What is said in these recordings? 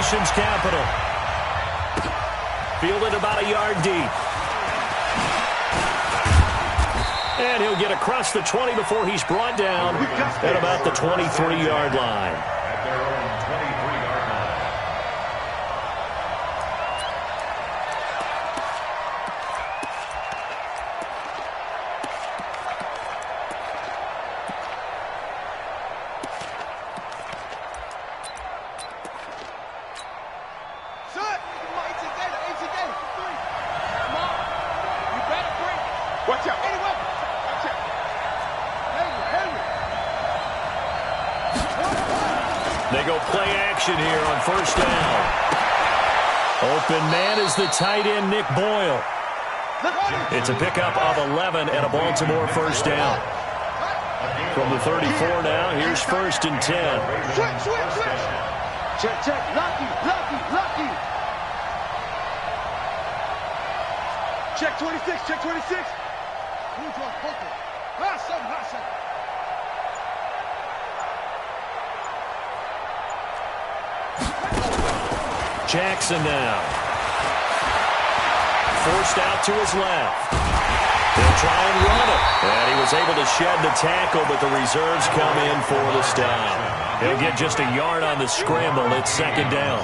nation's capital. Fielded about a yard deep. And he'll get across the 20 before he's brought down at about the 23-yard line. At their own 23-yard line. Watch out. They go play action here on first down. Open man is the tight end, Nick Boyle. It's a pickup of 11 and a Baltimore first down. From the 34 now, here's first and 10. Check. Lucky. Check 26. Hot seven. Jackson now. Forced out to his left. He'll try and run it. And he was able to shed the tackle, but the reserves come in for the stop. He'll get just a yard on the scramble. It's second down.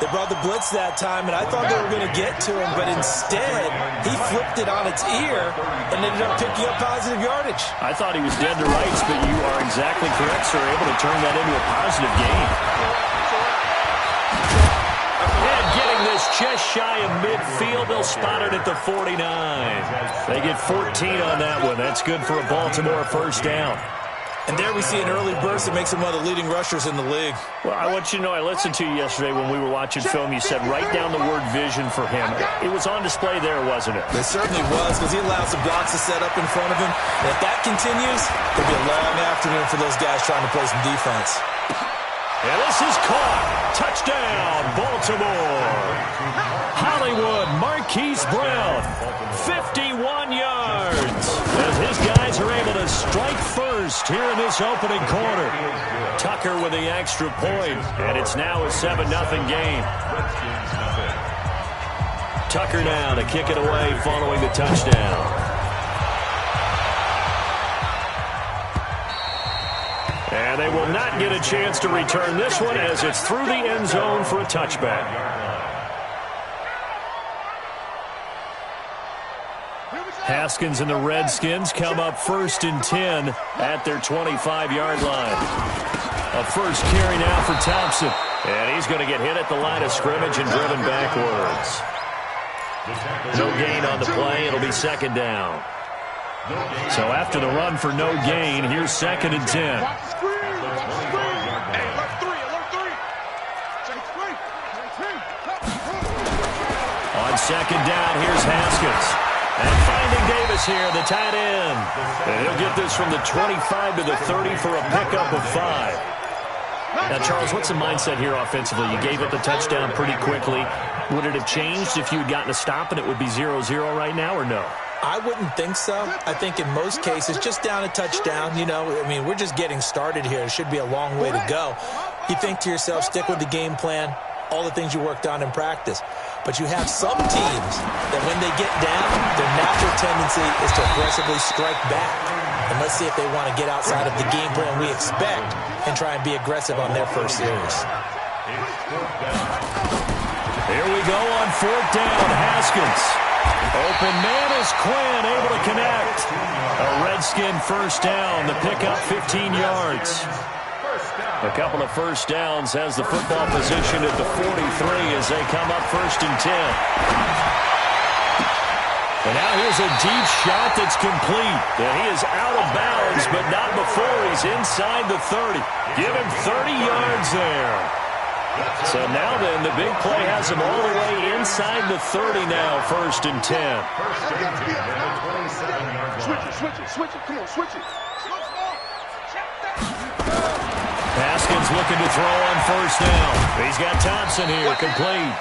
They brought the blitz that time, and I thought they were going to get to him, but instead, he flipped it on its ear and ended up picking up positive yardage. I thought he was dead to rights, but you are exactly correct, sir. Able to turn that into a positive gain. And getting this just shy of midfield, they'll spot it at the 49. They get 14 on that one. That's good for a Baltimore first down. And there we see an early burst that makes him one of the leading rushers in the league. Well, I want you to know, I listened to you yesterday when we were watching film. You said write down the word vision for him. It was on display there, wasn't it? It certainly was, because he allows the blocks to set up in front of him. And if that continues, it'll be a long afternoon for those guys trying to play some defense. And this is caught. Touchdown, Baltimore. Hollywood Marquise Brown, 51 yards. As his guys are able to strike first here in this opening quarter. Tucker with the extra point, and it's now a 7-0 game. Tucker now to kick it away following the touchdown. And they will not get a chance to return this one as it's through the end zone for a touchback. Haskins and the Redskins come up first and 10 at their 25-yard line. A first carry now for Thompson. And he's going to get hit at the line of scrimmage and driven backwards. No gain on the play. It'll be second down. So after the run for no gain, here's second and 10. On second down, here's Haskins. And finding Davis here, the tight end. And he'll get this from the 25 to the 30 for a pickup of 5. Now, Charles, what's the mindset here offensively? You gave up the touchdown pretty quickly. Would it have changed if you had gotten a stop and it would be 0-0 right now, or no? I wouldn't think so. I think in most cases, just down a touchdown, we're just getting started here. It should be a long way to go. You think to yourself, stick with the game plan, all the things you worked on in practice. But you have some teams that when they get down, their natural tendency is to aggressively strike back. And let's see if they want to get outside of the game plan we expect and try and be aggressive on their first series. Here we go on fourth down. Haskins. Open man is Quinn, able to connect. A Redskin first down. The pickup 15 yards. A couple of first downs has the football position at the 43 as they come up first and 10. And now here's a deep shot that's complete. And he is out of bounds, but not before he's inside the 30. Give him 30 yards there. So now then, the big play has him all the way inside the 30 now, first and 10. Switch it. Come on, switch it. Haskins looking to throw on first down. He's got Thompson here, complete.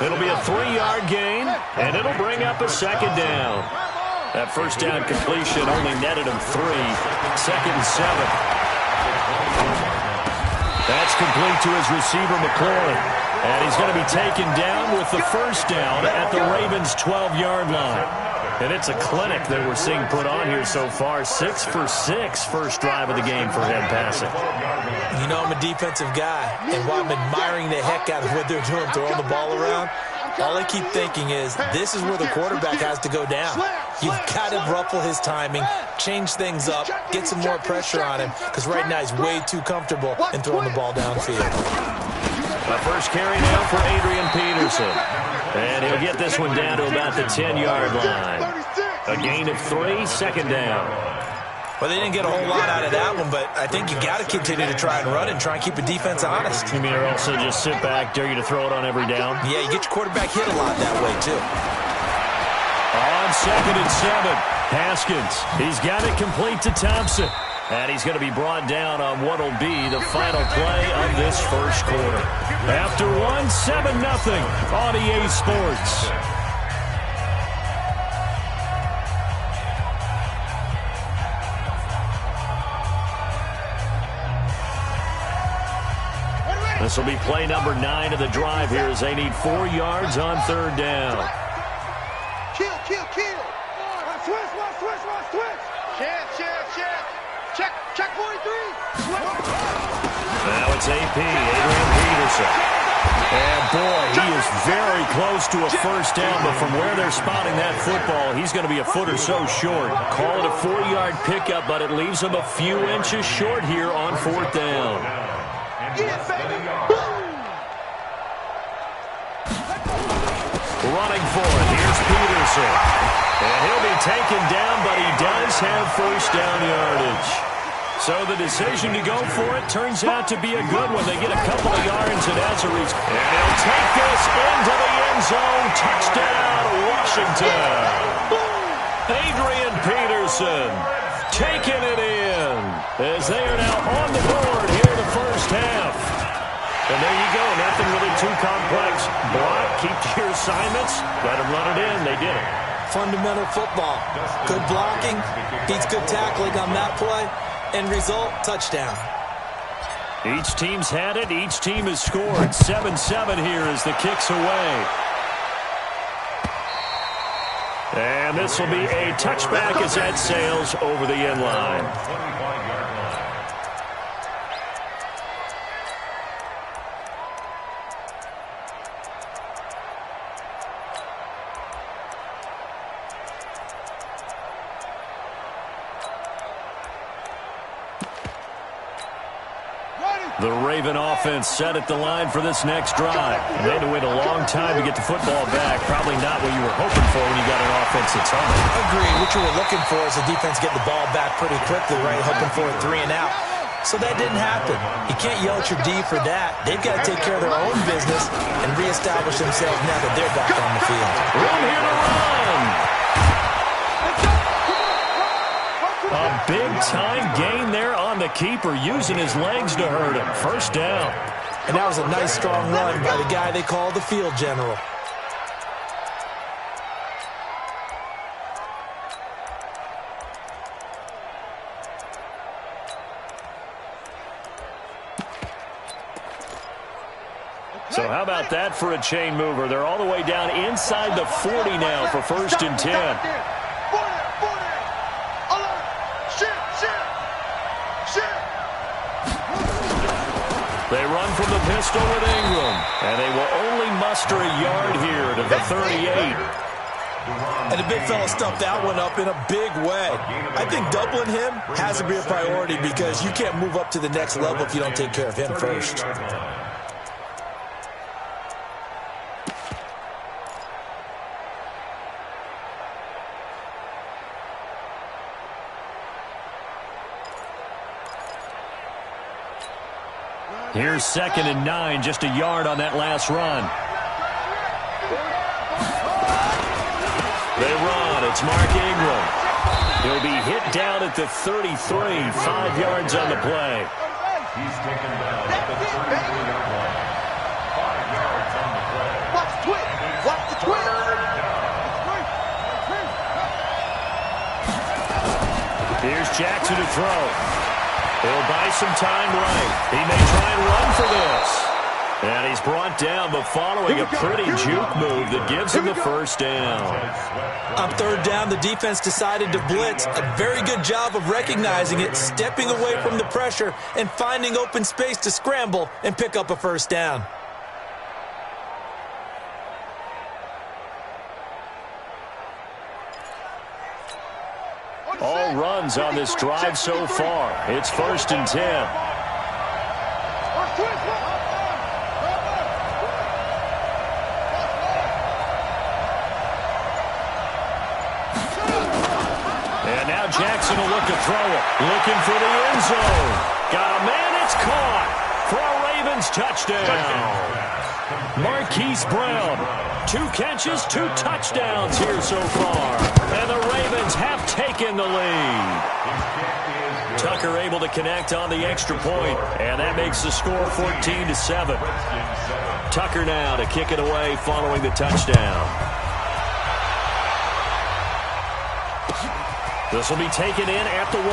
It'll be a 3-yard gain, and it'll bring up a second down. That first down completion only netted him 3. Second and 7. That's complete to his receiver, McLaurin. And he's going to be taken down with the first down at the Ravens' 12-yard line. And it's a clinic that we're seeing put on here so far. 6 for 6 first drive of the game for him passing. You know I'm a defensive guy, and while I'm admiring the heck out of what they're doing, throwing the ball around, all I keep thinking is this is where the quarterback has to go down. You've got to ruffle his timing, change things up, get some more pressure on him, because right now he's way too comfortable in throwing the ball downfield. The first carry now for Adrian Peterson. And he'll get this one down to about the 10-yard line. A gain of 3, second down. Well, they didn't get a whole lot out of that one, but I think you got to continue to try and run and try and keep the defense honest. You mean or also just sit back, dare you to throw it on every down? Yeah, you get your quarterback hit a lot that way, too. On 2nd and 7, Haskins. He's got it complete to Thompson. And he's going to be brought down on what will be the final play of this first quarter. After 1, 7-0 on EA Sports. This will be play number 9 of the drive here as they need 4 yards on 3rd down. Kill. Switch. Check 43. Now it's AP, Adrian Peterson. And boy, he is very close to a first down, but from where they're spotting that football, he's going to be a foot or so short. Call it a 4-yard pickup, but it leaves him a few inches short here on 4th down. Running for it, here's Peterson. And he'll be taken down, but he does have first down yardage. So the decision to go for it turns out to be a good one. They get a couple of yards, and as a result, and he'll take this into the end zone. Touchdown, Washington. Adrian Peterson taking it in as they are now on the board here in the first half. And there you go, nothing really too complex. Block, keep to your assignments, let them run it in. They did it. Fundamental football. Good blocking, beats good tackling on that play. End result, touchdown. Each team's had it. Each team has scored. 7-7 here as the kick's away. And this will be a touchback as that sails over the end line. The Raven offense set at the line for this next drive. And they had to wait a long time to get the football back. Probably not what you were hoping for when you got an offense that's hungry. Agreed. What you were looking for is the defense get the ball back pretty quickly, right? Hoping for a 3 and out. So that didn't happen. You can't yell at your D for that. They've got to take care of their own business and reestablish themselves now that they're back on the field. Room here to run. A big-time gain there on the keeper, using his legs to hurt him. First down. And that was a nice, strong run by the guy they call the field general. So how about that for a chain mover? They're all the way down inside the 40 now for 1st and 10. They run from the pistol with Ingram, and they will only muster a yard here to the 38. And the big fella stuffed that one up in a big way. I think doubling him has to be a priority because you can't move up to the next level if you don't take care of him first. Here's 2nd and 9, just a yard on that last run. They run. It's Mark Ingram. He'll be hit down at the 33, 5 yards on the play. He's taken down at the 33-yard line. 5 yards on the play. Watch the twist. Watch the twist. Here's Jackson to throw. He'll buy some time right. He may try and run for this. And he's brought down, but following a pretty juke move that gives him the first down. On third down, the defense decided to blitz. A very good job of recognizing it, stepping away from the pressure, and finding open space to scramble and pick up a first down. All runs on this drive so far. It's 1st and 10. Jackson will look to throw it. Looking for the end zone. Got a man, it's caught. For a Ravens touchdown. Marquise Brown. 2 catches, 2 touchdowns here so far. And the Ravens have taken the lead. Tucker able to connect on the extra point, and that makes the score 14-7. Tucker now to kick it away following the touchdown. This will be taken in at the 1.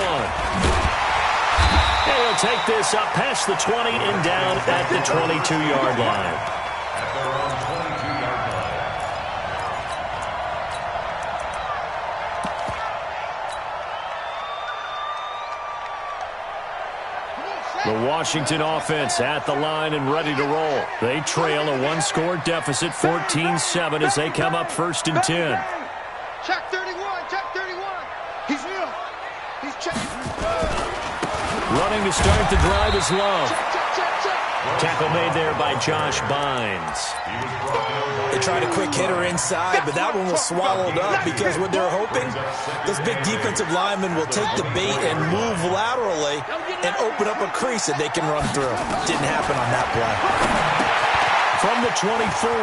And he'll take this up past the 20 and down at the 22-yard line. At their own 22-yard line. The Washington offense at the line and ready to roll. They trail a 1-score deficit, 14-7, as they come up 1st and 10. Check 31, check 31. He's real. He's checking. Running to start the drive is Love. Check. Tackle made there by Josh Bynes. They tried a quick hitter inside, but that one was swallowed up because what they're hoping, this big defensive lineman will take the bait and move laterally and open up a crease that they can run through. Didn't happen on that play. From the 24,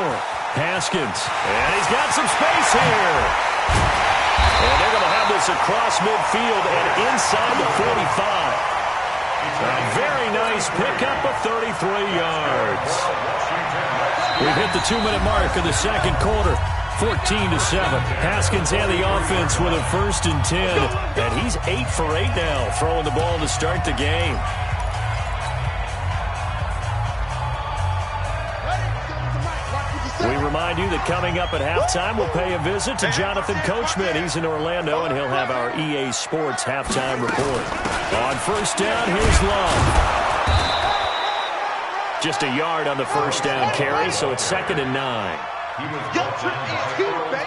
Haskins. And he's got some space here. And they're going to have this across midfield and inside the 45. A very nice pickup of 33 yards. We've hit the 2-minute mark of the second quarter. 14-7. Haskins and the offense with a 1st and 10. And he's 8 for 8 now, throwing the ball to start the game. We remind you that coming up at halftime, we'll pay a visit to Jonathan Coachman. He's in Orlando, and he'll have our EA Sports halftime report. On 1st down, here's Love. Just a yard on the 1st down carry, so it's 2nd and 9. Young Trent is here, baby.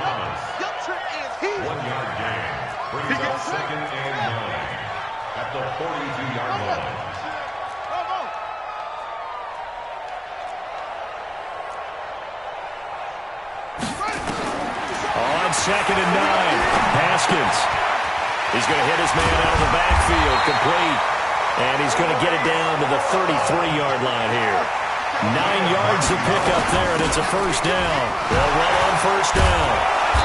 Young Trent is here. 1-yard gain. Brings up 2nd and 9 at the 42-yard line. On 2nd and 9, Haskins. He's going to hit his man out of the backfield, complete. And he's going to get it down to the 33-yard line here. 9 yards to pick up there, and it's a 1st down. They'll run on 1st down.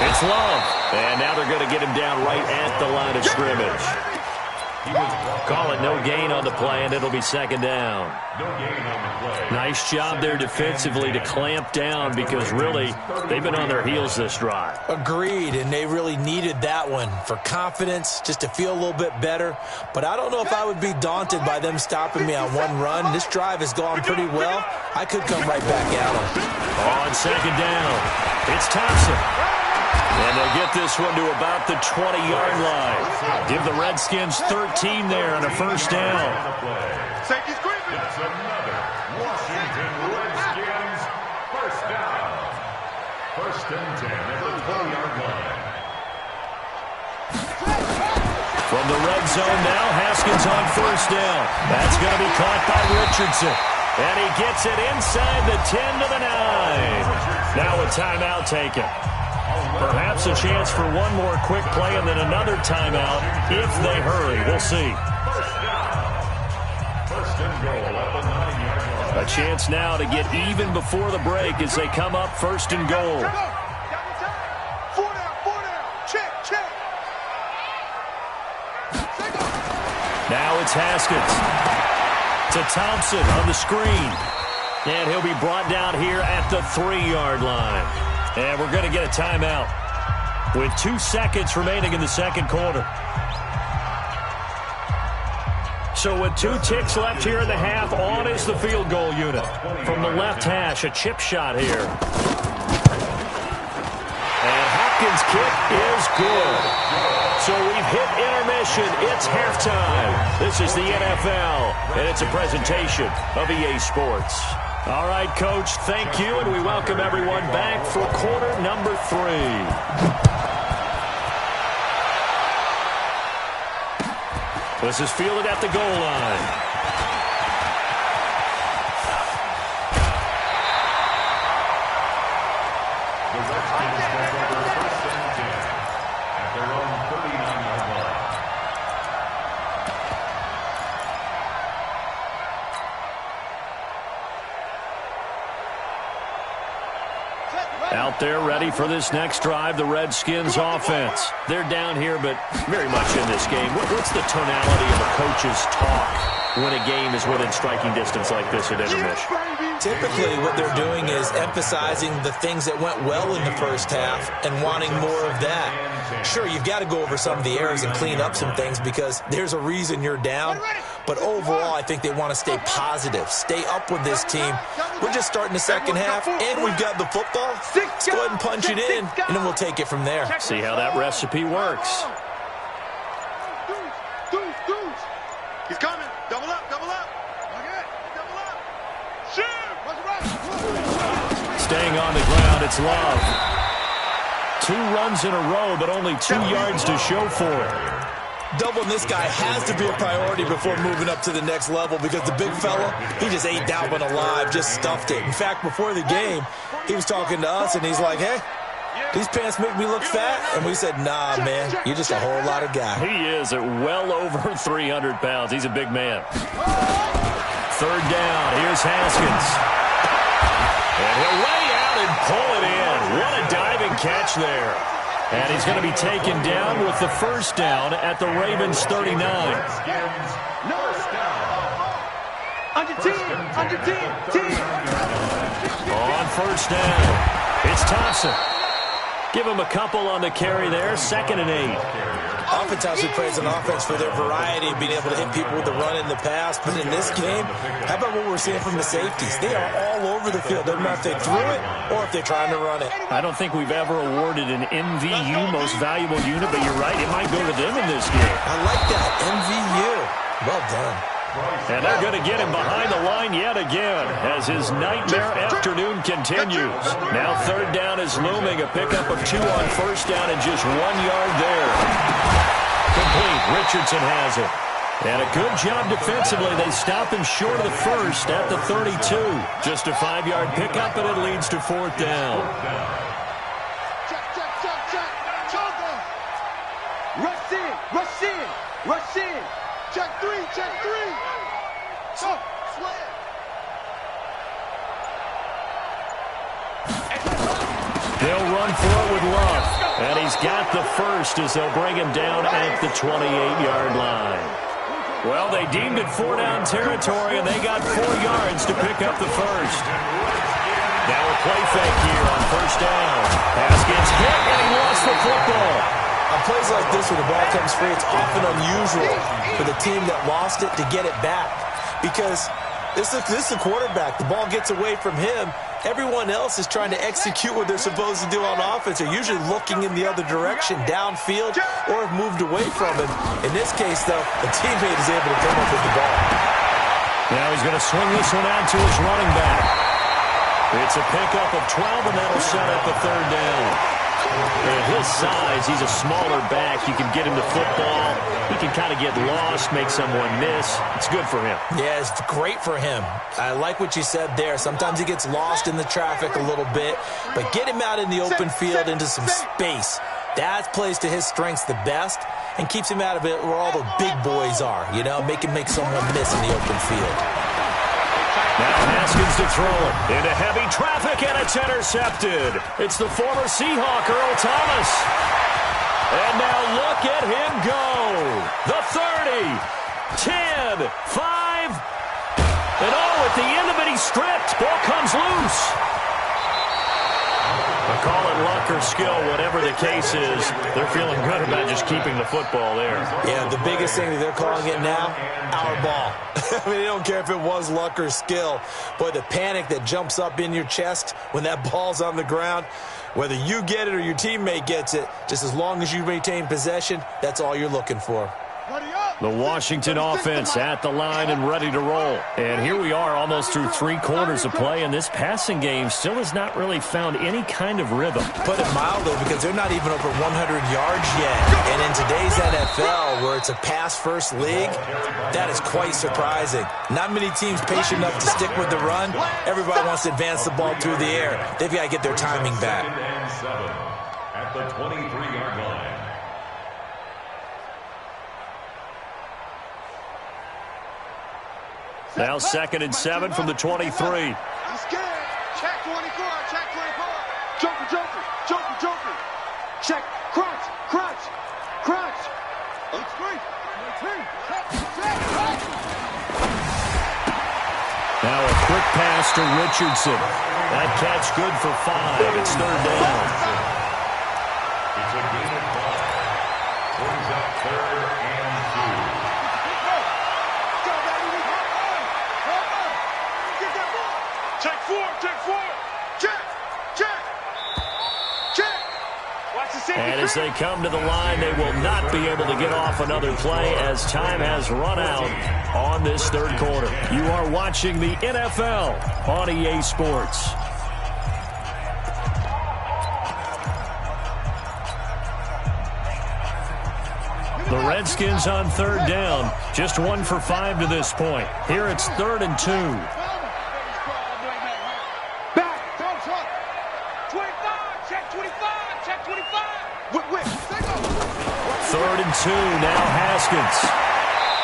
It's Love. And now they're going to get him down right at the line of scrimmage. Call it no gain on the play, and it'll be 2nd down. No gain on the play. Nice job there defensively to clamp down because, really, they've been on their heels this drive. Agreed, and they really needed that one for confidence, just to feel a little bit better. But I don't know if I would be daunted by them stopping me on one run. This drive has gone pretty well. I could come right back at them. On 2nd down, it's Thompson. And they'll get this one to about the 20-yard line. Give the Redskins 13 there on a 1st down. Safety's creeping. It's another Washington Redskins 1st down. 1st and 10 at the 20-yard line. From the red zone now, Haskins on 1st down. That's going to be caught by Richardson. And he gets it inside the 10 to the 9. Now a timeout taken. Perhaps a chance for one more quick play and then another timeout if they hurry. We'll see. 1st and goal at the 9-yard line. A chance now to get even before the break as they come up 1st and goal. 4 down. Check. Now it's Haskins to Thompson on the screen. And he'll be brought down here at the 3-yard line. And we're going to get a timeout with 2 seconds remaining in the second quarter. So with 2 ticks left here in the half, on is the field goal unit. From the left hash, a chip shot here. And Hopkins' kick is good. So we've hit intermission. It's halftime. This is the NFL, and it's a presentation of EA Sports. All right, Coach, thank you, and we welcome everyone back for quarter number 3. This is fielded at the goal line. The Redskins take over 1st and 10 at their own 39-yard line. Out there ready for this next drive, the Redskins offense. They're down here, but very much in this game. What's the tonality of a coach's talk when a game is within striking distance like this at intermission? Typically, what they're doing is emphasizing the things that went well in the first half and wanting more of that. Sure, you've got to go over some of the errors and clean up some things because there's a reason you're down. But overall, I think they want to stay positive, stay up with this team. We're just starting the second half, and we've got the football. Let's go ahead and punch it in, and then we'll take it from there. See how that recipe works. He's coming. Double up, double up. Okay, double up. Shoot. What's right? Staying on the ground, it's Love. 2 runs in a row, but only 2 yards to show for it. Doubling this guy has to be a priority before moving up to the next level because the big fella, he just ate Dalvin alive, just stuffed it. In fact, before the game, he was talking to us, and he's like, hey, these pants make me look fat. And we said, nah, man, you're just a whole lot of guy. He is at well over 300 pounds. He's a big man. 3rd down. Here's Haskins. And he'll lay out and pull it in. What a diving catch there. And he's going to be taken down with the 1st down at the Ravens 39. Under 10, 10. On 1st down, it's Thompson. Give him a couple on the carry there, 2nd and 8. Oftentimes we praise an offense for their variety of being able to hit people with the run in the pass. But in this game, how about what we're seeing from the safeties? They are all over the field. Doesn't matter if they threw it or if they're trying to run it. I don't think we've ever awarded an MVU, most valuable unit, but you're right, it might go to them in this game. I like that, MVU. Well done. And they're going to get him behind the line yet again as his nightmare afternoon continues. Now 3rd down is looming, a pickup of 2 on 1st down and just 1 yard there. Complete. Richardson has it. And a good job defensively. They stop him short of the 1st at the 32. Just a 5-yard pickup, and it leads to 4th down. Check. Rush in. Check 3. Go. Sweat. They'll run for it with Love. And he's got the 1st as they'll bring him down at the 28-yard line. Well, they deemed it 4-down territory, and they got 4 yards to pick up the 1st. Now a play fake here on 1st down. Haskins hit, and he lost the football. On plays like this where the ball comes free, it's often unusual for the team that lost it to get it back. Because this is the quarterback. The ball gets away from him. Everyone else is trying to execute what they're supposed to do on offense. They're usually looking in the other direction, downfield, or have moved away from him. In this case, though, a teammate is able to come up with the ball. Now he's going to swing this one out to his running back. It's a pickup of 12, and that'll set up a 3rd down. At his size, he's a smaller back. You can get him the football. He can kind of get lost, make someone miss. It's good for him. Yeah, it's great for him. I like what you said there. Sometimes he gets lost in the traffic a little bit, but get him out in the open field into some space. That plays to his strengths the best and keeps him out of it where all the big boys are, you know, make someone miss in the open field. Now Haskins to throw it into heavy traffic, and it's intercepted. It's the former Seahawk, Earl Thomas. And now look at him go. The 30, 10, 5. And at the end of it, he's stripped. Ball comes loose. A call it luck luck or skill, whatever the case is, they're feeling good about just keeping the football there. Yeah, the biggest thing that they're calling it now, our ball. I mean, they don't care if it was luck or skill. Boy, the panic that jumps up in your chest when that ball's on the ground, whether you get it or your teammate gets it, just as long as you maintain possession, that's all you're looking for. The Washington offense at the line and ready to roll. And here we are almost through 3 quarters of play, and this passing game still has not really found any kind of rhythm. Put it mildly, because they're not even over 100 yards yet. And in today's NFL, where it's a pass-first league, that is quite surprising. Not many teams patient enough to stick with the run. Everybody wants to advance the ball through the air. They've got to get their timing back. At the 23-yard line. Now 2nd and 7 from the 23. He's scared. Check 24. Check 24. Joker, joker, joker, joker. Check. Crunch, crunch, crunch. It's free. Now a quick pass to Richardson. That catch good for 5. It's 3rd down. It's a gain of 5. Brings up 3rd and 2. Check 4, check 4. Check, check, check. Watch the safety. And as they come to the line, they will not be able to get off another play as time has run out on this 3rd quarter. You are watching the NFL on EA Sports. The Redskins on 3rd down. Just 1 for 5 to this point. Here it's 3rd and 2. Back, don't talk. 25, check 25, check 25. Wait, 3rd and 2, now Haskins.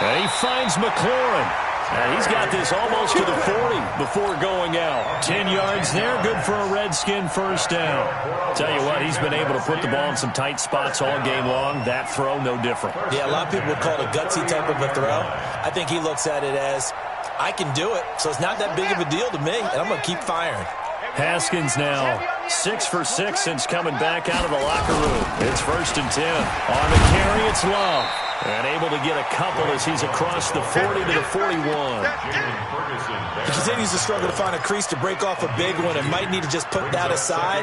And he finds McLaurin. And he's got this almost to the 40 before going out. 10 yards there, good for a Redskin 1st down. Tell you what, he's been able to put the ball in some tight spots all game long. That throw, no different. Yeah, a lot of people would call it a gutsy type of a throw. I think he looks at it as, I can do it, so it's not that big of a deal to me, and I'm going to keep firing. Haskins now 6 for 6 since coming back out of the locker room. It's 1st and 10. On the carry, it's Love. And able to get a couple as he's across the 40 to the 41. He continues to struggle to find a crease to break off a big one and might need to just put that aside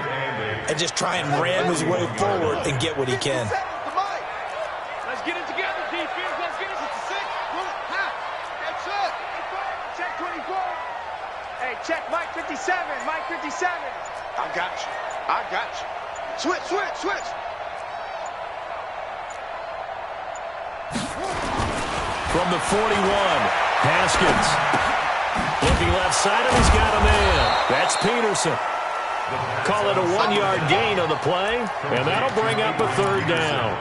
and just try and ram his way forward and get what he can. Let's get it together, defense. Let's get it. It's a 6. That's it. Check 24. Hey, check Mike 57. Mike 57. I got you. I got you. Switch, switch, switch. From the 41, Haskins. Looking left side, and he's got a man. That's Peterson. Call it a 1-yard gain on the play, and that'll bring up a 3rd down.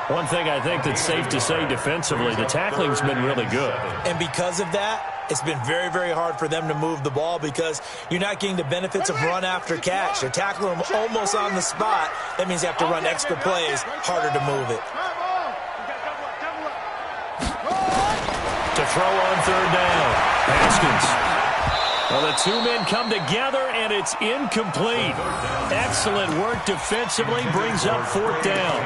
One thing I think that's safe to say defensively, the tackling's been really good. And because of that, it's been very, very hard for them to move the ball because you're not getting the benefits of run after catch. They're tackling them almost on the spot. That means you have to run extra plays, harder to move it. To throw on 3rd down, Haskins. Well, the 2 men come together, and it's incomplete. Excellent work defensively, brings up 4th down.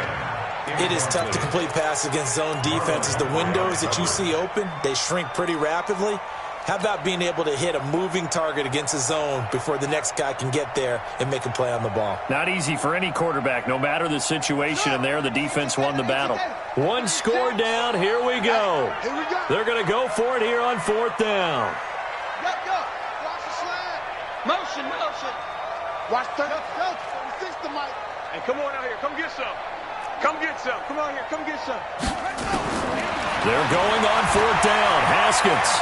It is tough to complete passes against zone defenses. The windows that you see open, they shrink pretty rapidly. How about being able to hit a moving target against a zone before the next guy can get there and make a play on the ball? Not easy for any quarterback, no matter the situation, and there the defense won the battle. 1 score down, here we go. They're going to go for it here on 4th down. Go. Watch the slide. Motion, motion. Watch the fix the mic. Hey, come on out here. Come get some. Come get some. Come on here. Come get some. They're going on 4th down. Haskins.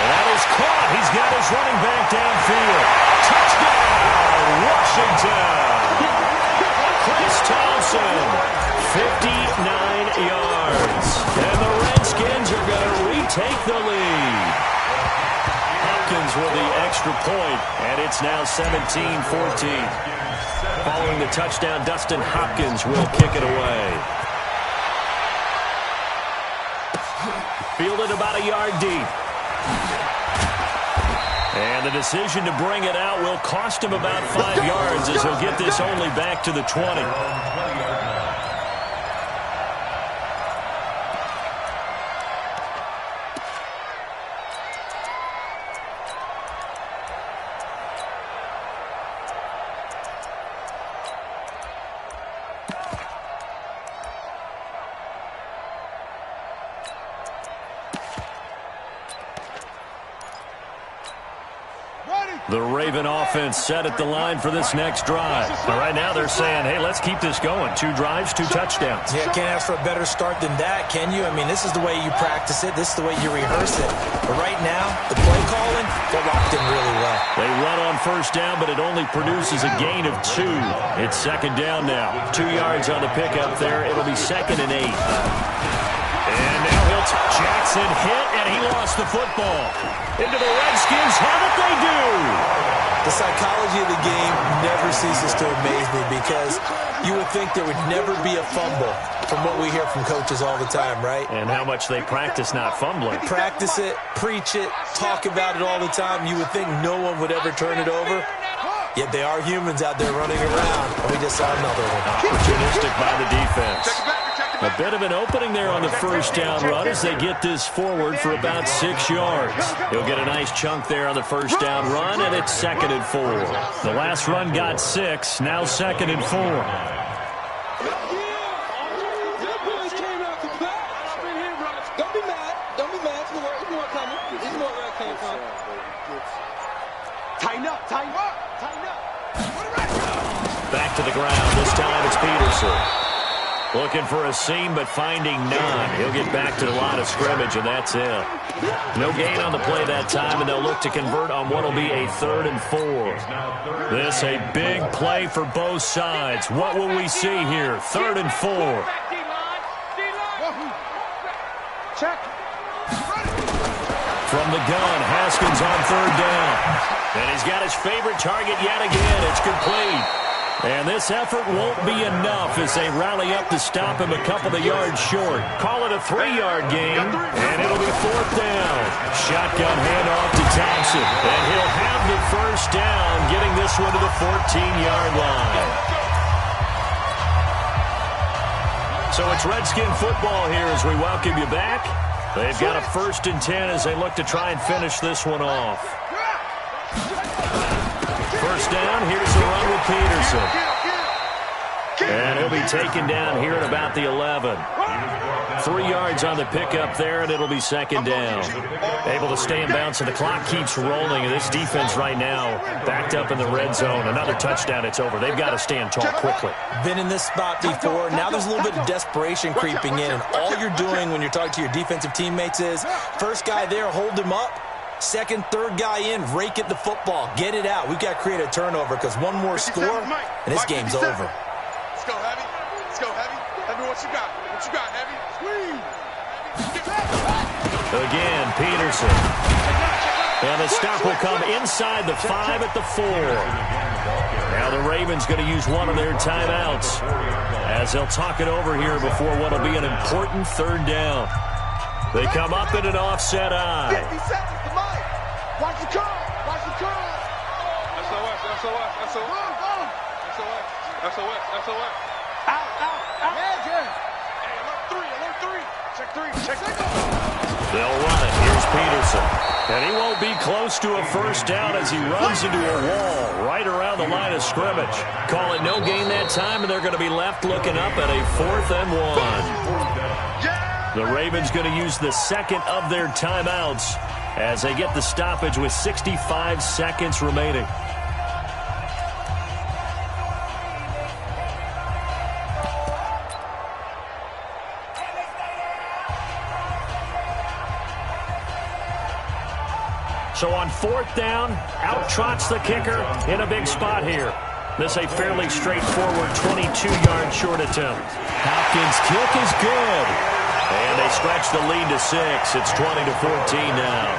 That is caught. He's got his running back downfield. Touchdown, Washington. Chris Thompson, 59 yards. And the Redskins are going to retake the lead. Hopkins with the extra point, and it's now 17-14. Following the touchdown, Dustin Hopkins will kick it away. Fielded about a yard deep. And the decision to bring it out will cost him about 5 yards as he'll get this only back to the 20. The Raven offense set at the line for this next drive. Now, right now they're saying, hey, let's keep this going. 2 drives, 2 touchdowns. Yeah, can't ask for a better start than that, can you? I mean, this is the way you practice it. This is the way you rehearse it. But right now, the play calling, they're locked in really well. They run on first down, but it only produces a gain of 2. It's second down now. 2 yards on the pickup there. It'll be 2nd and 8. And now Jackson hit, and he lost the football. Into the Redskins have it, they do. The psychology of the game never ceases to amaze me because you would think there would never be a fumble from what we hear from coaches all the time, right? And how much they practice not fumbling. Practice it, preach it, talk about it all the time. You would think no one would ever turn it over. Yet they are humans out there running around. And we just saw another one. Opportunistic by the defense. A bit of an opening there on the first down run as they get this forward for about 6 yards. He'll get a nice chunk there on the first down run, and it's 2nd and 4. The last run got 6, now 2nd and 4. Don't be mad. Don't be mad. It's more coming. It's more where it came from. Tighten up, tighten up, tighten up. Back to the ground. This time it's Peterson. Looking for a seam, but finding none. He'll get back to the line of scrimmage, and that's it. No gain on the play that time, and they'll look to convert on what will be a 3rd and 4. This a big play for both sides. What will we see here? 3rd and 4. Check. From the gun, Haskins on 3rd down. And he's got his favorite target yet again. It's complete. And this effort won't be enough as they rally up to stop him a couple of yards short. Call it a 3-yard gain, and it'll be 4th down. Shotgun handoff to Thompson, and he'll have the first down, getting this one to the 14-yard line. So it's Redskin football here as we welcome you back. They've got a 1st and 10 as they look to try and finish this one off. First down, here's the run with Peterson. And he'll be taken down here at about the 11. 3 yards on the pickup there, and it'll be 2nd down. Able to stay in bounds, and the clock keeps rolling. And this defense right now backed up in the red zone. Another touchdown, it's over. They've got to stand tall quickly. Been in this spot before. Now there's a little bit of desperation creeping in, and all you're doing when you're talking to your defensive teammates is first guy there, hold him up. 2nd, 3rd guy in, rake at the football. Get it out. We've got to create a turnover because one more score, and this game's over. Let's go, Heavy. Let's go, Heavy. Heavy, what you got? What you got, Heavy? Again, Peterson. And the stop will come inside the 5 at the 4. Now the Ravens going to use one of their timeouts as they'll talk it over here before what will be an important 3rd down. They come up in an offset eye. 50 seconds to Mike. Watch the curl. Watch the curl. SOS. Out. Hey, alert 3. Check 3. They'll run it. Here's Peterson. And he won't be close to a first down as he runs into a wall right around the line of scrimmage. Call it no gain that time, and they're going to be left looking up at a 4th and 1. The Ravens going to use the 2nd of their timeouts as they get the stoppage with 65 seconds remaining. So on 4th down, out trots the kicker in a big spot here. This a fairly straightforward 22-yard short attempt. Hopkins' kick is good. And they stretch the lead to 6. It's 20-14 now.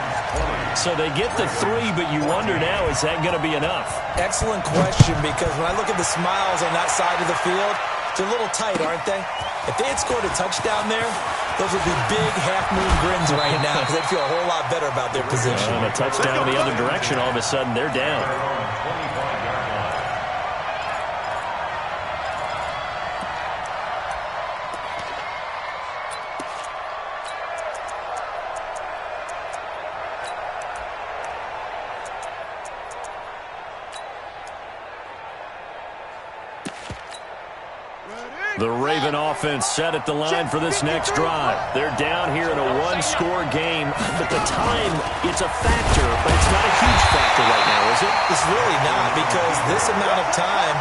So they get the 3, but you wonder now, is that going to be enough? Excellent question, because when I look at the smiles on that side of the field, they're a little tight, aren't they? If they had scored a touchdown there, those would be big half-moon grins right now because they'd feel a whole lot better about their position. And a touchdown in the other direction, all of a sudden they're down. The Raven offense set at the line for this next drive. They're down here in a one-score game. At the time, it's a factor, but it's not a huge factor right now, is it? It's really not, because this amount of time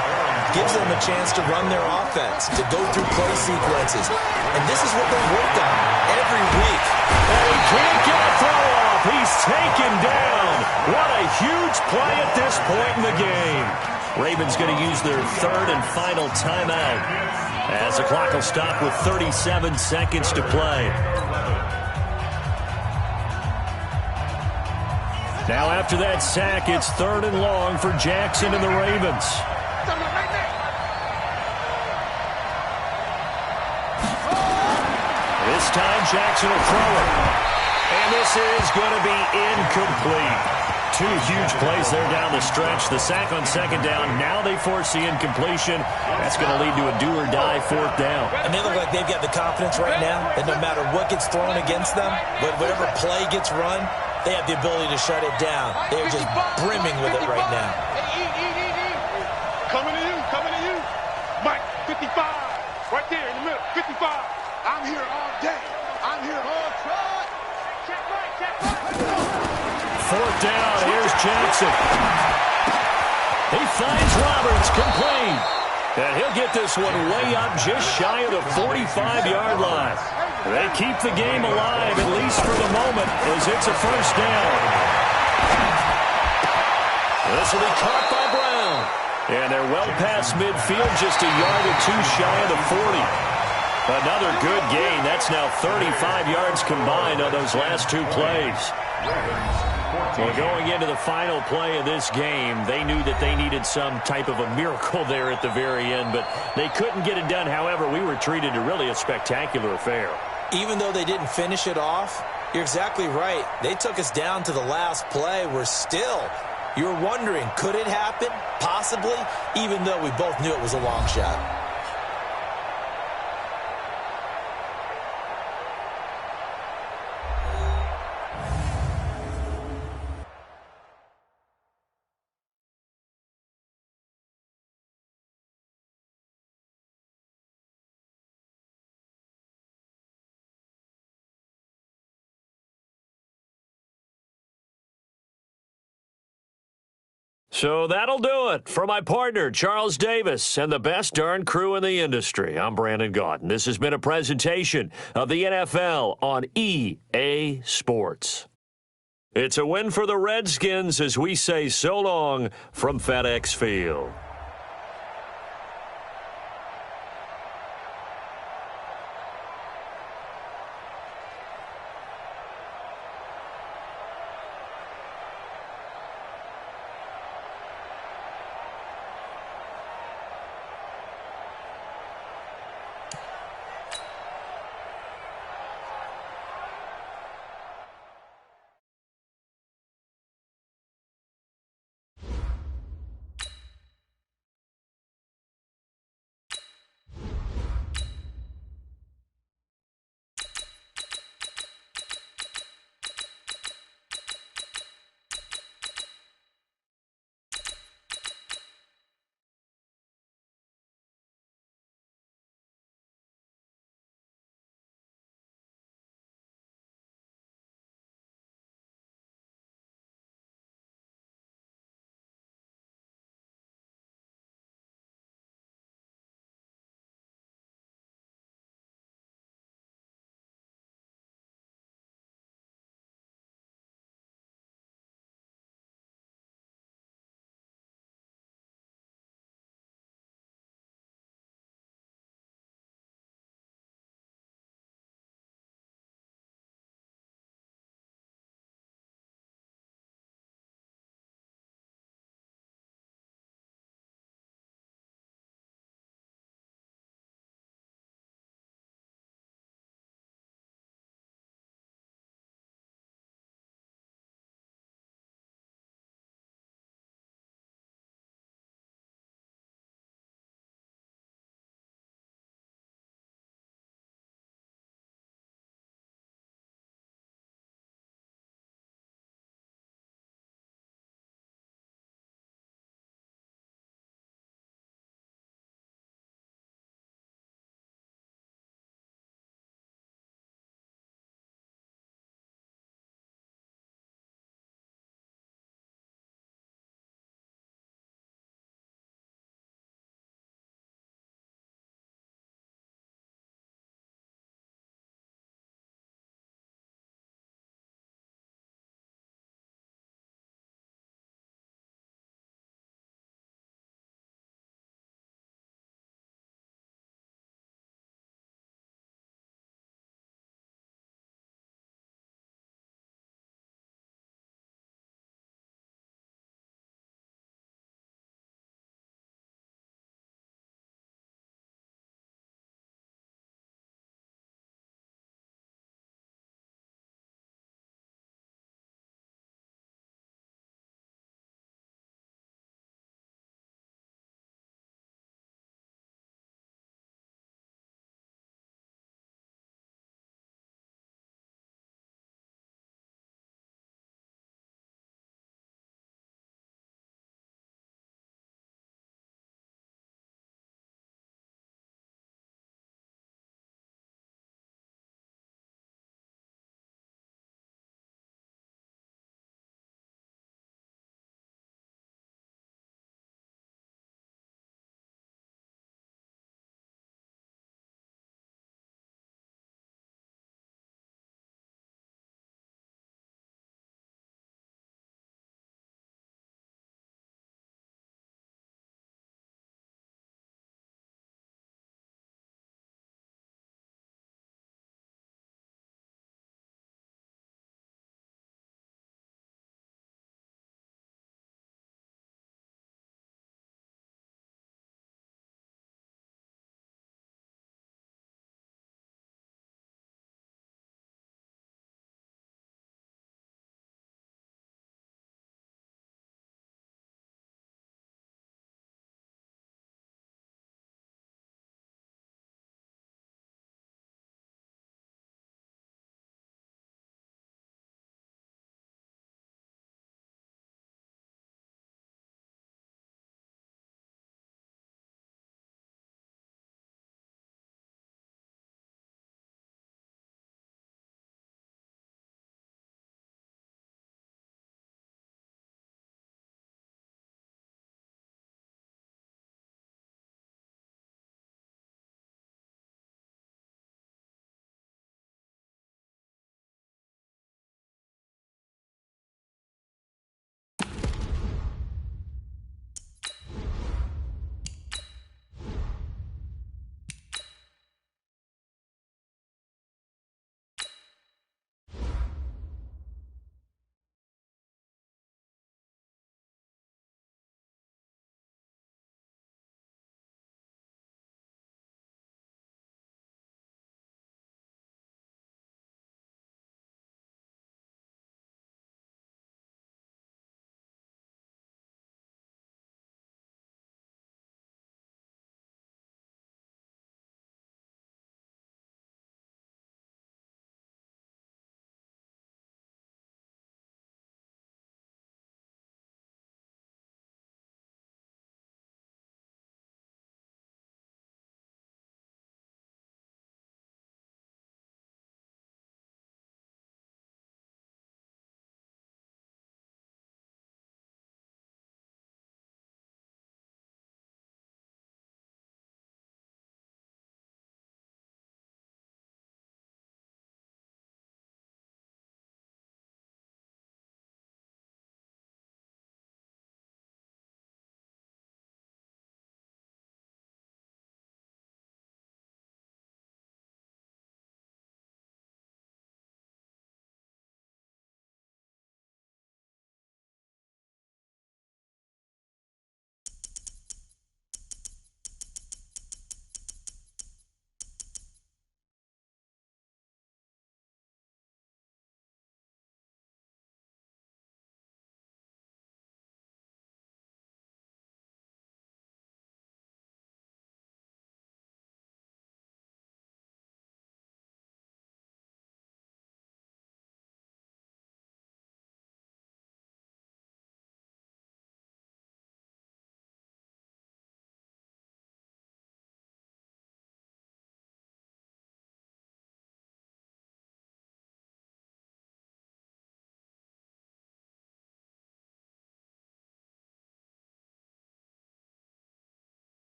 gives them a chance to run their offense, to go through play sequences. And this is what they worked on every week. And he can't get a throw off. He's taken down. What a huge play at this point in the game. Ravens going to use their third and final timeout as the clock will stop with 37 seconds to play. Now after that sack, it's third and long for Jackson and the Ravens. This time Jackson will throw it. And this is going to be incomplete. Two huge plays there down the stretch. The sack on second down. Now they force the incompletion. That's going to lead to a do-or-die fourth down. And they look like they've got the confidence right now that no matter what gets thrown against them, whatever play gets run, they have the ability to shut it down. They're just brimming with it right now. Coming to you. Mike, 55. Right there in the middle, 55. I'm here all day. I'm here all time. Check Mike. Fourth down, here's Jackson. He finds Roberts, complete. And he'll get this one way up just shy of the 45-yard line. They keep the game alive, at least for the moment, as it's a first down. This will be caught by Brown. And they're well past midfield, just a yard or two shy of the 40. Another good gain. That's now 35 yards combined on those last two plays. Well, going into the final play of this game, they knew that they needed some type of a miracle there at the very end, but they couldn't get it done. However, we were treated to really a spectacular affair. Even though they didn't finish it off, you're exactly right. They took us down to the last play. You were wondering, could it happen? Possibly, even though we both knew it was a long shot. So that'll do it for my partner, Charles Davis, and the best darn crew in the industry. I'm Brandon Gaudin. This has been a presentation of the NFL on EA Sports. It's a win for the Redskins as we say so long from FedEx Field.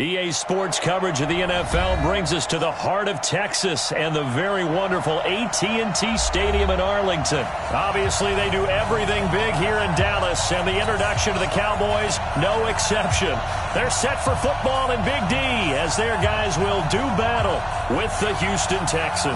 EA Sports coverage of the NFL brings us to the heart of Texas and the very wonderful AT&T Stadium in Arlington. Obviously, they do everything big here in Dallas, and the introduction to the Cowboys, no exception. They're set for football in Big D as their guys will do battle with the Houston Texans.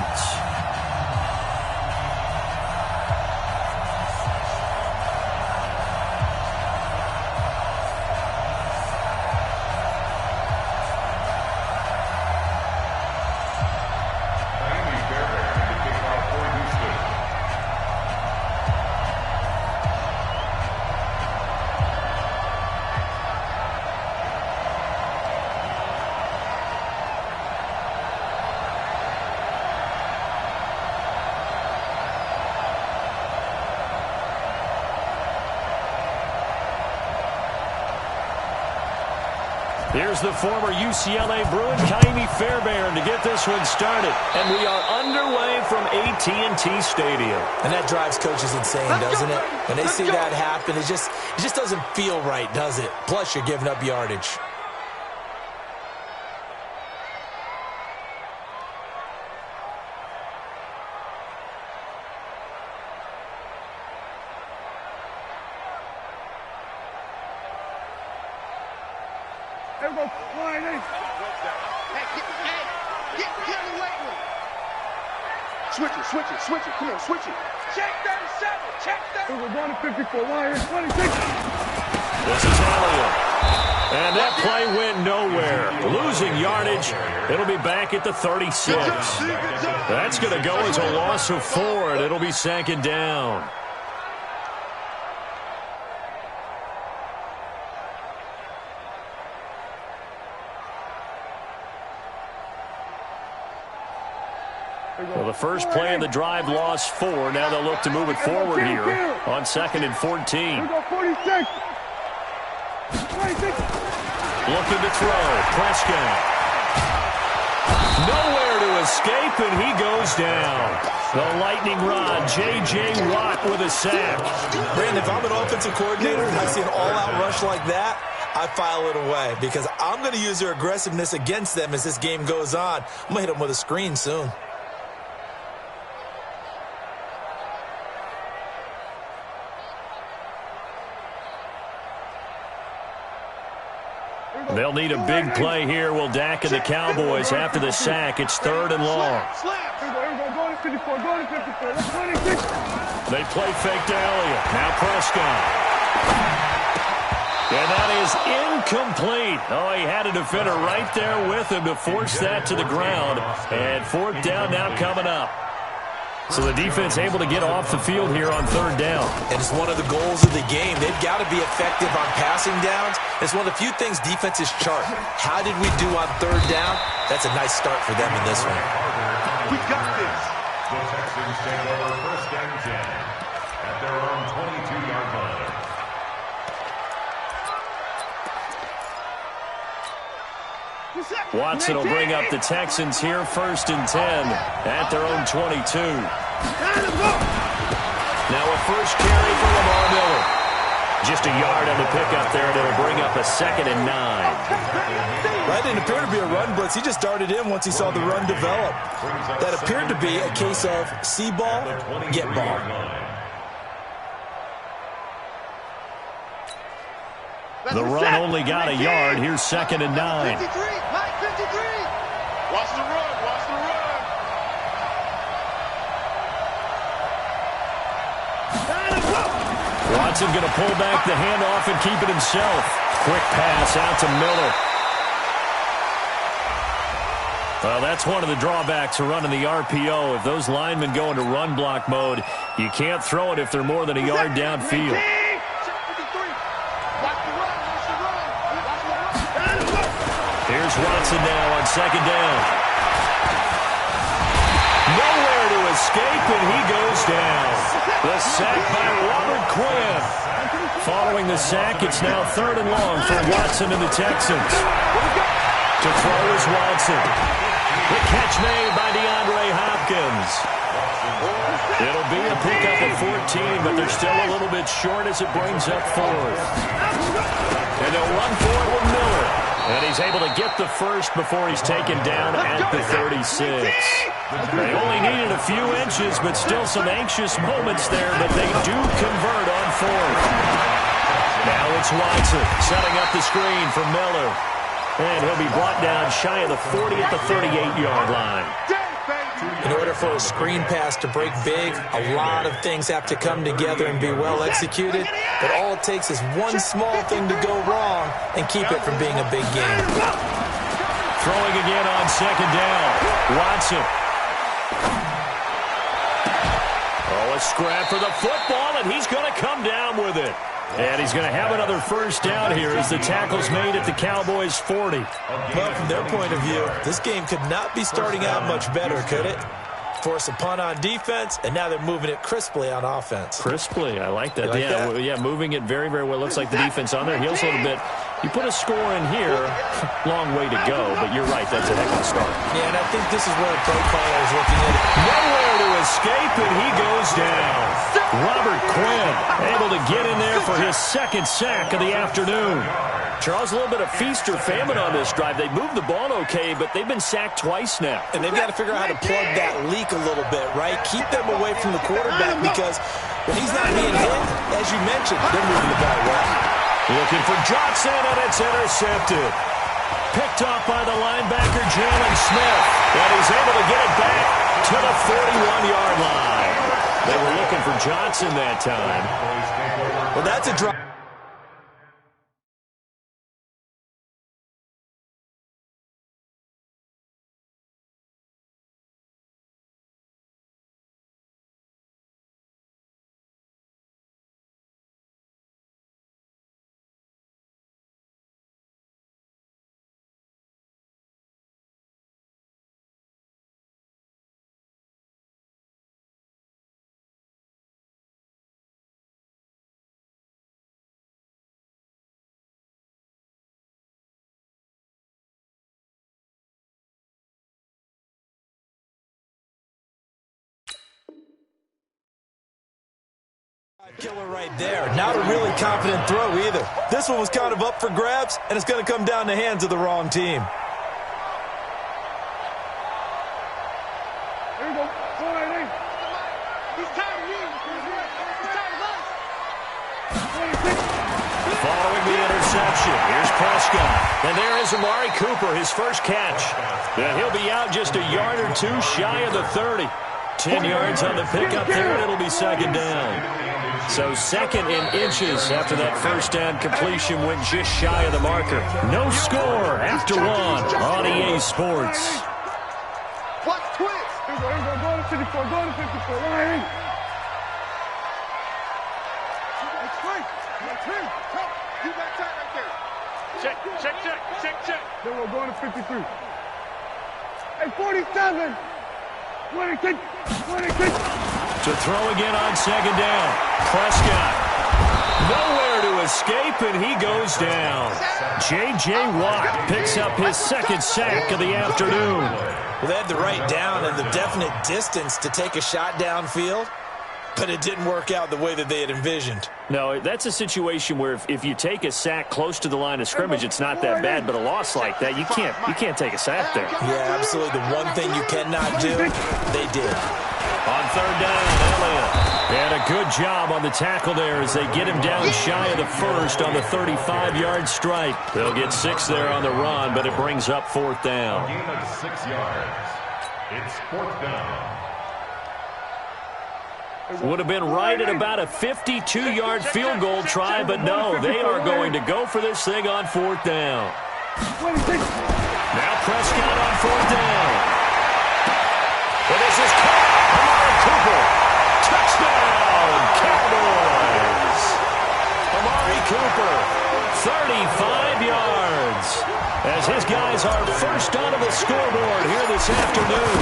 Here's the former UCLA Bruin, Kaimi Fairbairn, to get this one started. And we are underway from AT&T Stadium. And that drives coaches insane, doesn't it? When they see that happen, it just doesn't feel right, does it? Plus, you're giving up yardage. Switch it. Come on, switch it. Check 37. Check 30. We're going to 54. Wire 26. This is Elliott. And that play went nowhere. Losing yardage. It'll be back at the 36. That's going to go as a loss of 4, and it'll be second down. Well, the first play of the drive lost 4. Now they'll look to move it forward here on 2nd and 14. Looking to throw. Prescott. Nowhere to escape, and he goes down. The lightning rod, J.J. Watt with a sack. Brandon, if I'm an offensive coordinator and I see an all-out rush like that, I file it away because I'm going to use their aggressiveness against them as this game goes on. I'm going to hit them with a screen soon. They'll need a big play here. Will Dak and the Cowboys after the sack. It's 3rd and long. They play fake to Elliott. Now Prescott. And that is incomplete. Oh, he had a defender right there with him to force that to the ground. And 4th down now coming up. So the defense able to get off the field here on 3rd down. And it's one of the goals of the game. They've got to be effective on passing downs. It's one of the few things defenses chart. How did we do on 3rd down? That's a nice start for them in this one. We got this. The Texans take over 1st and 10 at their own 22-yard line. Watson will bring up the Texans here 1st and 10 at their own 22. Now a first carry for Lamar Miller. Just a yard on the pickup there, and it'll bring up a 2nd and 9. That didn't appear to be a run blitz. He just darted in once he saw the run develop. That appeared to be a case of see ball, get ball. The run only got a yard. Here's 2nd and 9. 53. Watch the run. Watson going to pull back the handoff and keep it himself. Quick pass out to Miller. Well, that's one of the drawbacks of running the RPO. If those linemen go into run block mode, you can't throw it if they're more than a yard downfield. Here's Watson now on 2nd down. Nowhere to escape, and he goes down. The sack by Robert Quinn. Following the sack, it's now 3rd and long for Watson and the Texans. To throw is Watson. The catch made by DeAndre Hopkins. It'll be a pickup of 14, but they're still a little bit short as it brings up 4th. And they'll run for it with Miller. And he's able to get the first before he's taken down at the 36. They only needed a few inches, but still some anxious moments there, but they do convert on fourth. Now it's Watson setting up the screen for Miller. And he'll be brought down shy of the 40 at the 38-yard line. In order for a screen pass to break big, a lot of things have to come together and be well executed. But all it takes is one small thing to go wrong and keep it from being a big game. Throwing again on second down. Watson. Oh, a scrap for the football, and he's going to come down with it. And he's going to have another first down here as the tackle's made at the Cowboys' 40. Well, from their point of view, this game could not be starting out much better, could it? Force a punt on defense, and now they're moving it crisply on offense. Crisply, I like that. Like that? Yeah, moving it very, very well. Looks like the defense on their heels a little bit. You put a score in here, long way to go, but you're right, that's a heck of a start. Yeah, and I think this is where the play caller is looking at it. Nowhere to escape, and he goes down. Robert Quinn able to get in there for his second sack of the afternoon. Charles, a little bit of feast or famine on this drive. They moved the ball okay, but they've been sacked twice now. And they've got to figure out how to plug that leak a little bit, right? Keep them away from the quarterback because when he's not being hit, as you mentioned, they're moving the ball well. Looking for Johnson, and it's intercepted. Picked off by the linebacker, Jalen Smith. And he's able to get it back to the 41-yard line. They were looking for Johnson that time. Well, that's a drop. Killer right there. Not a really confident throw either. This one was kind of up for grabs, and it's going to come down the hands of the wrong team. There you go. He's tired of you. He's tired of us. Following the interception, here's Prescott. And there is Amari Cooper, his first catch. And he'll be out just a yard or two shy of the 30. 10 yards on the pickup there, and it'll be second down. So second in inches after that first down completion went just shy of the marker. No score after one on EA Sports. Watch twist. Here we go. Go to 54. Go to 54. Ryan. It's free. It's free. You back tight right there. Check. Then we'll go to 53. Hey, 47. 26. To throw again on second down. Prescott. Nowhere to escape, and he goes down. J.J. Watt picks up his second sack of the afternoon. Well, they had the right down and the definite distance to take a shot downfield, but it didn't work out the way that they had envisioned. No, that's a situation where if you take a sack close to the line of scrimmage, it's not that bad, but a loss like that, you can't take a sack there. Yeah, absolutely. The one thing you cannot do, they did. On third down, Elliott. And a good job on the tackle there as they get him down shy of the first on the 35-yard stripe. They'll get 6 there on the run, but it brings up fourth down. Gain of 6 yards. It's fourth down. Would have been right at about a 52-yard field goal try, but no, they are going to go for this thing on fourth down. Now Prescott on fourth down. But this is caught. Amari Cooper. Touchdown, Cowboys. Amari Cooper, 35 yards. As his guys are first onto the scoreboard here this afternoon.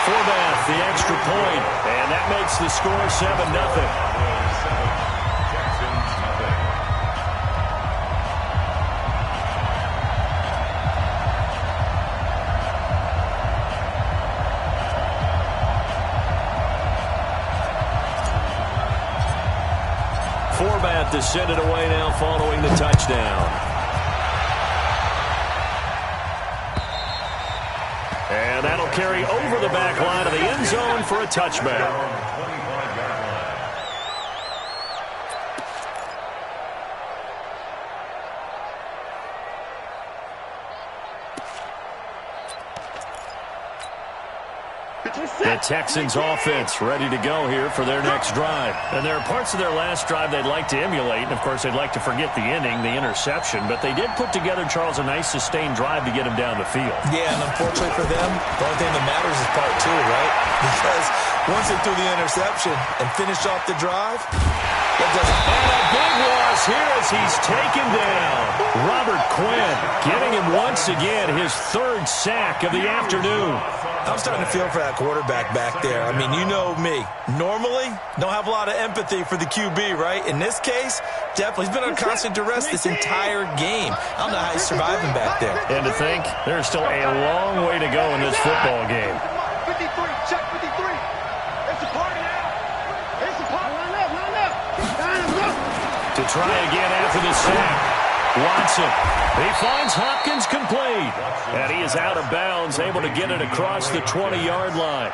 Forbath, the extra point, and that makes the score 7-0. Forbath set to send it away now following the touchdown. And that'll carry over the back line of the end zone for a touchback. The Texans offense ready to go here for their next drive. And there are parts of their last drive they'd like to emulate. And, of course, they'd like to forget the inning, the interception. But they did put together, Charles, a nice sustained drive to get him down the field. Yeah, and unfortunately for them, the only thing that matters is part two, right? Because once they threw the interception and finished off the drive, that doesn't matter. And a big loss here as he's taken down. Robert Quinn getting him once again his third sack of the afternoon. I'm starting to feel for that quarterback back there. I mean, you know me. Normally, don't have a lot of empathy for the QB, right? In this case, definitely. He's been on constant duress this entire game. I don't know how he's surviving back there. And to think, there's still a long way to go in this football game. 53, check 53. It's a party now. It's a party. Line up. To try again after the sack. Watson. He finds Hopkins complete. And he is out of bounds, able to get it across the 20-yard line.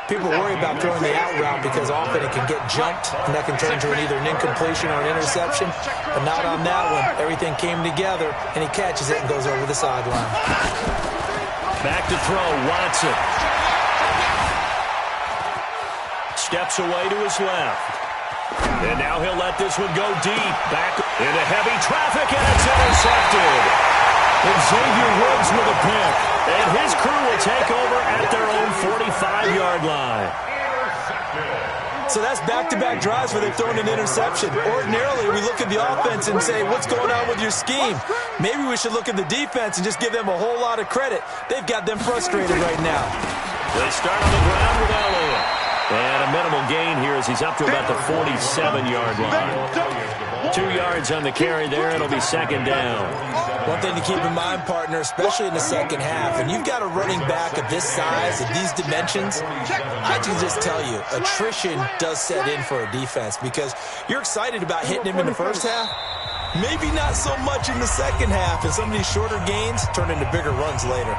People worry about throwing the out route because often it can get jumped, and that can turn into either an incompletion or an interception. But not on that one. Everything came together, and he catches it and goes over the sideline. Back to throw, Watson. Steps away to his left. And now he'll let this one go deep. Back into heavy traffic, and it's intercepted. And Xavier Woods with a pick. And his crew will take over at their own 45-yard line. So that's back-to-back drives where they've thrown an interception. Ordinarily, we look at the offense and say, what's going on with your scheme? Maybe we should look at the defense and just give them a whole lot of credit. They've got them frustrated right now. They start on the ground with Elliott. And a minimal gain here as he's up to about the 47-yard line. 2 yards on the carry there. It'll be second down. One thing to keep in mind, partner, especially in the second half, and you've got a running back of this size, of these dimensions, I can just tell you, attrition does set in for a defense because you're excited about hitting him in the first half. Maybe not so much in the second half, and some of these shorter gains turn into bigger runs later.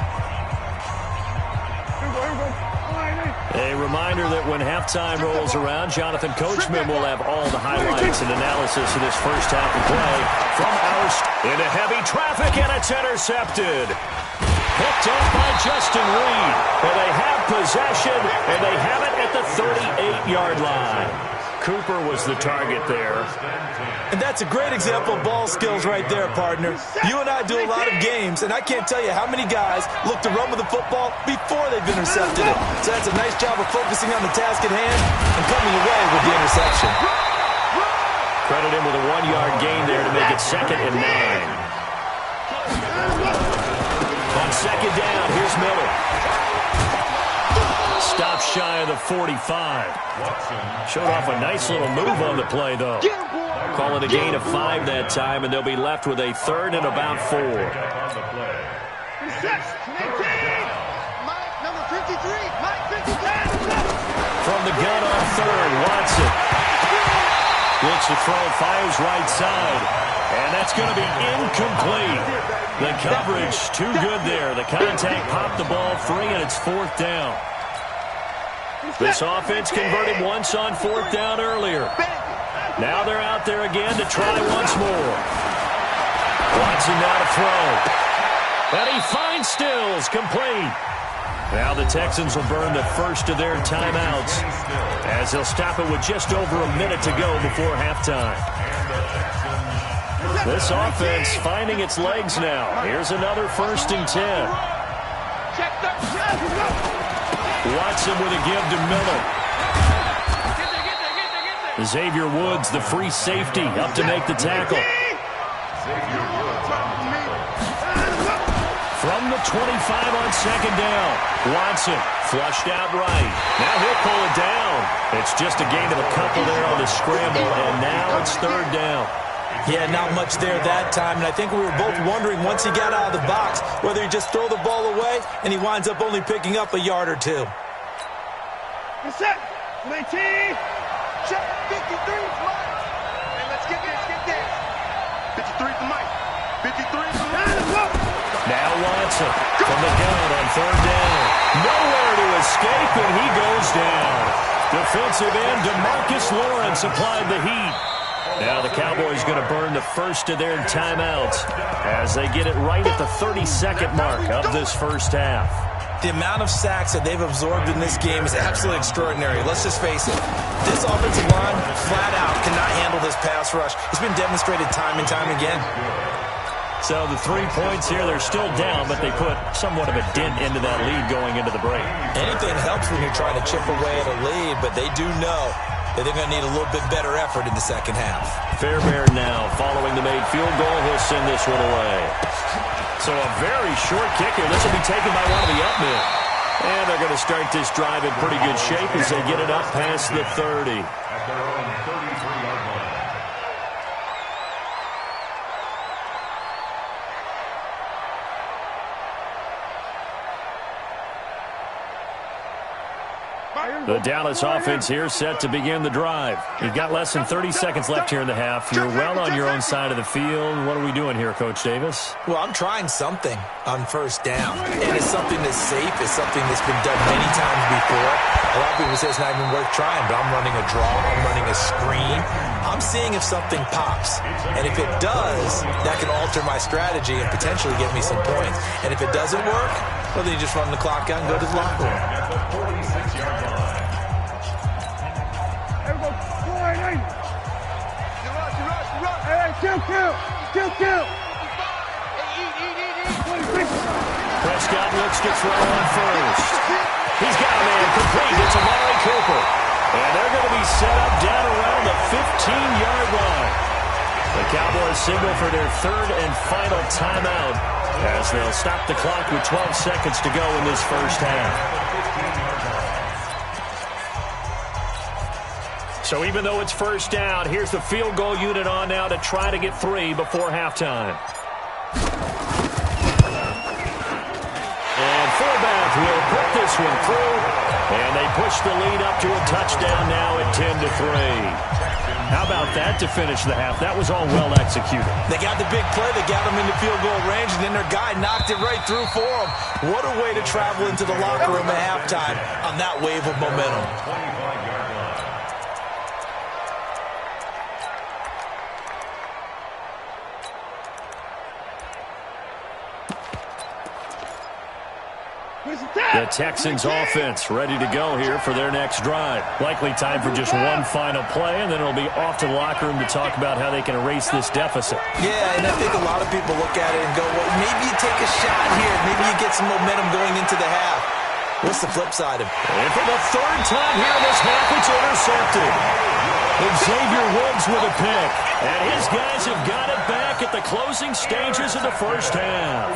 A reminder that when halftime rolls around, Jonathan Coachman will have all the highlights and analysis of this first half of play from our into heavy traffic, and it's intercepted. Picked up by Justin Reed. And they have possession, and they have it at the 38-yard line. Cooper was the target there. And that's a great example of ball skills right there, partner. You and I do a lot of games, and I can't tell you how many guys look to run with the football before they've intercepted it. So that's a nice job of focusing on the task at hand and coming away with the interception. Credit him with a 1-yard gain there to make it 2nd and 9. On second down, here's Miller. Stop shy of the 45. Showed off a nice little move on the play, though. Call it a gain of 5 that time, and they'll be left with a 3rd and about 4. From the gun on 3rd, Watson. Looks to throw, fires right side. And that's going to be incomplete. The coverage too good there. The contact popped the ball free, and it's 4th down. This offense converted once on 4th down earlier. Now they're out there again to try once more. Watson now to throw. And he finds Stills, complete. Now the Texans will burn the first of their timeouts as they'll stop it with just over a minute to go before halftime. This offense finding its legs now. Here's another 1st and 10. Watson with a give to Miller. Xavier Woods, the free safety, up to make the tackle. From the 25 on second down. Watson flushed out right. Now he'll pull it down. It's just a gain of a couple there on the scramble, and now it's 3rd down. Yeah, not much there that time, and I think we were both wondering once he got out of the box whether he just throw the ball away, and he winds up only picking up a yard or 2. Set. 19. Check 53. Now Watson from the gun on third down. Nowhere to escape, and he goes down. Defensive end DeMarcus Lawrence applied the heat. Now the Cowboys going to burn the first of their timeouts as they get it right at the 30-second mark of this first half. The amount of sacks that they've absorbed in this game is absolutely extraordinary. Let's just face it. This offensive line, flat out, cannot handle this pass rush. It's been demonstrated time and time again. So the 3 points here, they're still down, but they put somewhat of a dent into that lead going into the break. Anything helps when you're trying to chip away at a lead, but they do know that they're going to need a little bit better effort in the second half. Fairbairn now, following the made field goal, he'll send this one away. So a very short kicker. This will be taken by one of the up men. And they're going to start this drive in pretty good shape as they get it up past the 30. At their own 33-yard line. The Dallas offense here set to begin the drive. You've got less than 30 seconds left here in the half. You're well on your own side of the field. What are we doing here, Coach Davis? Well, I'm trying something on first down. And it's something that's safe. It's something that's been done many times before. A lot of people say it's not even worth trying, but I'm running a draw. I'm running a screen. I'm seeing if something pops. And if it does, that can alter my strategy and potentially get me some points. And if it doesn't work, well, then you just run the clock out and go to the locker room. At the 46-yard line. Prescott looks to throw on first. He's got a man complete. It's Amari Cooper. And they're going to be set up down around the 15-yard line. The Cowboys signal for their third and final timeout as they'll stop the clock with 12 seconds to go in this first half. So even though it's first down, here's the field goal unit on now to try to get 3 before halftime. And fullback will put this one through, and they push the lead up to a touchdown now at 10-3. How about that to finish the half? That was all well executed. They got the big play. They got them into field goal range, and then their guy knocked it right through for them. What a way to travel into the locker room at halftime on that wave of momentum. 25-yard line. The Texans offense ready to go here for their next drive. Likely time for just one final play, and then it'll be off to the locker room to talk about how they can erase this deficit. Yeah, and I think a lot of people look at it and go, well, maybe you take a shot here. Maybe you get some momentum going into the half. What's the flip side of it? And for the third time here in this half, it's intercepted. Xavier Woods with a pick. And his guys have got it back at the closing stages of the first half.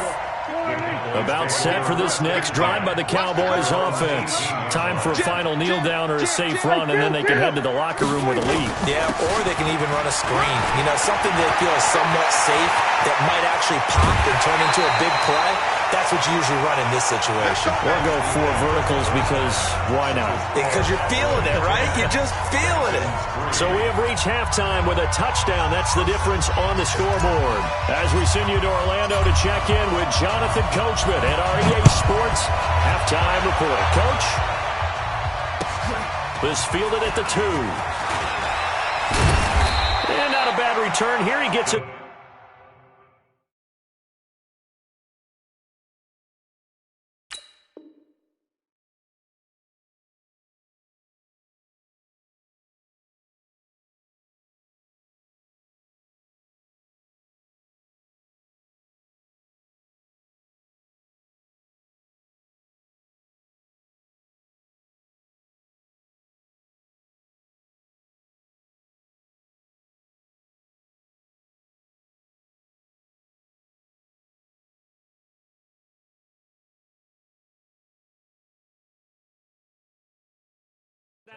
About set for this next drive by the Cowboys offense. Time for a final kneel down or a safe run, and then they can head to the locker room with a lead. Yeah, or they can even run a screen. You know, something they feel is somewhat safe that might actually pop and turn into a big play. That's what you usually run in this situation. Or go 4 verticals because why not? Because you're feeling it, right? You're just feeling it. So we have reached halftime with a touchdown. That's the difference on the scoreboard. As we send you to Orlando to check in with Jonathan Coachman at our EA Sports Halftime Report. Coach? This fielded at the 2. And not a bad return here. He gets it.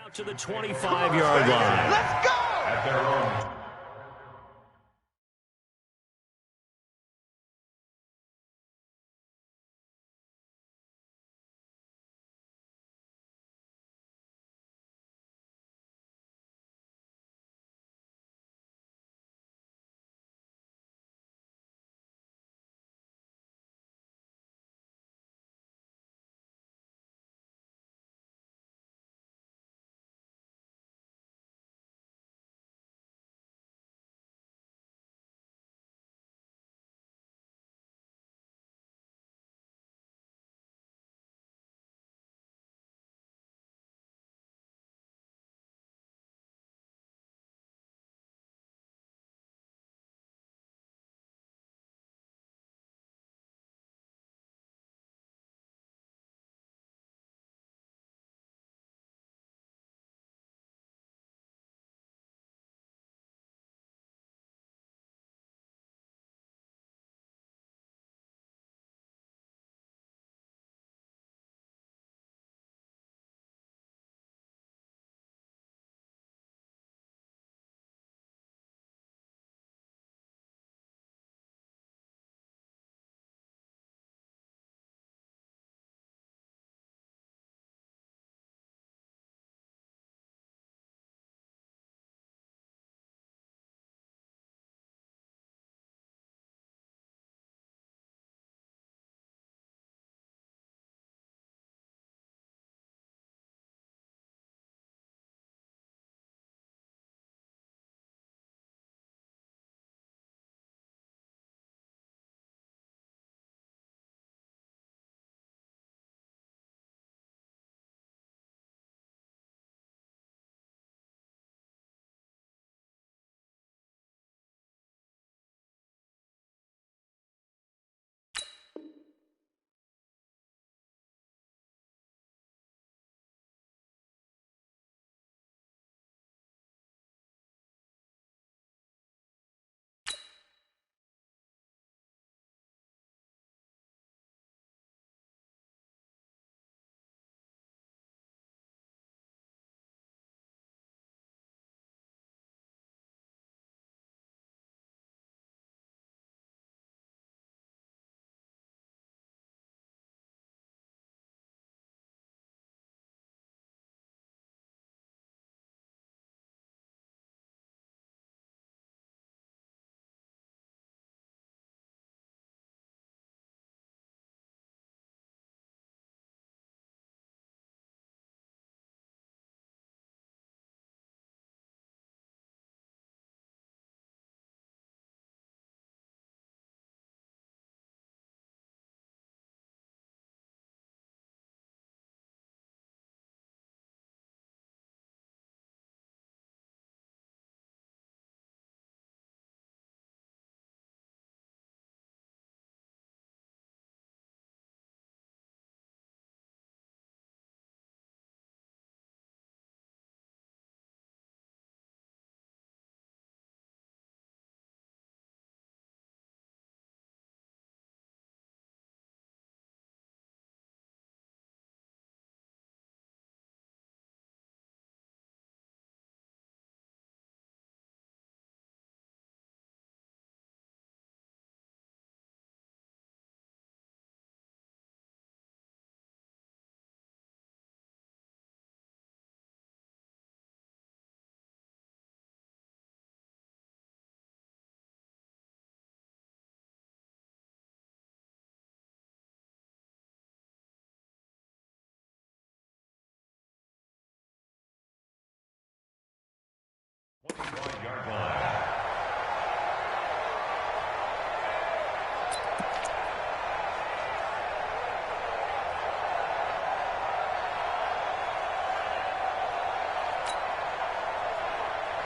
Out to the 25-yard line. Let's go! At their own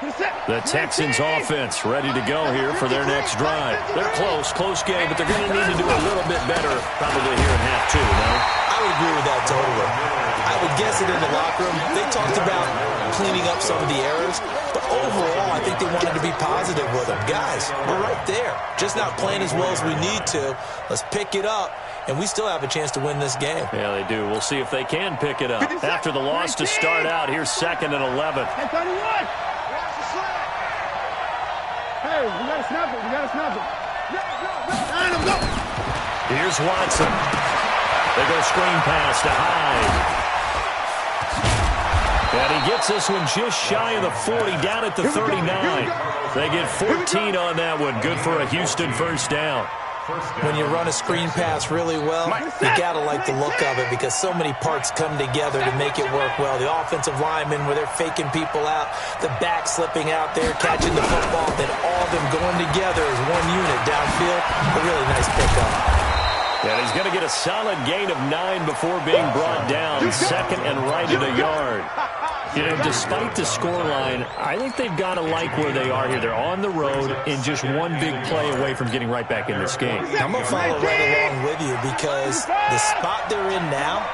The Texans offense ready to go here for their next drive. They're close game, but they're going to need to do a little bit better probably here in half two, no? I would agree with that totally. I would guess it in the locker room. They talked about cleaning up some of the errors, but overall, I think they wanted to be positive with them. Guys, we're right there. Just not playing as well as we need to. Let's pick it up, and we still have a chance to win this game. Yeah, they do. We'll see if they can pick it up. After the loss to start out, here's 2nd and 11. Hey, we gotta snap it. Here's Watson. They go screen pass to Hyde. And he gets this one just shy of the 40, down at the 39. They get 14 on that one. Good for a Houston first down. When you run a screen pass really well, you got to like the look of it because so many parts come together to make it work well. The offensive linemen, where they're faking people out, the back slipping out there, catching the football, then all of them going together as one unit downfield. A really nice pickup. And he's going to get a solid gain of 9 before being brought down. 2nd and right at a yard. You know, despite the scoreline, I think they've got to like where they are here. They're on the road and just one big play away from getting right back in this game. I'm going to follow right along with you because the spot they're in now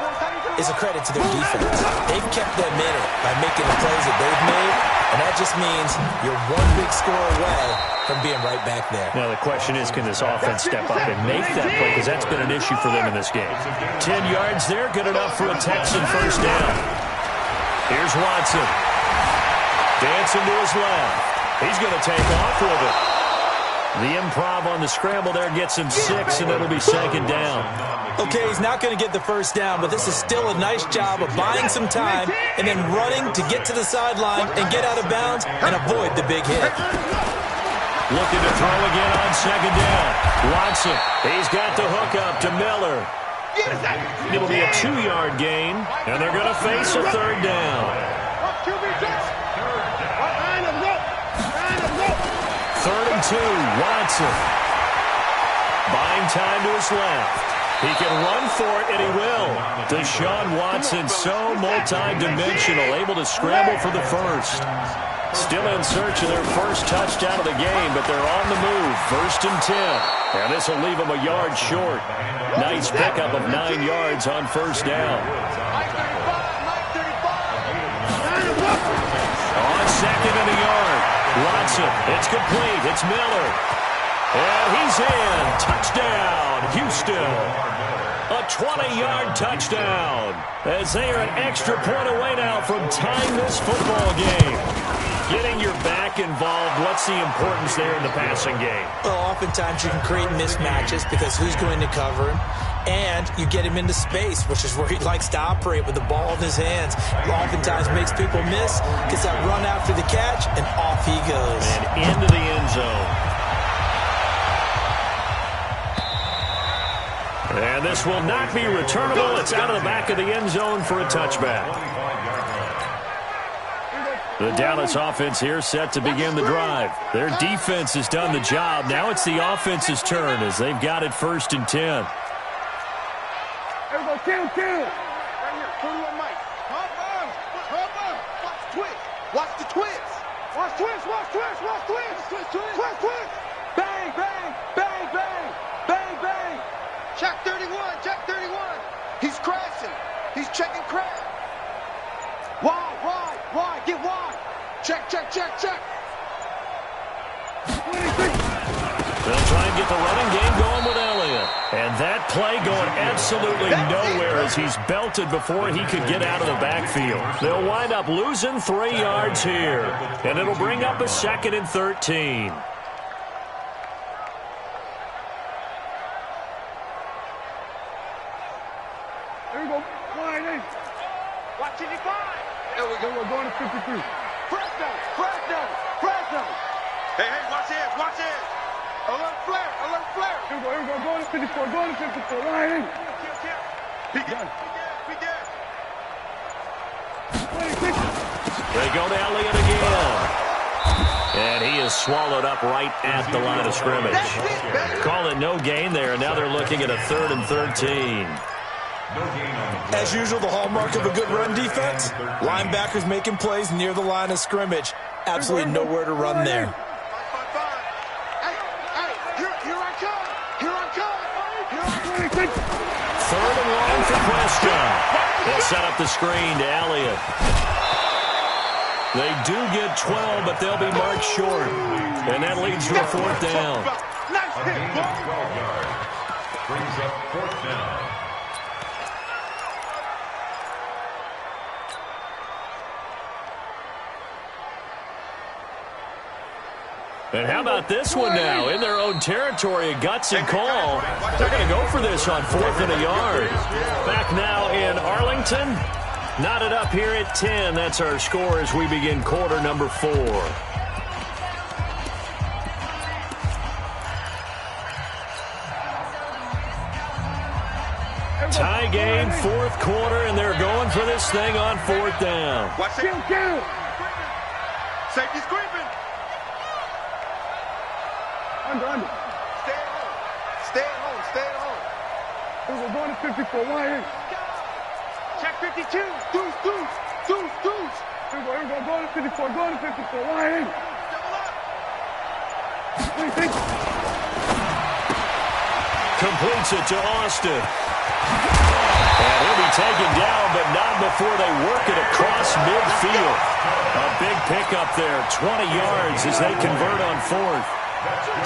is a credit to their defense. They've kept them in it by making the plays that they've made, and that just means you're one big score away from being right back there. Now, the question is, can this offense step up and make that play? Because that's been an issue for them in this game. 10 yards there, good enough for a Texan first down. Here's Watson. Dancing to his left. He's going to take off with it. The improv on the scramble there gets him 6, and it'll be 2nd down. Okay, he's not going to get the first down, but this is still a nice job of buying some time and then running to get to the sideline and get out of bounds and avoid the big hit. Looking to throw again on 2nd down. Watson, he's got the hook up to Miller. It'll be a 2-yard gain, and they're going to face a 3rd down. 3rd and 2, Watson. Buying time to his left. He can run for it, and he will. Deshaun Watson, so multi-dimensional, able to scramble for the first. Still in search of their first touchdown of the game, but they're on the move. 1st and 10. And this will leave them a yard short. Nice pickup of 9 yards on first down. On 2nd and a yard. Watson, it's complete. It's Miller. And he's in. Touchdown, Houston. A 20-yard touchdown. As they are an extra point away now from tying this football game. Getting your back involved, what's the importance there in the passing game? Well, oftentimes you can create mismatches because who's going to cover him? And you get him into space, which is where he likes to operate with the ball in his hands. Oftentimes makes people miss, gets that run after the catch, and off he goes. And into the end zone. And this will not be returnable. It's out of the back of the end zone for a touchback. The Dallas offense here set to begin the drive. Their defense has done the job. Now it's the offense's turn as they've got it 1st and 10. There we go, kill. Right here, 41 Mike. Hop on. Watch the twist. Watch twist. Bang. Check 31. He's crashing. He's checking crash. Wide, get wide. Check. They'll try and get the running game going with Elliott. And that play going absolutely nowhere as he's belted before he could get out of the backfield. They'll wind up losing 3 yards here. And it'll bring up a 2nd and 13. There we go. Wide in. Watch it, fine. There we go. We're going to 53. Press down. Hey, watch this. Alert flare. Here we go. Going to 54. Line in. Be good. They go to Elliott again. And he is swallowed up right at the line of scrimmage. Call it no gain there. Now they're looking at a 3rd and 13. As usual, the hallmark of a good run defense, linebackers making plays near the line of scrimmage. Absolutely nowhere to run there. Hey, here I come. Here I come. Third and long for Prescott. They'll set up the screen to Elliott. They do get 12, but they'll be marked short. And that leads to a fourth down. Nice hit, bro. 12 yards. Brings up fourth down. And how about this one now? In their own territory, a gutsy call. They're going to go for this on 4th and a yard. Back now in Arlington. Knotted up here at 10. That's our score as we begin quarter number 4. Tie game, 4th quarter, and they're going for this thing on 4th down. Watch it. Safety screaming. Under. Stay at home. Stay at home. Stay at home. We're going to 54. Why here? Check 52. Deuce. Here we go. Going to 54. Going to 54. Why here? Double up. What do you think? Completes it to Austin. And he'll be taken down, but not before they work it across midfield. A big pickup there, 20 yards as they convert on 4th.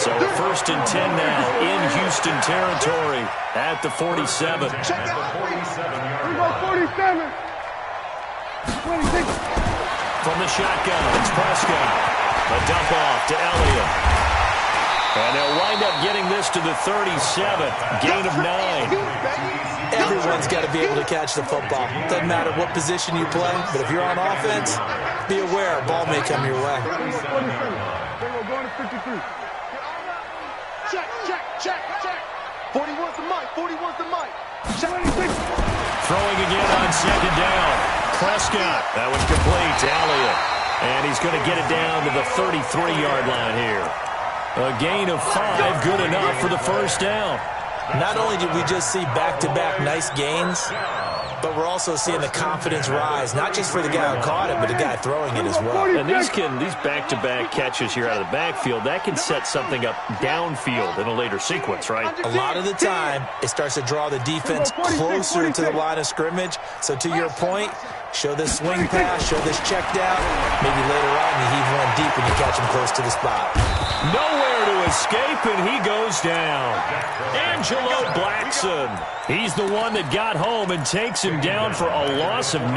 So a 1st and 10 now in Houston territory at the 47. Check out 47. We go 47. 26. From the shotgun, it's Prescott. A dump off to Elliott. And they'll wind up getting this to the 37. Gain of 9. Everyone's got to be able to catch the football. Doesn't matter what position you play, but if you're on offense, be aware a ball may come your way. 47. We're going to 53. Check. 41's the mic. 41's the mic. 26. Throwing again on 2nd down. Prescott. That was complete to Elliott. And he's going to get it down to the 33-yard line here. A gain of 5, good enough for the 1st down. Not only did we just see back-to-back nice gains, but we're also seeing the confidence rise, not just for the guy who caught it, but the guy throwing it as well. And these back-to-back catches here out of the backfield, that can set something up downfield in a later sequence, right? A lot of the time, it starts to draw the defense closer to the line of scrimmage. So to your point, show this swing pass, show this check down. Maybe later on you heave one deep and you catch him close to the spot. Nowhere to escape, and he goes down. Angelo Blackson. He's the one that got home and takes him down for a loss of 9.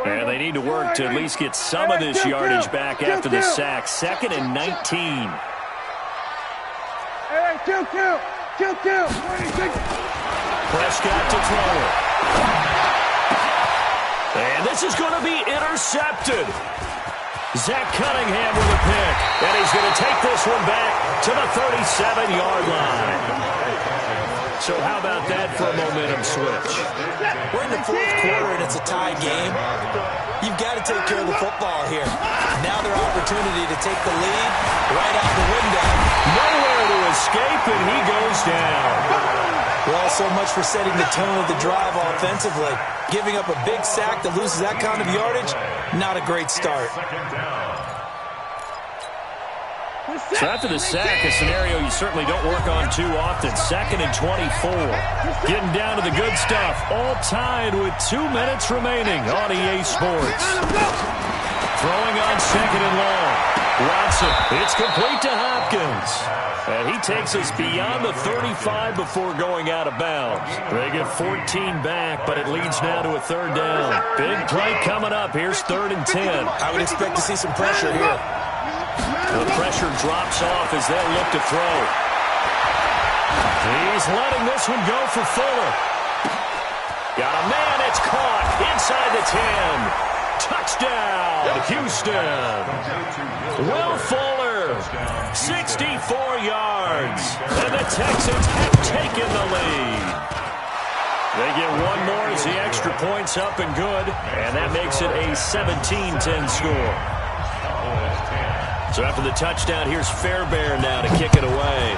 And they need to work to at least get some of this yardage back after the sack. 2nd and 19. Hey, kill. 26. Prescott to throw it. And this is going to be intercepted. Zach Cunningham with a pick. And he's going to take this one back to the 37-yard line. So how about that for a momentum switch? We're in the 4th quarter and it's a tie game. You've got to take care of the football here. Now their opportunity to take the lead right out the window. Nowhere to escape, and he goes down. Well, so much for setting the tone of the drive offensively. Giving up a big sack that loses that kind of yardage, not a great start. So after the sack, a scenario you certainly don't work on too often. 2nd and 24. Getting down to the good stuff. All tied with 2 minutes remaining on EA Sports. Throwing on 2nd and long. Watson, it's complete to Hopkins. And he takes us beyond the 35 before going out of bounds. They get 14 back, but it leads now to a 3rd down. Big play coming up. Here's 3rd and 10. I would expect to see some pressure here. The pressure drops off as they'll look to throw. He's letting this one go for Fuller. Got a man, it's caught inside the 10. Touchdown, Houston. Will Fuller, 64 yards. And the Texans have taken the lead. They get one more as the extra point's up and good. And that makes it a 17-10 score. So after the touchdown, here's Fairbairn now to kick it away.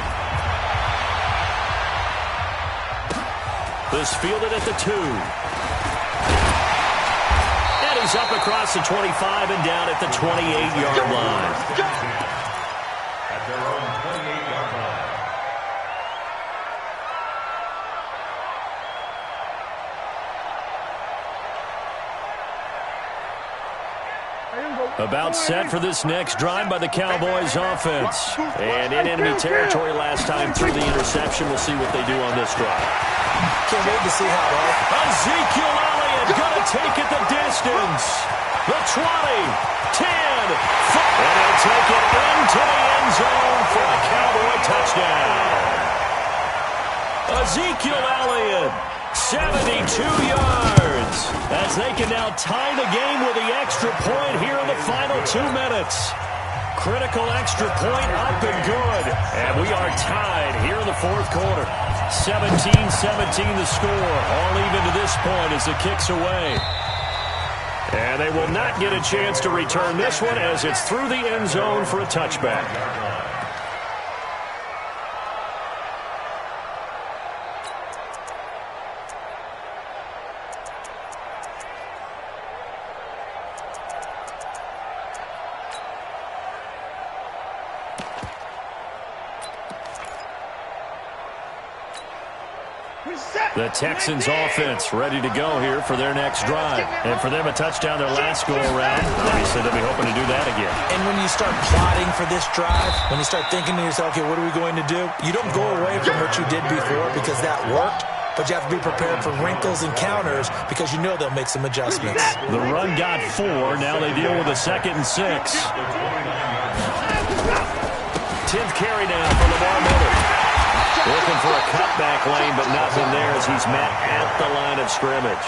This fielded at the 2. And he's up across the 25 and down at the 28-yard line. At their own 28-yard line. About set for this next drive by the Cowboys offense. And in enemy territory last time through the interception. We'll see what they do on this drive. Can't wait to see how well. Ezekiel Elliott going to take it the distance. The 20, 10, 5. And he'll take it into the end zone for a Cowboy touchdown. Ezekiel Elliott, 72 yards. As they can now tie the game with the extra point here in the final 2 minutes. Critical extra point up and good. And we are tied here in the fourth quarter. 17-17 the score. All even to this point as the kick's away. And they will not get a chance to return this one as it's through the end zone for a touchback. The Texans offense ready to go here for their next drive. And for them, a touchdown their last go-around. Obviously, they'll be hoping to do that again. And when you start plotting for this drive, when you start thinking to yourself, okay, what are we going to do? You don't go away from what you did before because that worked. But you have to be prepared for wrinkles and counters because you know they'll make some adjustments. The run got 4. Now they deal with a 2nd and 6. 10th carry now for Lamar Miller. Looking for a cutback lane, but nothing there as he's met at the line of scrimmage.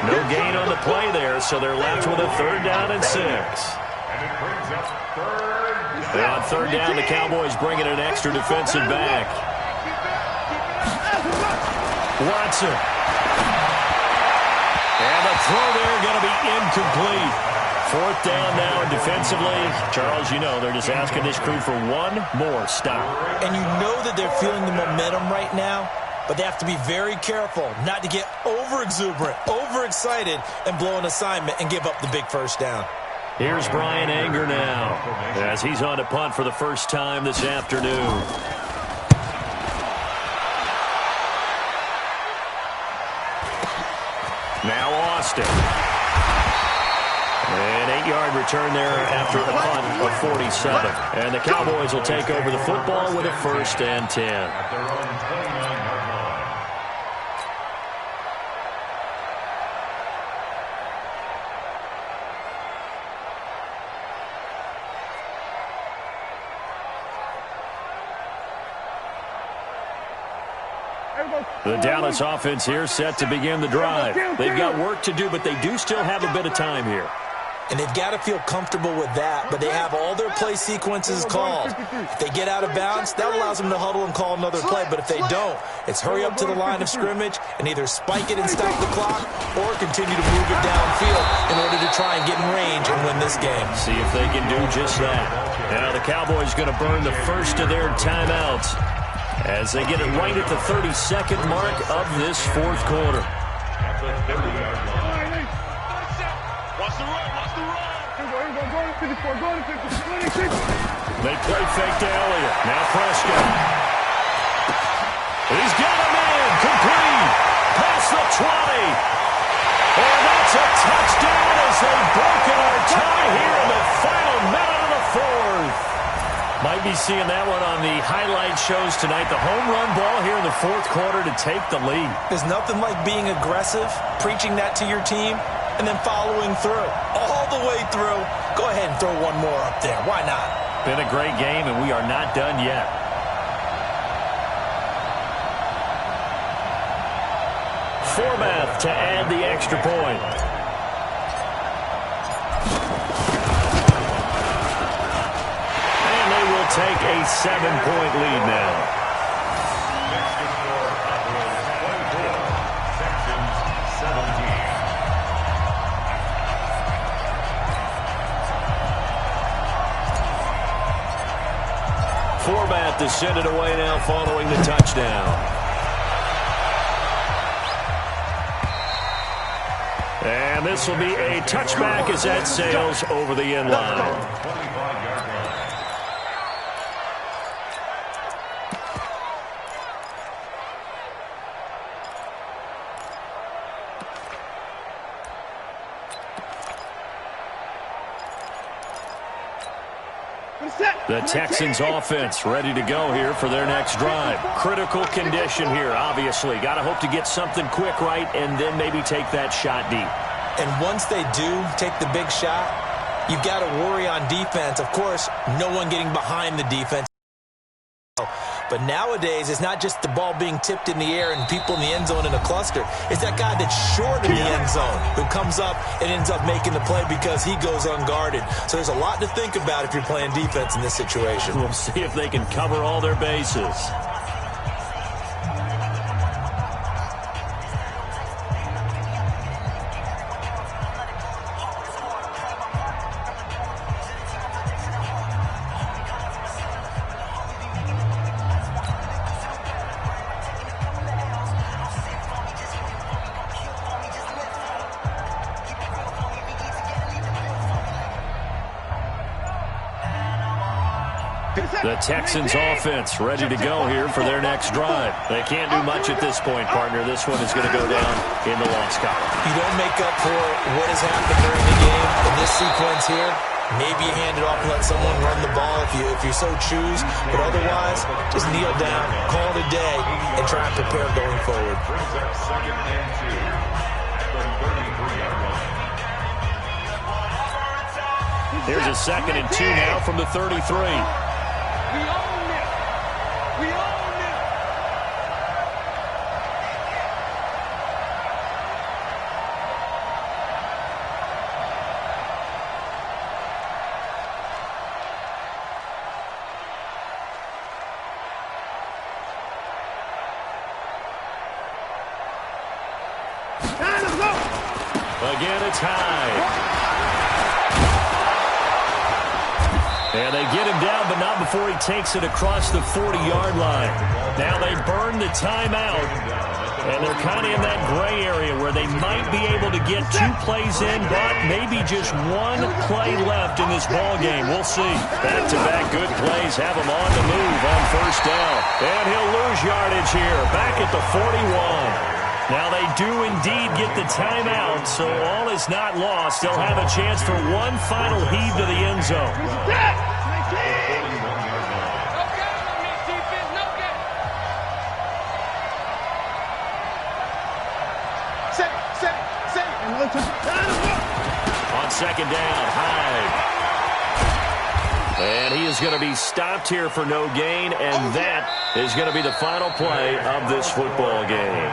No gain on the play there, so they're left with a 3rd down and 6. And on 3rd down, the Cowboys bring in an extra defensive back. Watson. And the throw there going to be incomplete. 4th down now, and defensively, Charles, you know, they're just asking this crew for one more stop. And you know that they're feeling the momentum right now, but they have to be very careful not to get over-exuberant, overexcited, and blow an assignment and give up the big 1st down. Here's Brian Anger now, as he's on to punt for the first time this afternoon. Now Austin. An 8-yard return there after a punt of 47. And the Cowboys will take over the football with a 1st and 10. At their own 29-yard line. The Dallas offense here set to begin the drive. They've got work to do, but they do still have a bit of time here. And they've got to feel comfortable with that, but they have all their play sequences called. If they get out of bounds, that allows them to huddle and call another play, but if they don't, it's hurry up to the line of scrimmage and either spike it and stop the clock or continue to move it downfield in order to try and get in range and win this game. See if they can do just that. Now the Cowboys going to burn the first of their timeouts as they get it right at the 32nd mark of this fourth quarter. At the 30-yard line. Watch the run, watch the run. Go to 54, go to 56. They play fake to Elliott. Now Prescott. He's got a man. Complete. Past the 20. And that's a touchdown as they've broken our tie here in the final minute of the fourth. Might be seeing that one on the highlight shows tonight. The home run ball here in the fourth quarter to take the lead. There's nothing like being aggressive, preaching that to your team, and then following through. All the way through. Go ahead and throw one more up there. Why not? Been a great game, and we are not done yet. Formath to add the extra point. And they will take a 7-point lead now. Next to score, Cowboys 24, Texans 17. to send it away now following the touchdown. And this will be a touchback as that sails over the end line. The Texans offense ready to go here for their next drive. Critical condition here, obviously. Got to hope to get something quick right and then maybe take that shot deep. And once they do take the big shot, you've got to worry on defense. Of course, no one getting behind the defense. But nowadays, it's not just the ball being tipped in the air and people in the end zone in a cluster. It's that guy that's short in the end zone who comes up and ends up making the play because he goes unguarded. So there's a lot to think about if you're playing defense in this situation. We'll see if they can cover all their bases. The Texans offense ready to go here for their next drive. They can't do much at this point, partner. This one is going to go down in the loss column. You don't make up for what has happened during the game in this sequence here. Maybe you hand it off and let someone run the ball if you so choose. But otherwise, just kneel down, call it a day, and try and prepare going forward. Brings up 2nd and 2 at the 33-yard line. Here's a 2nd and 2 now from the 33. We own it. We own it. Again, it's high. And they get him down, but not before he takes it across the 40-yard line. Now they burn the timeout, and they're kind of in that gray area where they might be able to get 2 plays in, but maybe just 1 play left in this ball game. We'll see. Back-to-back good plays have him on the move on 1st down. And he'll lose yardage here, back at the 41. Now they do indeed get the timeout, so all is not lost. They'll have a chance for 1 final heave to the end zone. On 2nd down, Hyde. And he is going to be stopped here for no gain, and that is going to be the final play of this football game.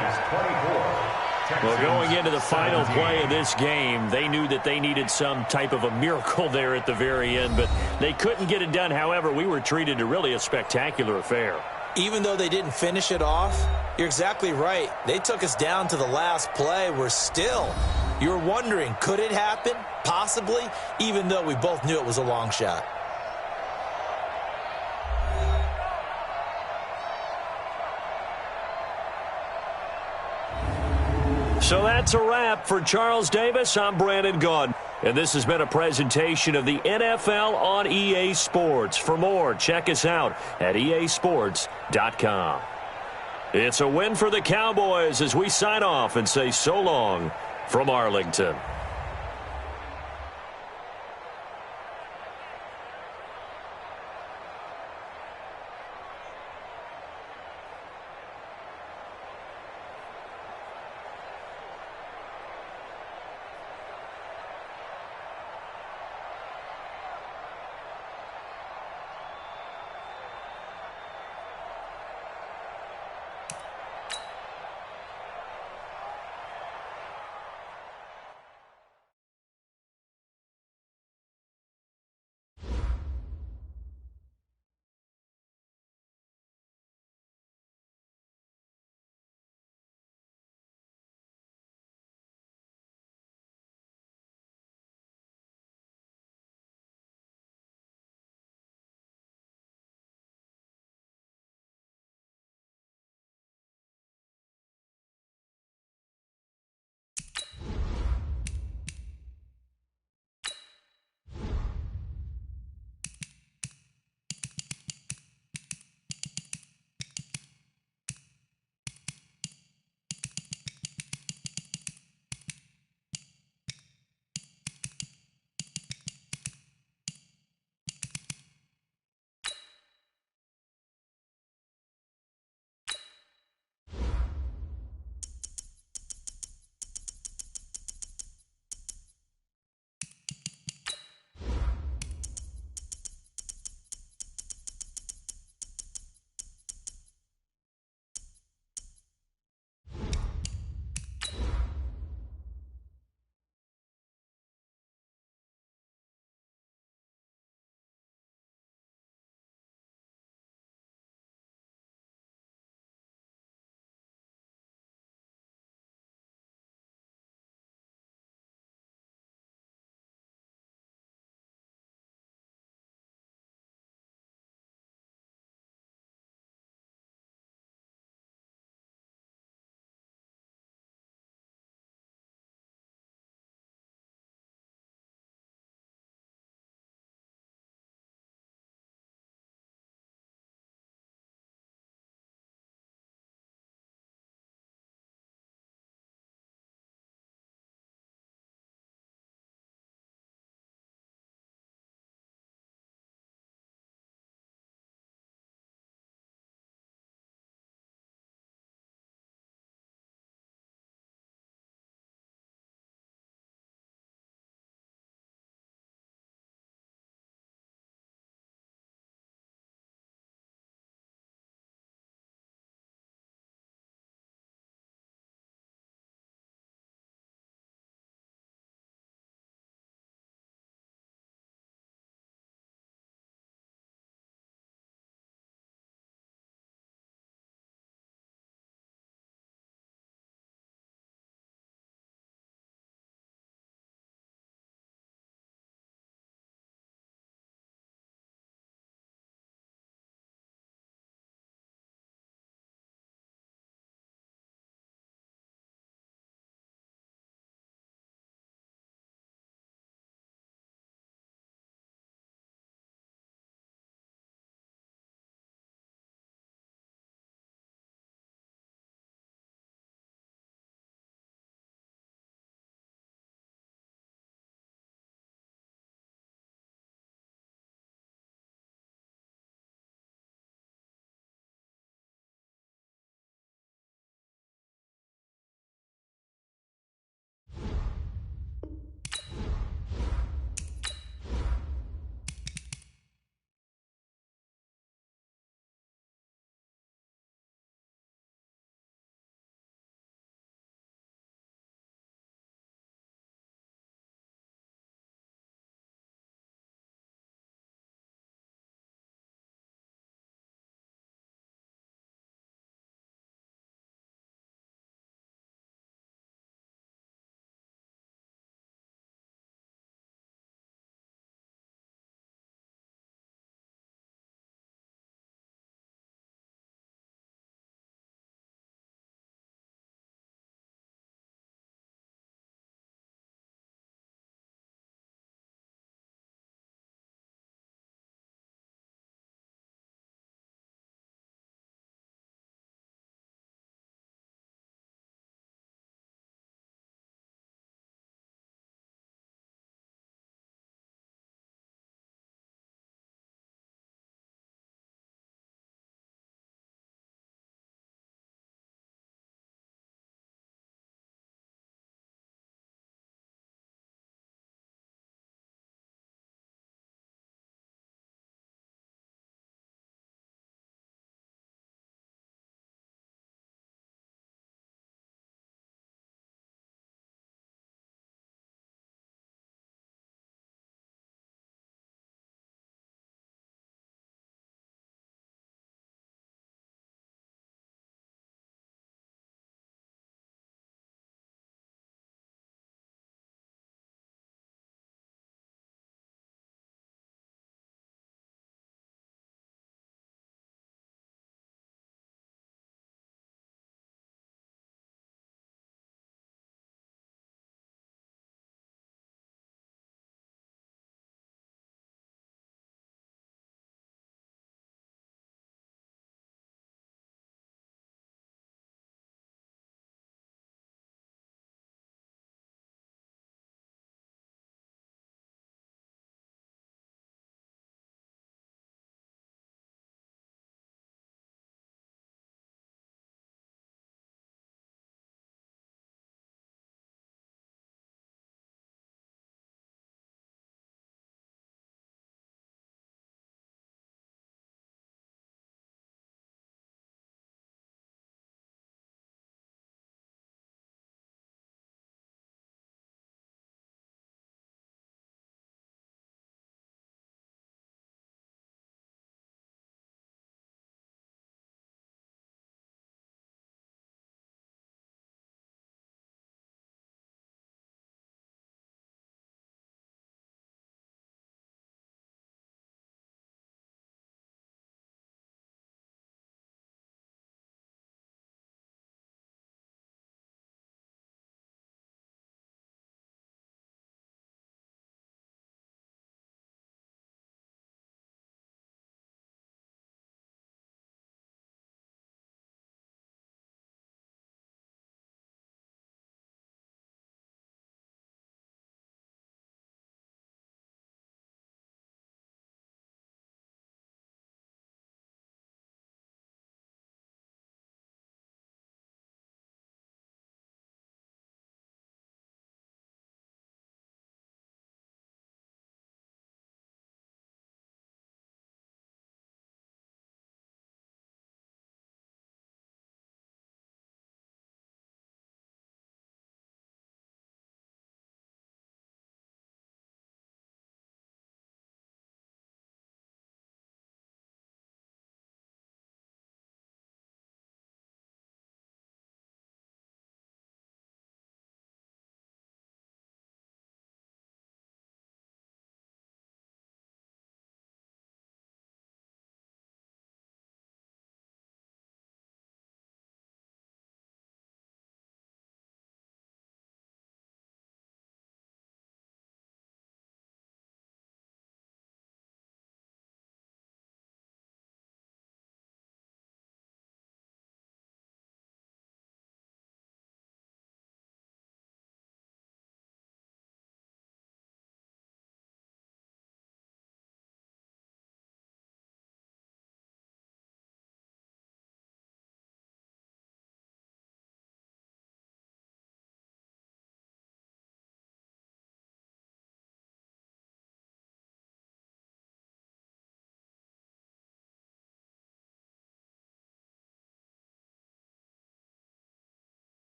Well, going into the final play of this game, they knew that they needed some type of a miracle there at the very end, but they couldn't get it done. However, we were treated to really a spectacular affair. Even though they didn't finish it off, you're exactly right. They took us down to the last play. We're still, you were wondering, could it happen? Possibly, even though we both knew it was a long shot. So that's a wrap for Charles Davis. I'm Brandon Gaudin. And this has been a presentation of the NFL on EA Sports. For more, check us out at easports.com. It's a win for the Cowboys as we sign off and say so long from Arlington.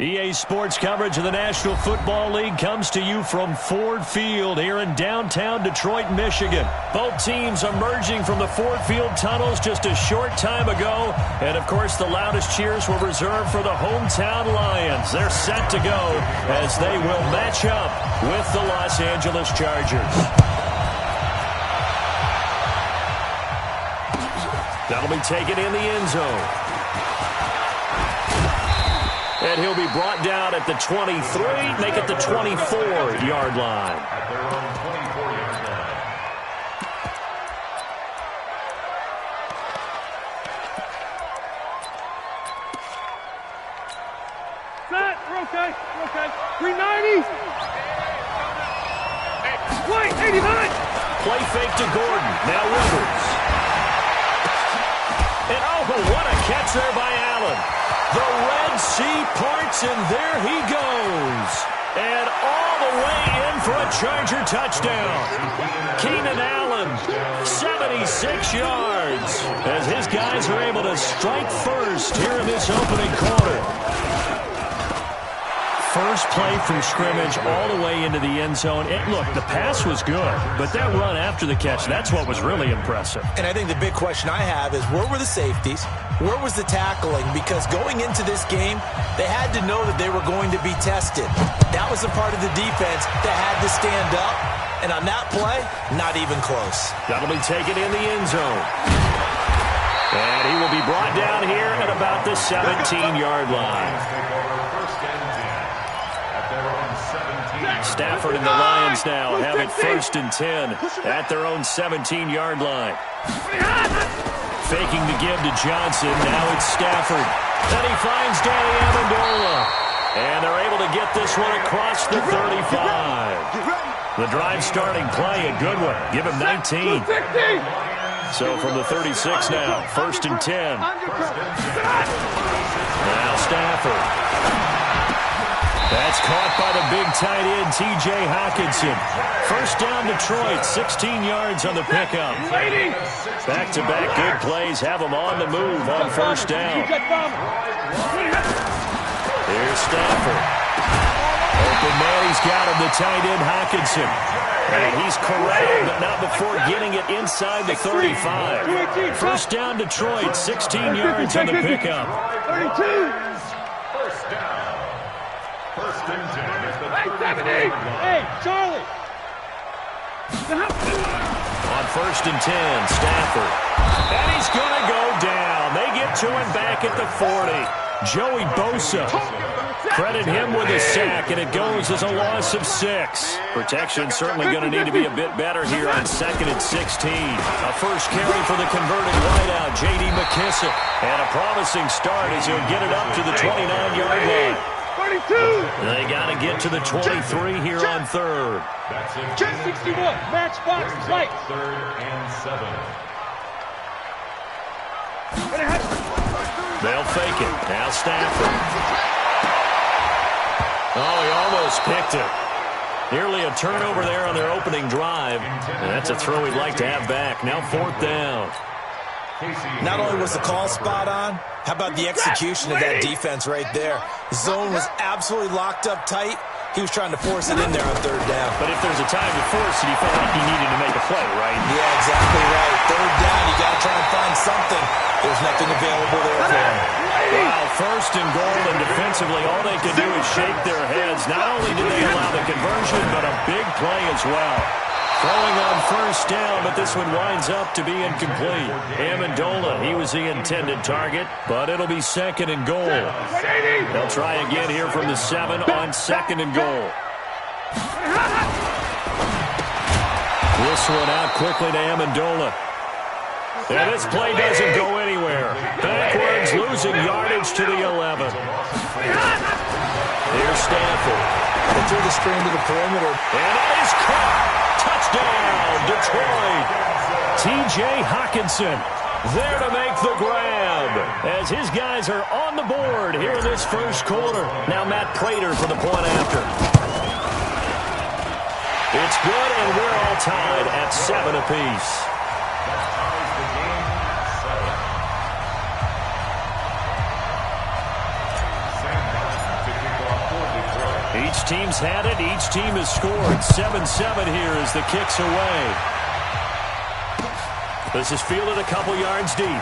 EA Sports coverage of the National Football League comes to you from Ford Field here in downtown Detroit, Michigan. Both teams emerging from the Ford Field tunnels just a short time ago. And, of course, the loudest cheers were reserved for the hometown Lions. They're set to go as they will match up with the Los Angeles Chargers. That'll be taken in the end zone. And he'll be brought down at the 23, make it the 24-yard line. At their own 24-yard line. Set. We're okay. We're okay. 390. Wait, 89. Play fake to Gordon. Now Rivers. And oh, what a catch there by Allen. The Red Sea parts, and there he goes. And all the way in for a Charger touchdown. Keenan Allen, 76 yards, as his guys are able to strike first here in this opening quarter. First play from scrimmage all the way into the end zone. And look, the pass was good, but that run after the catch, that's what was really impressive. And I think the big question I have is, where were the safeties? Where was the tackling? Because going into this game, they had to know that they were going to be tested. That was a part of the defense that had to stand up. And on that play, not even close. That'll be taken in the end zone. And he will be brought down here at about the 17-yard line. Stafford and the Lions now have it 1st and 10 at their own 17-yard line. Faking the give to Johnson. Now it's Stafford. Then he finds Danny Amendola. And they're able to get this one across the 35. The drive starting play, a good one. Give him 19. So from the 36 now, 1st and 10. Now Stafford. That's caught by the big tight end, T.J. Hockenson. 1st down Detroit, 16 yards on the pickup. Back-to-back good plays have them on the move on 1st down. Here's Stafford. Open man, he's got him, the tight end, Hockenson. And he's corralled, but not before getting it inside the 35. 1st down Detroit, 16 yards on the pickup. 32. 1st down. 1st and 10 at the 70. Hey, Charlie. On 1st and 10, Stafford. And he's going to go down. They get to him back at the 40. Joey Bosa. Credit him with a sack, and it goes as a loss of 6. Protection certainly going to need to be a bit better here on 2nd and 16. A first carry for the converted wideout, J.D. McKissick. And a promising start as he'll get it up to the 29-yard line. 32. They got to get to the 23 here on 3rd. That's it. Check 61. Match box. Light. 3rd and 7. They'll fake it. Now Stafford. Oh, he almost picked it. Nearly a turnover there on their opening drive. And that's a throw he'd like to have back. Now 4th down. Not only was the call spot on, how about the execution of that defense right there? The zone was absolutely locked up tight. He was trying to force it in there on 3rd down. But if there's a time to force it, he felt like he needed to make a play, right? Yeah, exactly right. 3rd down, you got to try and find something. There's nothing available there for him. Wow, 1st and goal, and defensively, all they can do is shake their heads. Not only did they allow the conversion, but a big play as well. Throwing on 1st down, but this one winds up to be incomplete. Amendola, he was the intended target, but it'll be 2nd and goal. They'll try again here from the 7 on 2nd and goal. This one out quickly to Amendola. And this play doesn't go anywhere. Backwards, losing yardage to the 11. Here's Stafford. They threw the screen to the perimeter. And that is caught. Touchdown, Detroit. T.J. Hockenson there to make the grab as his guys are on the board here in this 1st quarter. Now Matt Prater for the point after. It's good, and we're all tied at 7 apiece. Each team's had it. Each team has scored. 7-7 here as the kick's away. This is fielded a couple yards deep.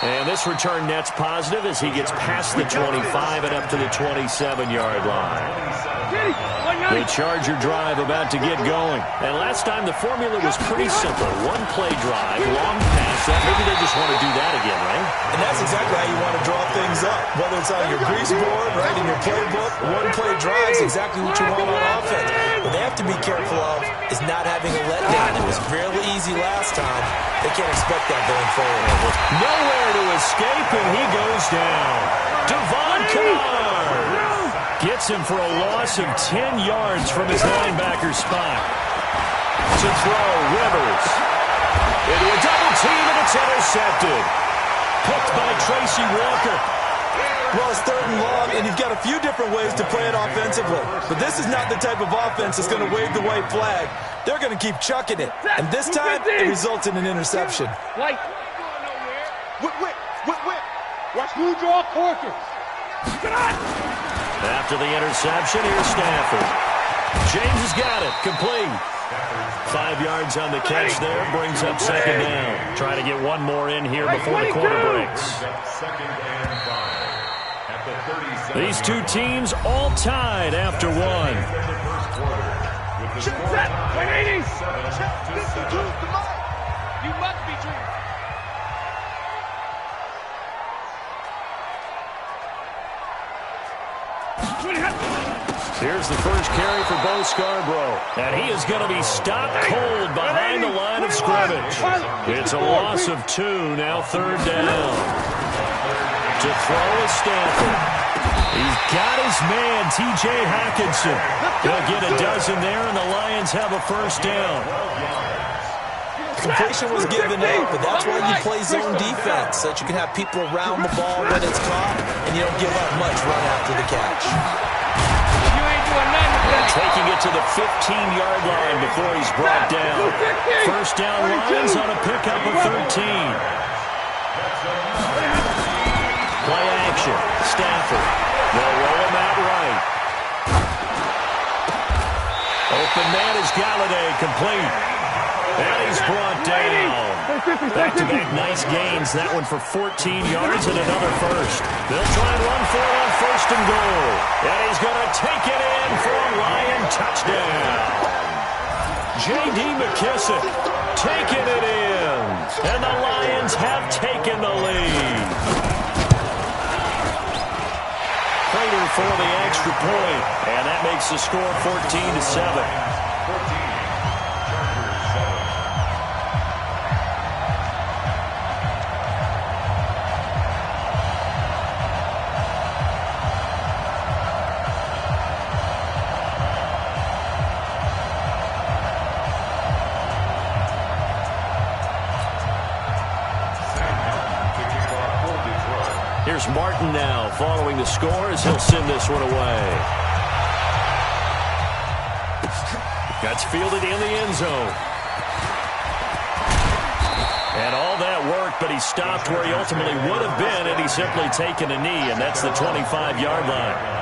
And this return net's positive as he gets past the 25 and up to the 27-yard line. The Charger drive about to get going. And last time the formula was pretty simple. One-play drive, long pass. Maybe they just want to do that again, right? And that's exactly how you want to draw things up. Whether it's on your grease board, right, in your playbook, one-play drive is exactly what you want on offense. What they have to be careful of is not having a letdown. It was fairly easy last time. They can't expect that going forward. Nowhere to escape, and he goes down. Devon Kennard gets him for a loss of 10 yards from his linebacker spot. To throw, Rivers. Into a double team, and it's intercepted. Picked by Tracy Walker. Well, it's 3rd and long, and you've got a few different ways to play it offensively. But this is not the type of offense that's going to wave the white flag. They're going to keep chucking it. And this time, it results in an interception. Whip. Watch who draw quarters. After the interception, here's Stafford. James has got it. Complete. 5 yards on the catch there. Brings up 2nd down. Trying to get one more in here before the quarter breaks. These two teams all tied after one. You must be true. Here's the first carry for Bo Scarborough. And he is going to be stopped cold behind the line of scrimmage. It's a loss of 2, now 3rd down. To throw is Stafford. He's got his man, T.J. Hockenson. He'll get a dozen there, and the Lions have a 1st down. Completion was given up, but that's why you play zone defense, so that you can have people around the ball when it's caught, and you don't give up much run after the catch. You ain't doing nothing with that. Taking it to the 15-yard line before he's brought down. 1st down Lions on a pickup of 13. Play action. Stafford. They'll roll him out right. Open man is Galladay, complete. And he's brought down. Back-to-back nice gains. That one for 14 yards and another 1st. They'll try and run for it on 1st and goal. And he's going to take it in for a Lion touchdown. J.D. McKissick taking it in. And the Lions have taken the lead. Prater for the extra point. And that makes the score 14-7. Here's Martin now following the score as he'll send this one away. That's fielded in the end zone. And all that work, but he stopped where he ultimately would have been had he simply taken a knee, and that's the 25-yard line.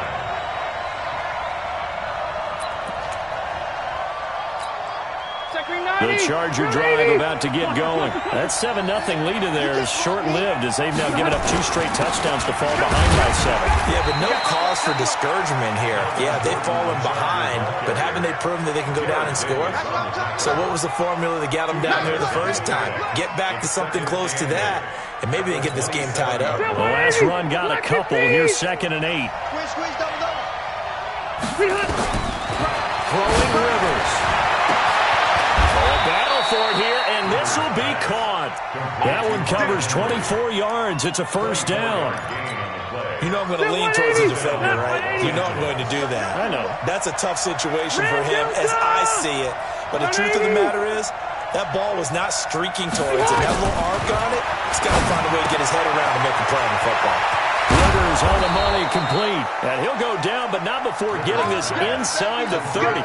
The Charger drive about to get going. That 7-0 lead in there is short-lived as they've now given up 2 straight touchdowns to fall behind by 7. Yeah, but no cause for discouragement here. Yeah, they've fallen behind, but haven't they proven that they can go down and score? So what was the formula that got them down there the first time? Get back to something close to that, and maybe they get this game tied up. The last run got a couple. Here's 2nd and 8. Throwing Rivers. Battle for it here, and this will be caught. That one covers 24 yards. It's a 1st down. You know I'm going to lean towards the defender, right? You know I'm going to do that. I know. That's a tough situation for him as I see it. But the truth of the matter is, that ball was not streaking towards it. That little arc on it, he's got to find a way to get his head around and make a play on the football. Rivers on the money, complete. And he'll go down, but not before getting this inside the 30.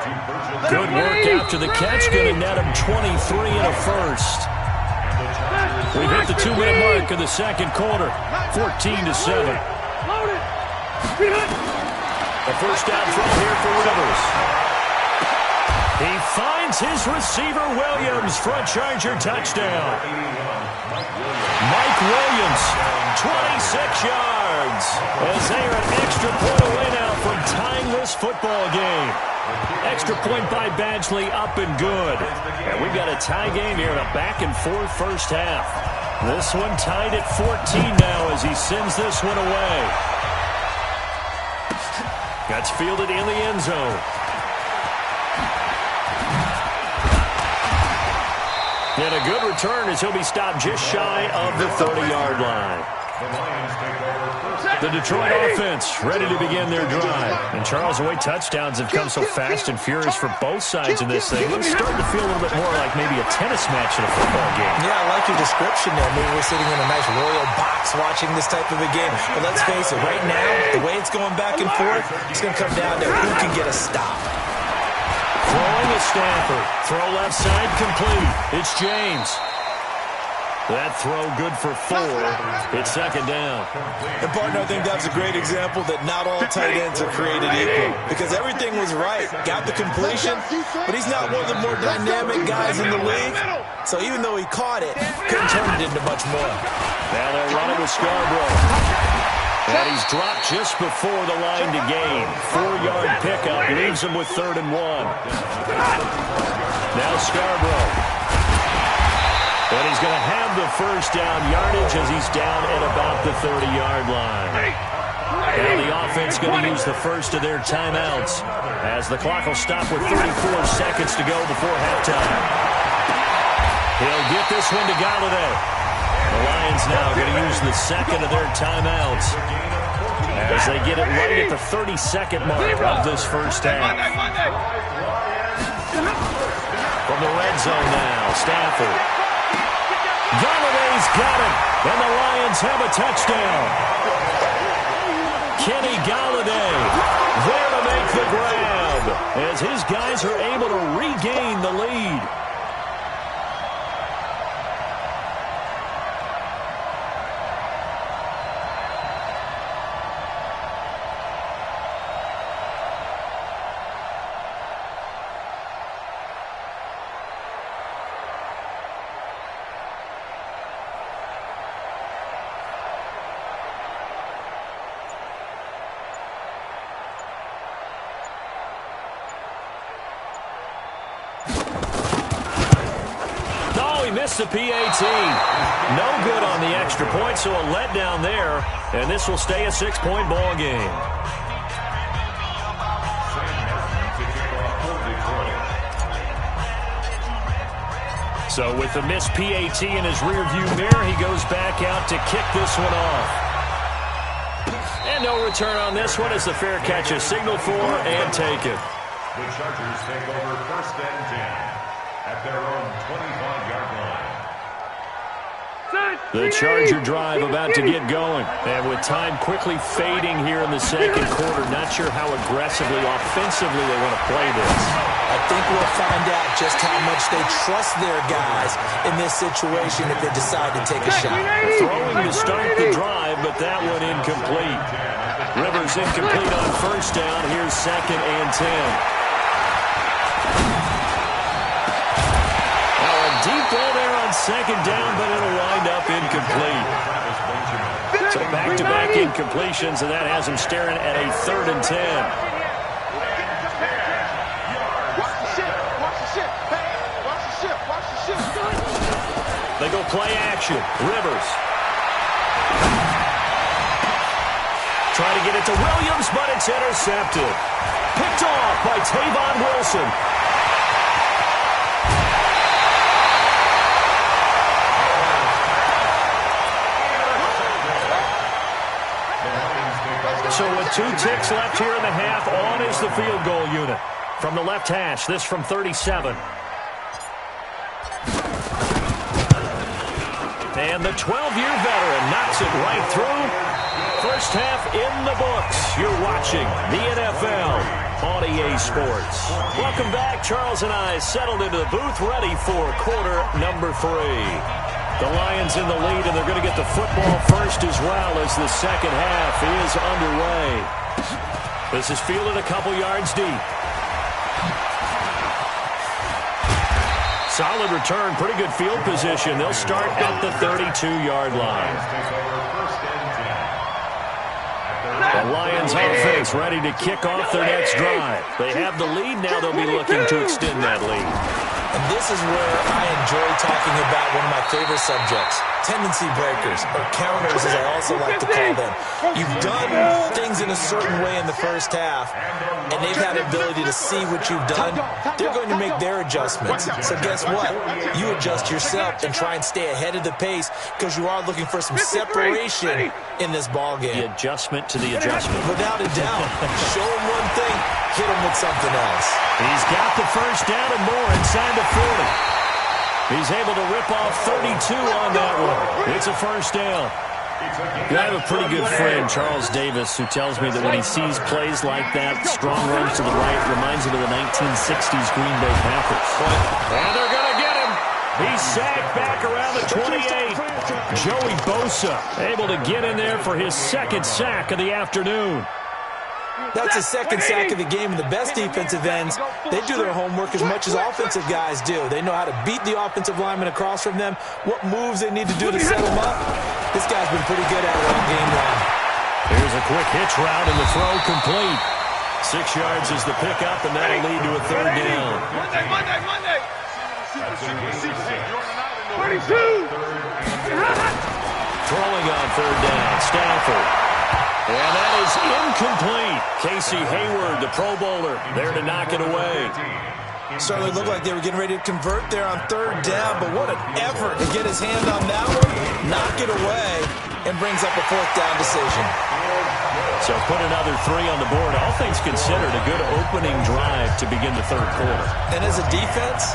Good work after the catch. Going to net him 23 and a 1st. We hit the 2-minute mark of the 2nd quarter. 14-7. A first down throw here for Rivers. He finds his receiver, Williams, for a Charger touchdown. Mike Williams, 26 yards, as they are an extra point away now from tying this football game. Extra point by Badgley, up and good. And we've got a tie game here in a back-and-forth first half. This one tied at 14 now as he sends this one away. That's fielded in the end zone. And a good return as he'll be stopped just shy of the 30-yard line. The Detroit offense ready to begin their drive. And Charles, the way touchdowns have come so fast and furious for both sides in this thing, it's starting to feel a little bit more like maybe a tennis match in a football game. Yeah, I like your description there. Maybe we're sitting in a nice royal box watching this type of a game. But let's face it, right now, the way it's going back and forth, it's going to come down to who can get a stop. Throwing to Stafford. Throw left side complete. It's James. That throw good for 4. It's second down. And, partner, I think that's a great example that not all tight ends are created equal. Because everything was right. Got the completion, but he's not one of the more dynamic guys in the league. So even though he caught it, couldn't turn it into much more. Now they're running with Scarborough. And he's dropped just before the line to gain. 4-yard pickup leaves him with 3rd and 1. Now Scarborough. And he's going to have the first down yardage as he's down at about the 30-yard line. And the offense going to use the first of their timeouts as the clock will stop with 34 seconds to go before halftime. He'll get this one to Galladay. The Lions now going to use the second of their timeouts as they get it right at the 32nd mark of this first half. From the red zone now, Stafford. Galladay's got it, and the Lions have a touchdown. Kenny Galladay there to make the grab as his guys are able to regain the lead. Missed the PAT. No good on the extra point, so a letdown there. And this will stay a 6-point ball game. So with the missed PAT in his rearview mirror, he goes back out to kick this one off. And no return on this one as the fair catch is signaled for and taken. The Chargers take over 1st and 10. At their own 25-yard line. The Charger drive about to get going. And with time quickly fading here in the second quarter, not sure how aggressively, offensively they want to play this. I think we'll find out just how much they trust their guys in this situation if they decide to take a shot. Throwing to start the drive, but that one incomplete. Rivers incomplete on first down. Here's 2nd and 10. Deep ball there on second down, but it'll wind up incomplete. So back-to-back incompletions, and that has him staring at a 3rd and 10. They go play action. Rivers. Try to get it to Williams, but it's intercepted. Picked off by Tavon Wilson. So with 2 ticks left here in the half, on is the field goal unit. From the left hash, this from 37. And the 12-year veteran knocks it right through. First half in the books. You're watching the NFL on EA Sports. Welcome back. Charles and I settled into the booth, ready for quarter number 3. The Lions in the lead, and they're going to get the football first as well as the second half is underway. This is fielded a couple yards deep. Solid return, pretty good field position. They'll start at the 32-yard line. The Lions offense ready to kick off their next drive. They have the lead. Now they'll be looking to extend that lead. And this is where I enjoy talking about one of my favorite subjects, tendency breakers, or counters as I also like to call them. You've done things in a certain way in the first half, and they've had the ability to see what you've done. They're going to make their adjustments. So guess what? You adjust yourself and try and stay ahead of the pace because you are looking for some separation in this ballgame. The adjustment to the adjustment. Without a doubt. Show them one thing, hit them with something else. He's got the first down and more inside the 40. He's able to rip off 32 on that one. It's a first down. I have a pretty good friend, Charles Davis, who tells me that when he sees plays like that, strong runs to the right, reminds him of the 1960s Green Bay Packers. And they're going to get him. He's sacked back around the 28. Joey Bosa able to get in there for his second sack of the afternoon. That's the second sack of the game, and the best defensive ends, they do their homework as much as offensive guys do. They know how to beat the offensive lineman across from them, what moves they need to do to set them up. This guy's been pretty good at it all game long. Here's a quick hitch route, and the throw complete. 6 yards is the pickup, and that'll lead to a third down. Monday. 22. Throwing on third down, Stafford. And that is incomplete. Casey Hayward, the Pro Bowler, there to knock it away. Certainly looked like they were getting ready to convert there on third down, but what an effort to get his hand on that one, knock it away, and brings up a fourth down decision. So put another 3 on the board. All things considered, a good opening drive to begin the third quarter. And as a defense,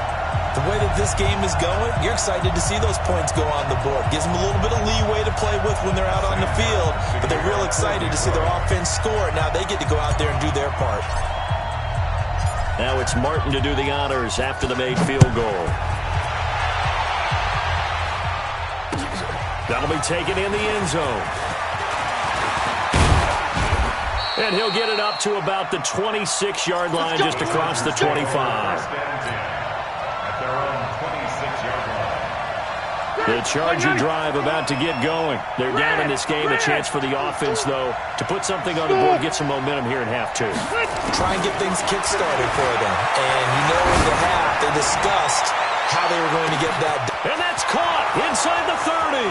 the way that this game is going, you're excited to see those points go on the board. Gives them a little bit of leeway to play with when they're out on the field, but they're real excited to see their offense score. Now they get to go out there and do their part. Now it's Martin to do the honors after the made field goal. That'll be taken in the end zone. And he'll get it up to about the 26-yard line, just across the 25. The Charger drive about to get going. They're down in this game. A chance for the offense, though, to put something on the board, get some momentum here in half 2. Try and get things kick-started for them. And you know in the half, they discussed how they were going to get that done. And that's caught inside the 30.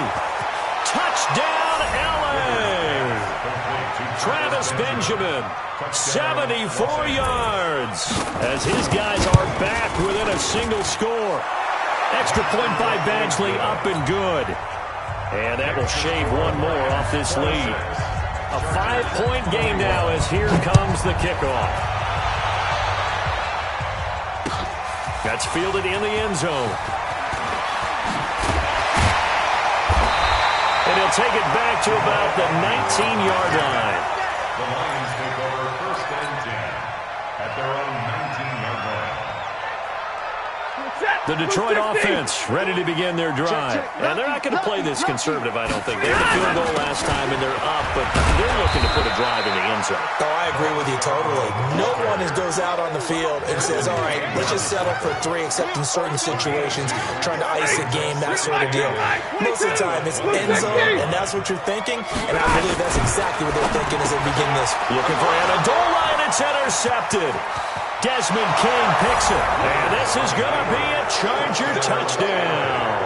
Touchdown, L.A. Travis Benjamin, 74 yards, as his guys are back within a single score. Extra point by Badgley, up and good. And that will shave one more off this lead. A 5-point game now as here comes the kickoff. That's fielded in the end zone. And he'll take it back to about the 19-yard line. The Lions take over first and 10 at their own 19-yard line. The Detroit offense ready to begin their drive. And they're not going to play this conservative, I don't think. They had a field goal last time, and they're up, but they're looking to put a drive in the end zone. Oh, I agree with you totally. No one goes out on the field and says, all right, let's just settle for 3, except in certain situations, trying to ice a game, that sort of deal. Most of the time, it's end zone, and that's what you're thinking, and I believe that's exactly what they're thinking as they begin this. Looking for Amendola, and it's intercepted. Desmond King picks it, and this is going to be a Charger touchdown.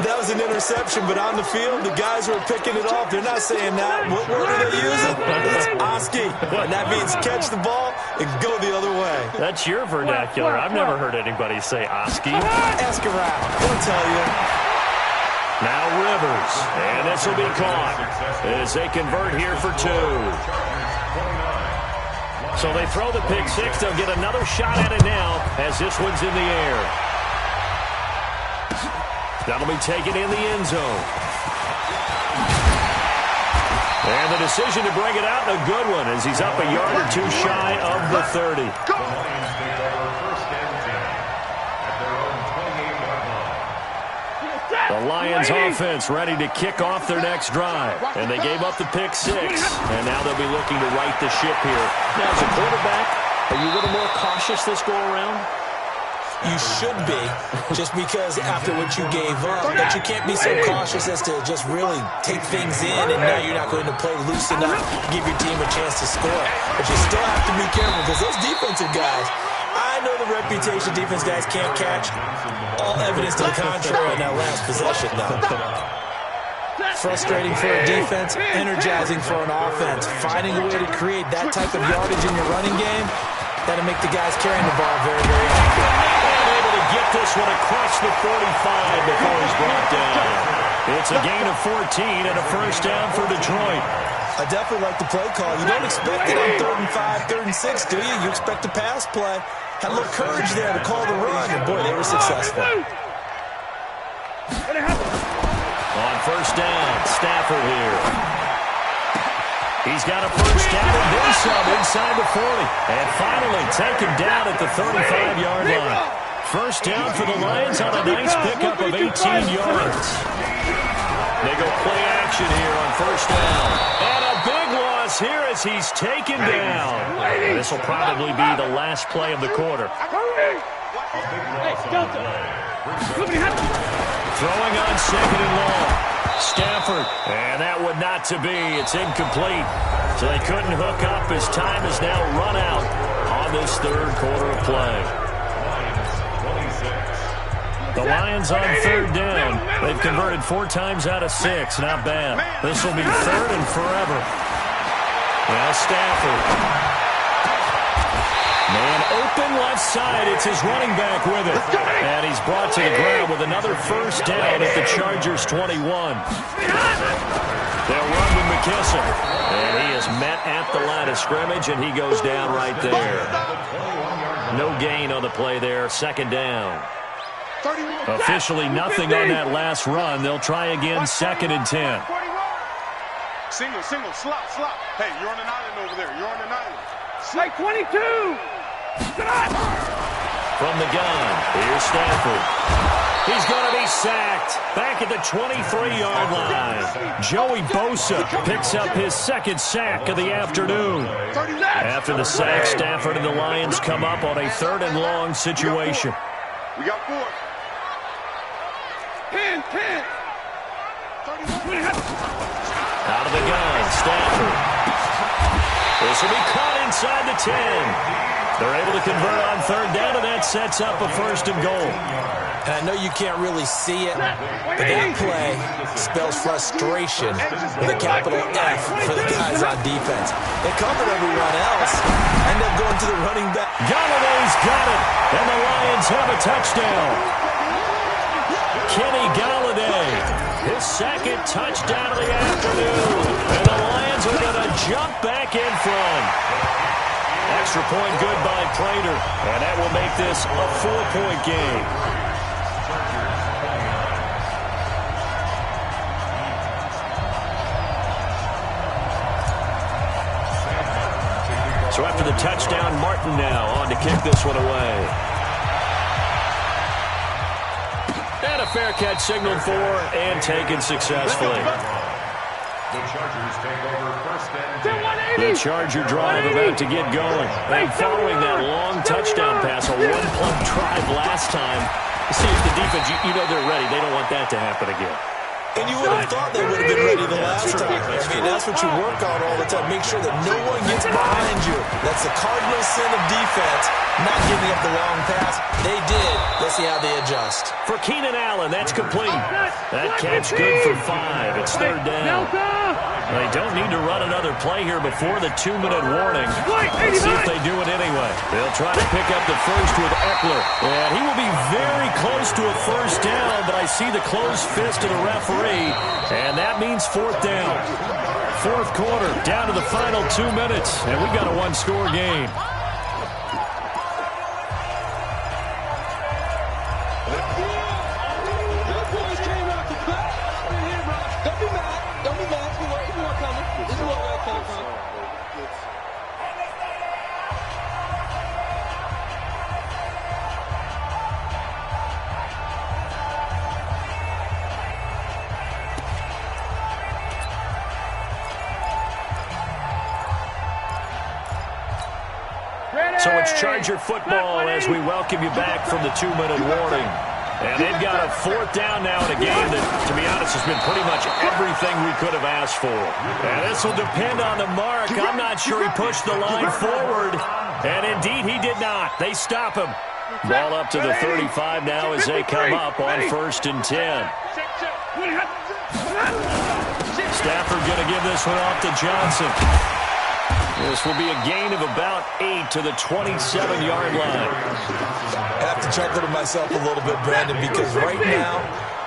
That was an interception, but on the field, the guys who are picking it off, they're not saying that. What word are they using? It's Oski, and that means catch the ball and go the other way. That's your vernacular. I've never heard anybody say Oski. Ask around. They'll tell you. Now Rivers, and this will be caught as they convert here for 2. So they throw the pick 6. They'll get another shot at it now as this one's in the air. That'll be taken in the end zone. And the decision to bring it out, a good one, as he's up a yard or 2 shy of the 30. Lions offense ready to kick off their next drive. And they gave up the pick six. And now they'll be looking to right the ship here. Now, as a quarterback, are you a little more cautious this go-around? You should be, just because after what you gave up. But you can't be so cautious as to just really take things in and know you're not going to play loose enough to give your team a chance to score. But you still have to be careful because those defensive guys, I know the reputation defense guys can't catch. All evidence to the contrary on that last possession, though. Frustrating for a defense, energizing for an offense. Finding a way to create that type of yardage in your running game, that'll make the guys carrying the ball very, very accurate. Able to get this one across the 45 before he's brought down. It's a gain of 14 and a first down for Detroit. I definitely like the play call. You don't expect it on 3rd and 5, 3rd and 6, do you? You expect a pass play. Had a little courage there to call the run, and boy, they were successful. On first down, Stafford here. He's got a first down and then some inside the 40. And finally taken down at the 35-yard line. First down for the Lions on a nice pickup of 18 yards. They go play action here on first down. And a big loss here as he's taken down. This will probably be the last play of the quarter. Throwing on second and long. Stafford, and that one not to be. It's incomplete. So they couldn't hook up as time has now run out on this third quarter of play. The Lions on third down. They've converted 4 times out of 6. Not bad. This will be 3rd and forever. Now Stafford. Man open left side. It's his running back with it. And he's brought to the ground with another first down at the Chargers 21. They'll run with McKissick. And he is met at the line of scrimmage, and he goes down right there. No gain on the play there. Second down. Officially nothing on that last run. They'll try again 2nd and 10. Single, slop. Hey, you're on an island over there. You're on an island. Like 22. From the gun, here's Stafford. He's going to be sacked. Back at the 23-yard line. Joey Bosa picks up his 2nd sack of the afternoon. After the sack, Stafford and the Lions come up on a 3rd and long situation. We got 4. 10. Out of the gun, Stafford. This will be caught inside the 10. They're able to convert on third down, and that sets up a 1st and goal. And I know you can't really see it, but that play spells frustration with a capital F for the guys on defense. They covered everyone else, end up going to the running back. Galladay's got it, and the Lions have a touchdown. Kenny Galladay, his 2nd touchdown of the afternoon. And the Lions are going to jump back in front. Extra point good by Prater, and that will make this a 4-point game. So after the touchdown, Martin now on to kick this one away. And a fair catch signaled for and taken successfully. The Chargers take over 1st and 10. The Charger drive about to get going. And following that long touchdown pass, a 1-play drive last time, see if the defense, you know they're ready. They don't want that to happen again. And you would have thought they would have been ready the last time. I mean, that's what you work on all the time. Make sure that no one gets behind you. That's the cardinal sin of defense, not giving up the long pass. They did. Let's see how they adjust. For Keenan Allen, that's complete. That catch good for 5. It's 3rd down. They don't need to run another play here before the 2-minute warning. Let's see if they do it anyway. They'll try to pick up the first with Eckler. And he will be very close to a first down, but I see the closed fist of the referee, and that means 4th down. 4th quarter, down to the final 2 minutes, and we got a 1-score game. it's Charger football as we welcome you back from the 2-minute warning. And they've got a 4th down now in a game that, to be honest, has been pretty much everything we could have asked for. And this will depend on the mark. I'm not sure he pushed the line forward. And indeed, he did not. They stop him. Ball up to the 35 now as they come up on 1st and 10. Stafford going to give this one off to Johnson. This will be a gain of about 8 to the 27-yard line. I have to chuckle to myself a little bit, Brandon, because right now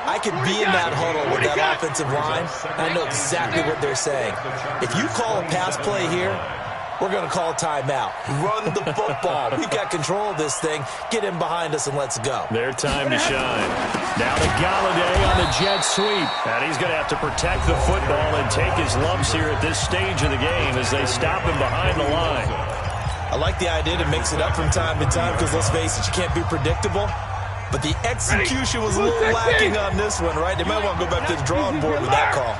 I could be in that huddle with that offensive line, and I know exactly what they're saying. If you call a pass play here, we're going to call a timeout. Run the football. We've got control of this thing. Get in behind us and let's go. Their time to shine. Now to Galladay on the jet sweep. And he's going to have to protect the football and take his lumps here at this stage of the game as they stop him behind the line. I like the idea to mix it up from time to time because, let's face it, you can't be predictable. But the execution was a little lacking on this one, right? They might want to go back to the drawing board with that call.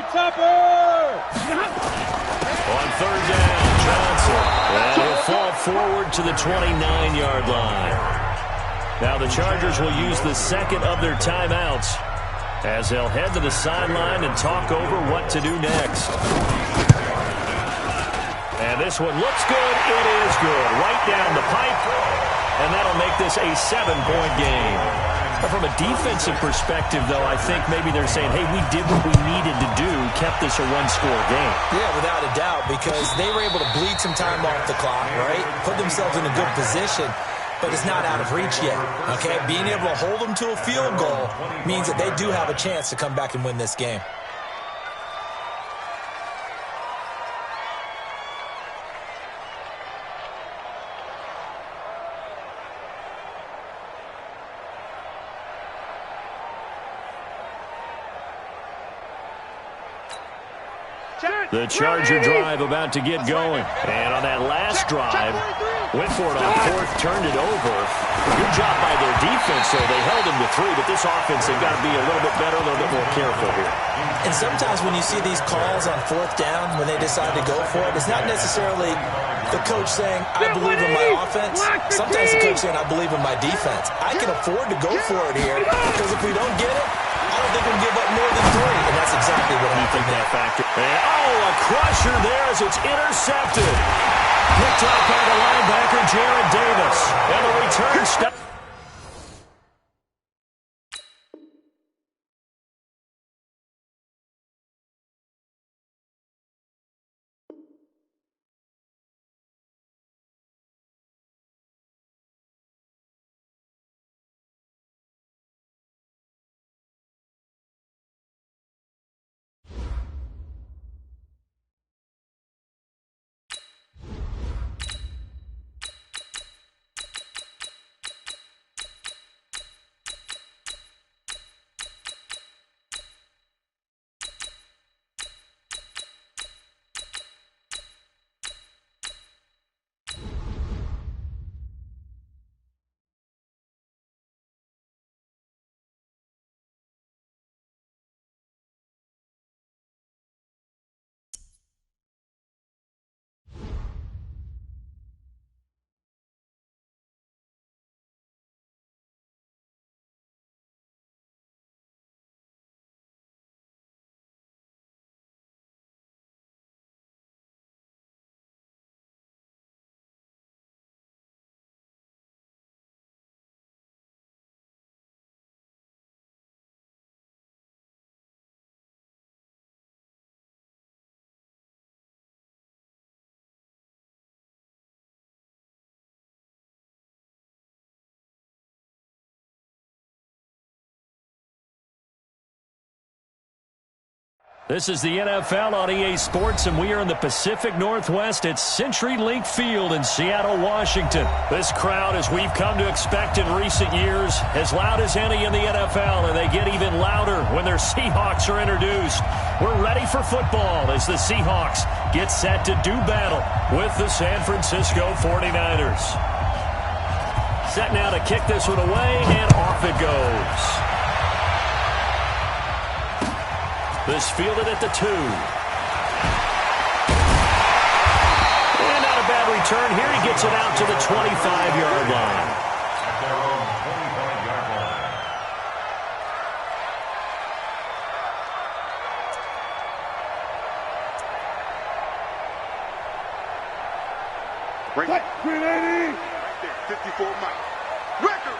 Topper! On 3rd down, Johnson. And he'll fall forward to the 29-yard line. Now the Chargers will use the 2nd of their timeouts as they'll head to the sideline and talk over what to do next. And this one looks good. It is good. Right down the pipe. And that'll make this a 7-point game. But from a defensive perspective, though, I think maybe they're saying, hey, we did what we needed to do, kept this a 1-score game. Yeah, without a doubt, because they were able to bleed some time off the clock, right? Put themselves in a good position, but it's not out of reach yet, okay? Being able to hold them to a field goal means that they do have a chance to come back and win this game. The Charger drive about to get going. And on that last drive, went for it on 4th, turned it over. Good job by their defense, so they held them to 3, but this offense, they've got to be a little bit better, a little bit more careful here. And sometimes when you see these calls on 4th down, when they decide to go for it, it's not necessarily the coach saying, I believe in my offense. Sometimes the coach saying, I believe in my defense. I can afford to go for it here, because if we don't get it, I don't think we'll give up more than 3, and that's exactly what I think that factor. Oh, a crusher there as it's intercepted. Picked up by the linebacker, Jared Davis. And the return stop. This is the NFL on EA Sports, and we are in the Pacific Northwest at CenturyLink Field in Seattle, Washington. This crowd, as we've come to expect in recent years, as loud as any in the NFL, and they get even louder when their Seahawks are introduced. We're ready for football as the Seahawks get set to do battle with the San Francisco 49ers. Set now to kick this one away, and off it goes. This fielded at the 2. return here. He gets it out to the 25-yard line. At their own 25-yard line. Break it. 380. Right there, 54 Mike. Record.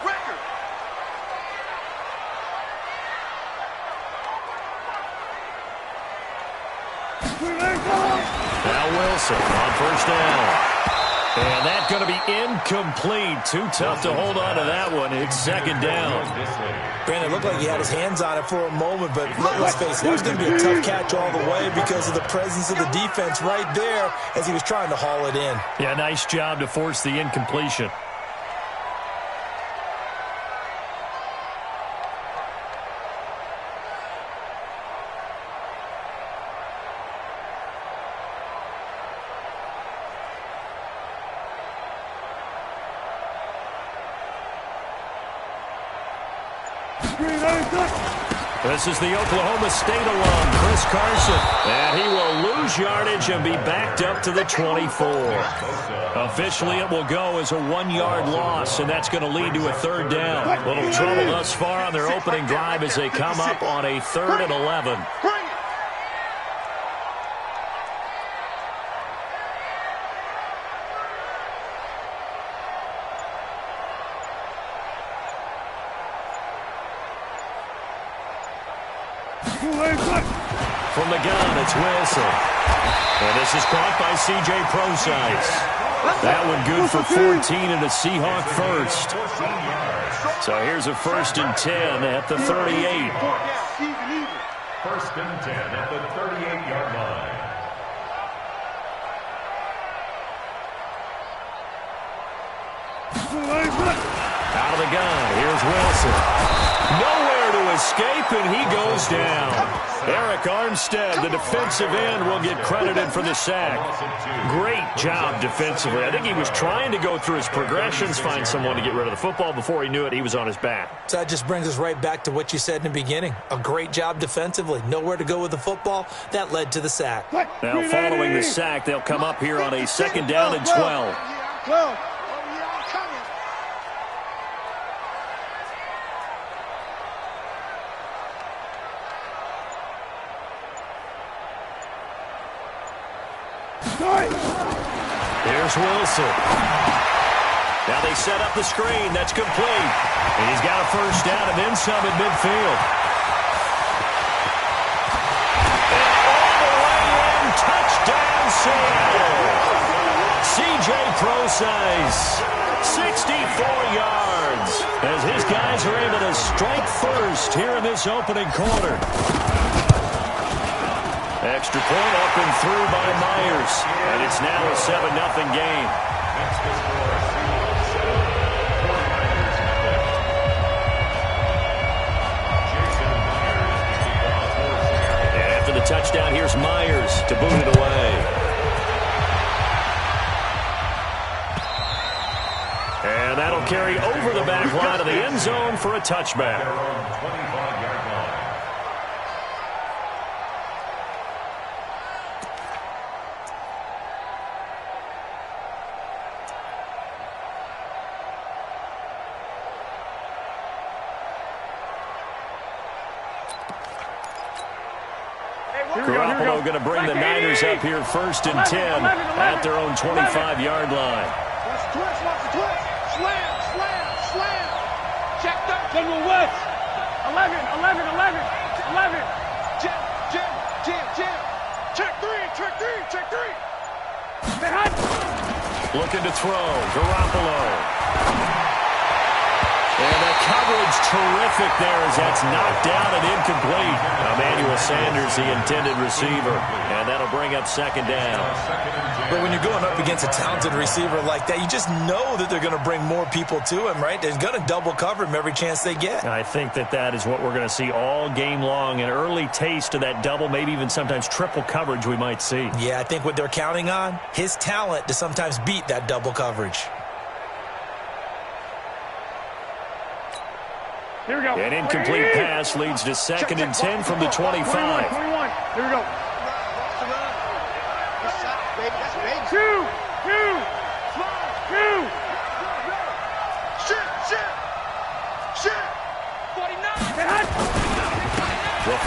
Now Wilson on first down. And that's going to be incomplete. Too tough to hold on to that one. It's second down. Brandon, it looked like he had his hands on it for a moment, but let's face it, that was going to be a tough catch all the way because of the presence of the defense right there as he was trying to haul it in. Yeah, nice job to force the incompletion. This is the Oklahoma State alum, Chris Carson. And he will lose yardage and be backed up to the 24. Officially, it will go as a 1-yard loss, and that's going to lead to a third down. A little trouble thus far on their opening drive as they come up on a 3rd and 11. From the gun, it's Wilson. And this is caught by C.J. Prosise. That one good for 14 and a Seahawk first. So here's a 1st and 10 at the 38. 1st and 10 at the 38-yard line. Out of the gun, here's Wilson. Nowhere to escape, and he goes down. Eric Armstead, the defensive end, will get credited for the sack. Great job defensively. I think he was trying to go through his progressions, find someone to get rid of the football. Before he knew it, he was on his back. So that just brings us right back to what you said in the beginning. A great job defensively. Nowhere to go with the football. That led to the sack. Now, following the sack, they'll come up here on a 2nd down and 12. Here's Wilson. Now they set up the screen. That's complete. And he's got a 1st down and then some at midfield. And all the way in. Touchdown, Seattle. C.J. Prosise, 64 yards. As his guys are able to strike first here in this opening quarter. Extra point up and through by Myers. And it's now a 7-0 game. And after the touchdown, here's Myers to boot it away. And that'll carry over the back line of the end zone for a touchback. Garoppolo going to bring the Niners up here 1st and 10 at their own 25-yard line. Twist. Slam. Check that. General West. 11. Jam. Check three. Looking to throw. Garoppolo. And the coverage terrific there as that's knocked down and incomplete. Emmanuel Sanders, the intended receiver. And that'll bring up 2nd down. But when you're going up against a talented receiver like that, you just know that they're going to bring more people to him, right? They're going to double cover him every chance they get. I think that is what we're going to see all game long. An early taste of that double, maybe even sometimes triple coverage we might see. Yeah, I think what they're counting on, his talent to sometimes beat that double coverage. Here we go. An incomplete pass leads to 2nd and 10 from the 25. 21. Here we go. 2.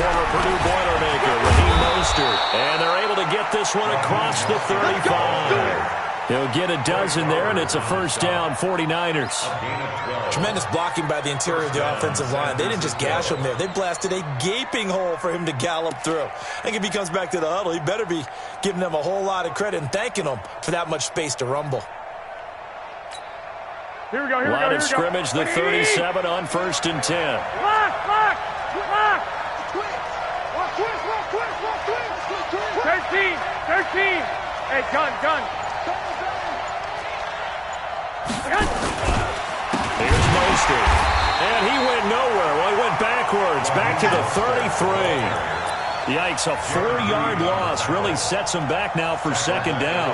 former Purdue Boilermaker, Raheem Mostert. And they're able to get this one across the 35. He'll get a dozen there, and it's a first down, 49ers. Tremendous blocking by the interior of the offensive line. They didn't just gash him there. They blasted a gaping hole for him to gallop through. I think if he comes back to the huddle, he better be giving them a whole lot of credit and thanking them for that much space to rumble. Here we go, here we go, Line here of we go. scrimmage, the 37 on 1st and 10. Lock! Twist! 13! Hey, gun! Here's Mostert. And he went nowhere. Well, he went backwards, back to the 33. Yikes, a 4-yard loss really sets him back now for second down.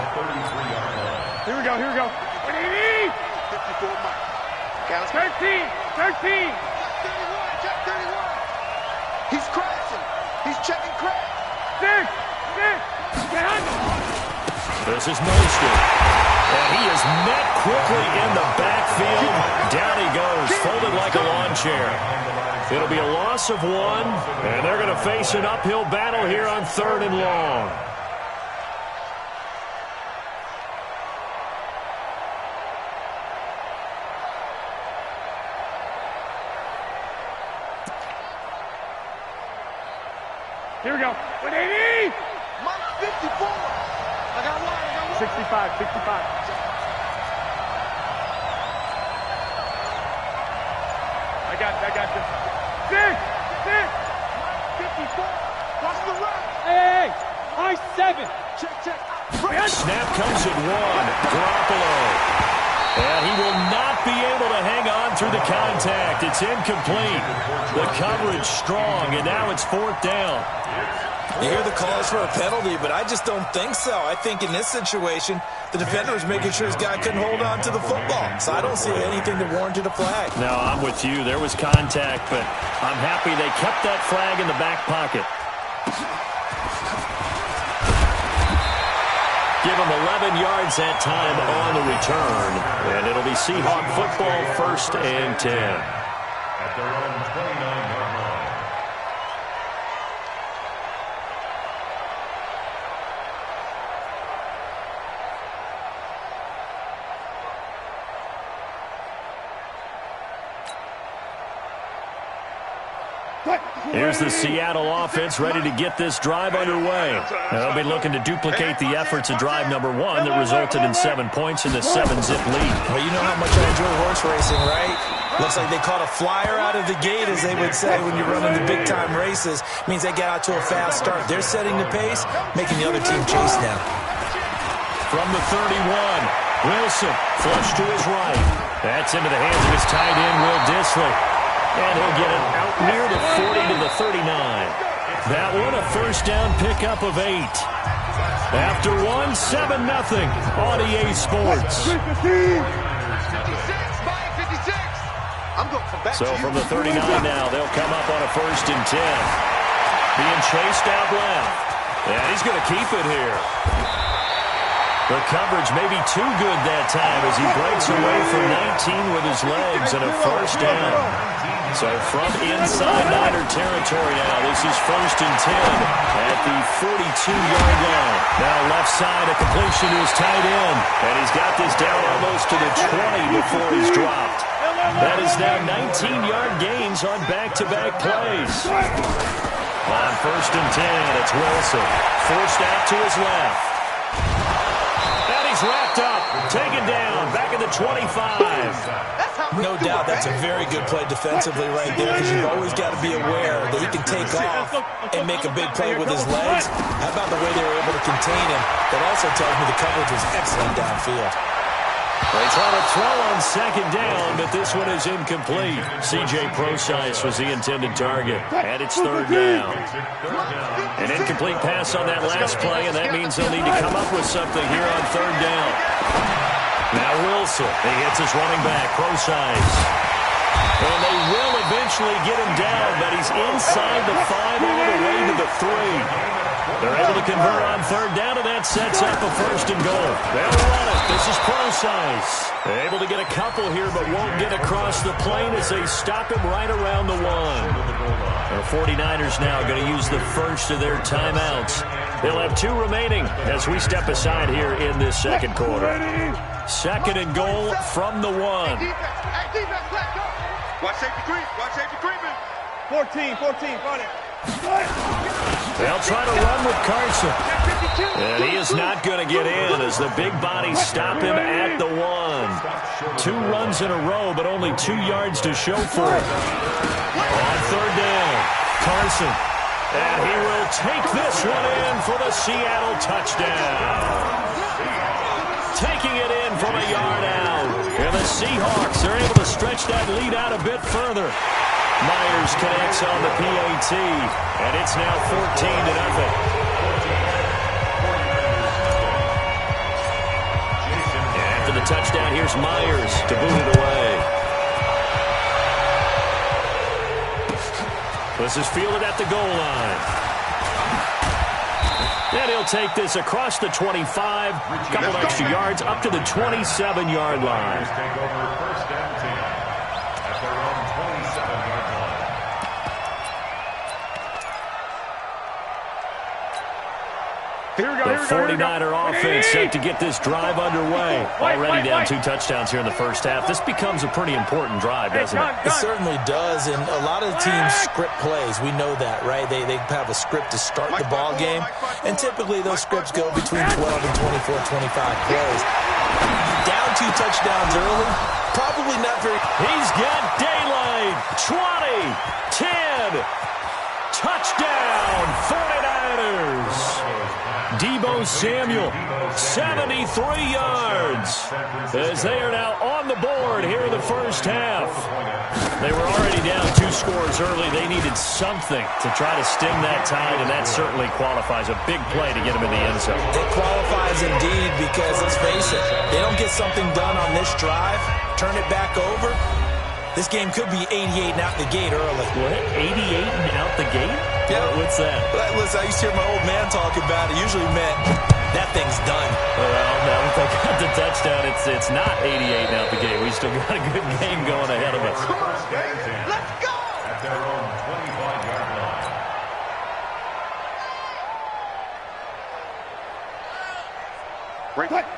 Here we go. What do you need? 54 Mike. 13! Check 31. He's crashing. He's checking crash. 6! This is Mostert. And he is met quickly in the backfield. Down he goes, folded like a lawn chair. It'll be a loss of 1, and they're going to face an uphill battle here on 3rd and long. Here we go. What do you need? Mike 54. I got one. 65. I got this. 6! 54. Watch the run. Hey! High 7. Check. Snap comes at 1. Garoppolo. And he will not be able to hang on through the contact. It's incomplete. The coverage strong, and now it's 4th down. You hear the calls for a penalty, but I just don't think so. I think in this situation, the defender was making sure his guy couldn't hold on to the football. So I don't see anything that warranted a flag. No, I'm with you. There was contact, but I'm happy they kept that flag in the back pocket. Give them 11 yards that time on the return. And it'll be Seahawk football, 1st and 10. At their own 29-yard line. Here's the Seattle offense ready to get this drive underway. They'll be looking to duplicate the efforts of drive number 1 that resulted in 7 points in the 7-zip lead. Well, you know how much I enjoy horse racing, right? Looks like they caught a flyer out of the gate, as they would say when you're running the big-time races. Means they get out to a fast start. They're setting the pace, making the other team chase now. From the 31, Wilson flush to his right. That's into the hands of his tight end, Will Dissly. And he'll get it out near the 40 to the 39. That one a first down pickup of 8. After 1, 7-0 on EA Sports. 56. So from the 39 now, they'll come up on a 1st and 10. Being chased out left. And he's going to keep it here. The coverage may be too good that time as he breaks away from 19 with his legs and a first down. So from inside Niner territory now, this is 1st and 10 at the 42-yard line. Now left side, a completion to his tight end. And he's got this down almost to the 20 before he's dropped. That is now 19-yard gains on back-to-back plays. On 1st and 10, it's Wilson. Forced out to his left. And he's wrapped up, taken down, back at the 25. No doubt that's a very good play defensively right there, because you've always got to be aware that he can take off and make a big play with his legs. How about the way they were able to contain him? That also tells me the coverage was excellent downfield. They try to throw on 2nd down, but this one is incomplete. C.J. Procise was the intended target, and it's 3rd down. An incomplete pass on that last play, and that means they'll need to come up with something here on 3rd down. Now Wilson, he hits his running back, Procise. And they will eventually get him down, but he's inside the 5 all the way to the 3. They're able to convert on third down, and that sets up a first and goal. They'll run it. This is Procise. Able to get a couple here, but won't get across the plane as they stop him right around the one. The 49ers now going to use the first of their timeouts. They'll have 2 remaining as we step aside here in this second quarter. Second and goal from the 1. Watch safety creep. Watch safety creeping. 14, on it. They'll try to run with Carson. And he is not going to get in as the big bodies stop him at the 1. 2 runs in a row, but only 2 yards to show for it. On third down, Carson. And he will take this one in for the Seattle touchdown. Taking it in from a yard out. And the Seahawks are able to stretch that lead out a bit further. Myers connects on the PAT, and it's now 14-0. After the touchdown, here's Myers to boot it away. This is fielded at the goal line. And he'll take this across the 25, couple of extra yards, up to the 27-yard line. Take over first and 10 at their own 27-yard line. The 49er offense set to get this drive underway. Already down 2 touchdowns here in the first half. This becomes a pretty important drive, doesn't it? It certainly does, and a lot of the teams script plays. We know that, right? They have a script to start the ball game, and typically those scripts go between 12 and 24, 25 plays. Down 2 touchdowns early, probably not very... He's got daylight. 20, 10, touchdown, 49ers. Deebo Samuel, 73 yards, as they are now on the board here in the first half. They were already down 2 scores early. They needed something to try to stem that tide, and that certainly qualifies. A big play to get them in the end zone. It qualifies indeed because, let's face it, they don't get something done on this drive, turn it back over, this game could be 88 and out the gate early. What? 88 and out the gate? Yeah. What's that? Listen, I used to hear my old man talk about it. Usually meant that thing's done. Well, now if they got the touchdown, it's not 88 and out the gate. We still got a good game going ahead of us. Let's go! At their own 25-yard line.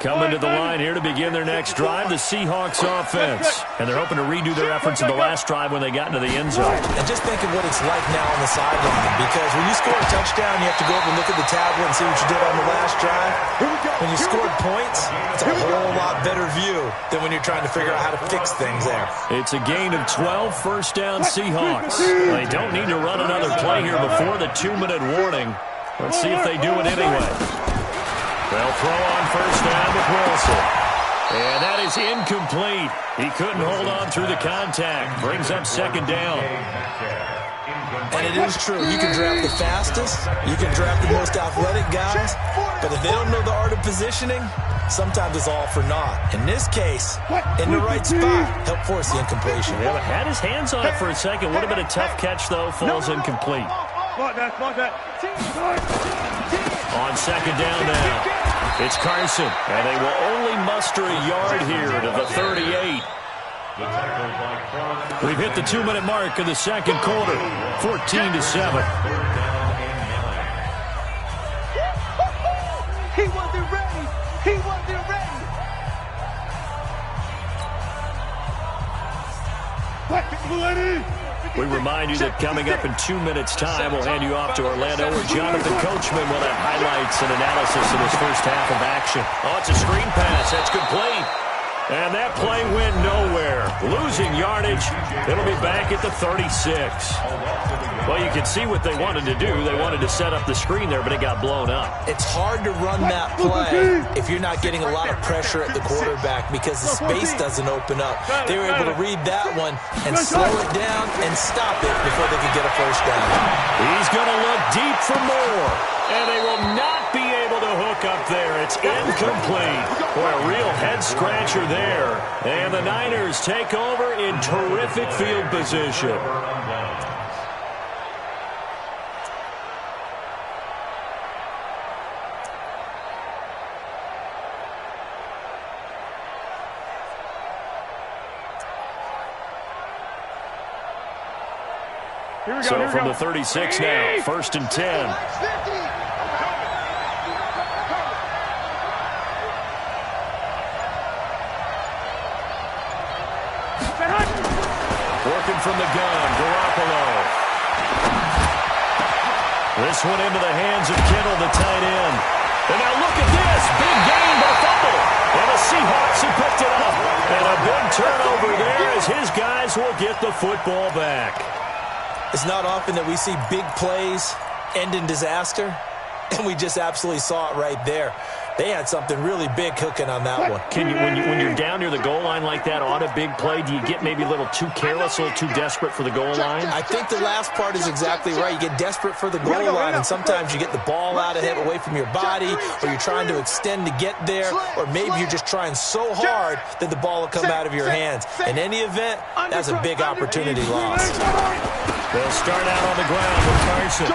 Coming to the line here to begin their next drive, the Seahawks offense. And they're hoping to redo their efforts in the last drive when they got into the end zone. And just think of what it's like now on the sideline, because when you score a touchdown, you have to go over and look at the tablet and see what you did on the last drive. When you scored points, it's a whole lot better view than when you're trying to figure out how to fix things there. It's a gain of 12, first down Seahawks. They don't need to run another play here before the 2-minute warning. Let's see if they do it anyway. They'll throw on first down with Wilson. And that is incomplete. He couldn't hold on through the contact. Brings up second down. And it is true. You can draft the fastest. You can draft the most athletic guys. But if they don't know the art of positioning, sometimes it's all for naught. In this case, in the right spot, help force the incompletion. Yeah, but had his hands on it for a second. Would have been a tough catch, though. Falls incomplete. On second down now, it's Carson, and they will only muster a yard here to the 38. We've hit the 2-minute mark of the second quarter, 14-7. He wasn't ready. He wasn't ready. We remind you that coming up in 2 minutes' time, we'll hand you off to Orlando, where Jonathan Coachman will have highlights and analysis of this first half of action. Oh, it's a screen pass. That's complete. And that play went nowhere. Losing yardage. It'll be back at the 36. Well, you can see what they wanted to do. They wanted to set up the screen there, but it got blown up. It's hard to run that play if you're not getting a lot of pressure at the quarterback because the space doesn't open up. They were able to read that one and slow it down and stop it before they could get a first down. He's going to look deep for more, and they will not be able to hook up there. It's incomplete. Boy, a real head-scratcher there. And the Niners take over in terrific field position. So from the 36 now, 1st and 10. Working from the gun, Garoppolo. This one into the hands of Kittle, the tight end. And now look at this. Big gain, but a fumble. And the Seahawks have picked it up. And a big turnover there as his guys will get the football back. It's not often that we see big plays end in disaster, and we just absolutely saw it right there. They had something really big cooking on that one. When you're down near the goal line like that on a big play, do you get maybe a little too careless, a little too desperate for the goal line? I think the last part is exactly right. You get desperate for the goal line, and sometimes you get the ball out of it, away from your body, or you're trying to extend to get there, or maybe you're just trying so hard that the ball will come out of your hands. In any event, that's a big opportunity lost. They'll start out on the ground with Carson.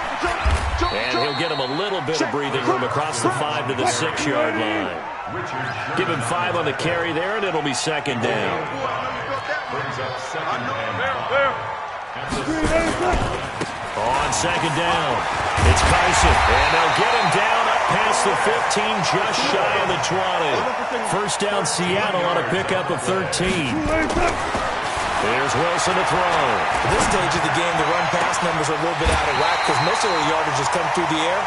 And he'll get him a little bit of breathing room across the 5 to the 6-yard line. Give him 5 on the carry there, and it'll be 2nd down. On 2nd down, it's Carson. And they'll get him down up past the 15, just shy of the 20. 1st down, Seattle on a pickup of 13. Here's Wilson to throw. At this stage of the game, the run-pass numbers are a little bit out of whack because most of the yardage has come through the air.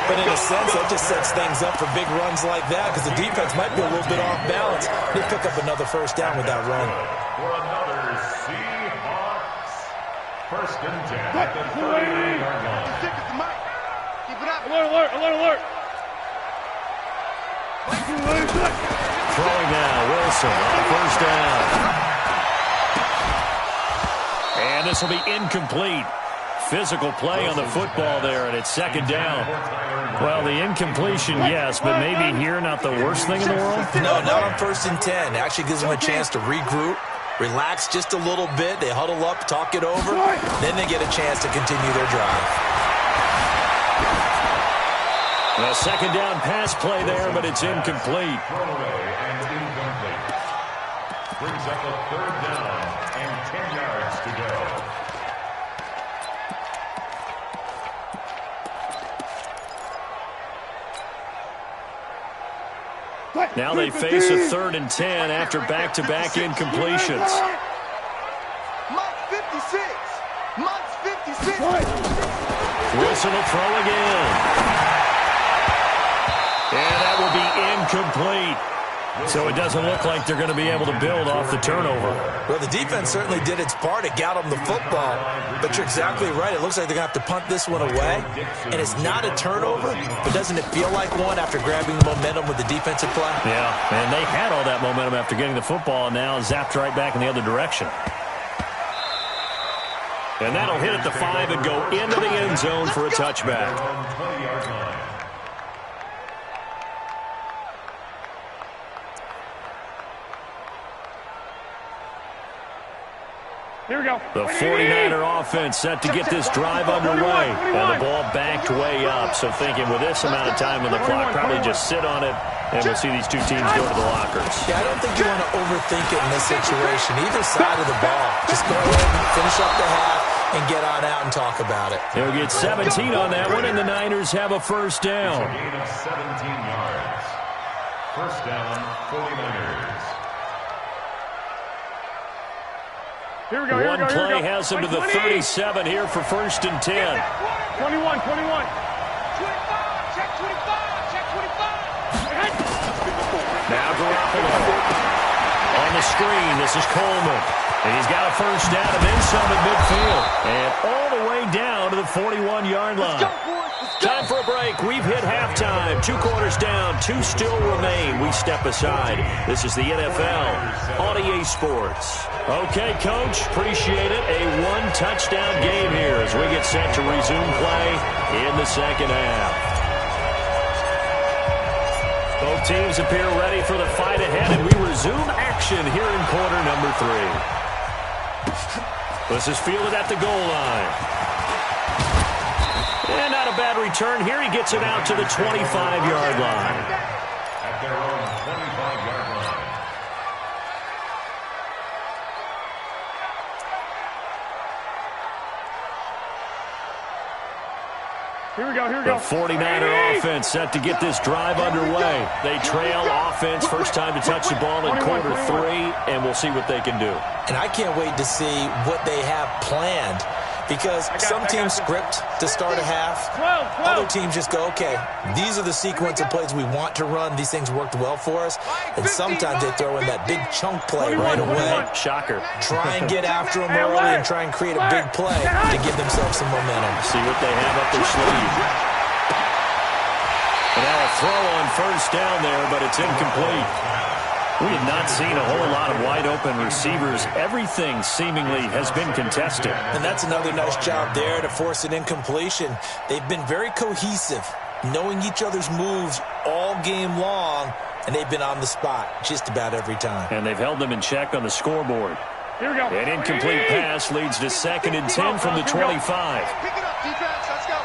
But in a sense, that just sets things up for big runs like that because the defense might be a little bit off balance. They pick up another 1st down with that run. For another Seahawks. 1st and 10 at the 39-yard line. Keep it up. Alert, alert, alert. Throwing now, Wilson on 1st down. And this will be incomplete. Physical play on the football there, and it's 2nd down. Well, the incompletion, yes, but maybe here not the worst thing in the world? No, not on 1st and 10. It actually gives them a chance to regroup, relax just a little bit. They huddle up, talk it over. Then they get a chance to continue their drive. A 2nd down pass play there, but it's incomplete. Throwaway and incomplete. Brings up a 3rd down and 10 yards to go. Now they face a 3rd and 10 after back-to-back incompletions. Mike 56. Mike's 56. Wilson will throw again. And that will be incomplete. So it doesn't look like they're going to be able to build off the turnover. Well, the defense certainly did its part. It got them the football. But you're exactly right. It looks like they're going to have to punt this one away. And it's not a turnover, but doesn't it feel like one after grabbing the momentum with the defensive play? Yeah, and they had all that momentum after getting the football, and now zapped right back in the other direction. And that'll hit at the 5 and go into the end zone for a touchback. Here we go. The 49er offense set to get this drive underway. And the ball backed way up. So thinking with this amount of time on the clock, probably just sit on it, and we'll see these two teams go to the lockers. Yeah, I don't think you want to overthink it in this situation. Either side of the ball. Just go ahead and finish up the half and get on out and talk about it. They'll get 17 on that one, and the Niners have a 1st down. A gain of 17 yards. 1st down, 49ers. Here we go, One play has them to the 37 here for 1st and 10. 21. 25. Check 25. Check 25. Now Garoppolo on the screen. This is Coleman. And he's got a 1st down and then some at midfield. And all the way down to the 41-yard line. Time for a break. We've hit halftime. 2 quarters down. 2 still remain. We step aside. This is the NFL on EA Sports. Okay, Coach. Appreciate it. A 1-touchdown game here as we get set to resume play in the 2nd half. Both teams appear ready for the fight ahead, and we resume action here in quarter number 3. This is fielded at the goal line. And not a bad return here. He gets it out to the 25-yard line. At their own 25-yard line. Here we go. The 49er offense set to get this drive underway. They trail offense, first time to touch the ball in quarter 3, and we'll see what they can do. And I can't wait to see what they have planned, because some teams script to start a half. Other teams just go, okay, these are the sequence of plays we want to run. These things worked well for us. And sometimes they throw in that big chunk play right away. Shocker. Try and get after them early and try and create a big play to give themselves some momentum. See what they have up their sleeve. And now a throw on first down there, but it's incomplete. We have not seen a whole lot of wide-open receivers. Everything seemingly has been contested. And that's another nice job there to force an incompletion. They've been very cohesive, knowing each other's moves all game long, and they've been on the spot just about every time. And they've held them in check on the scoreboard. Here we go. An incomplete pass leads to 2nd and 10 from the 25. Pick it up, defense. Let's go.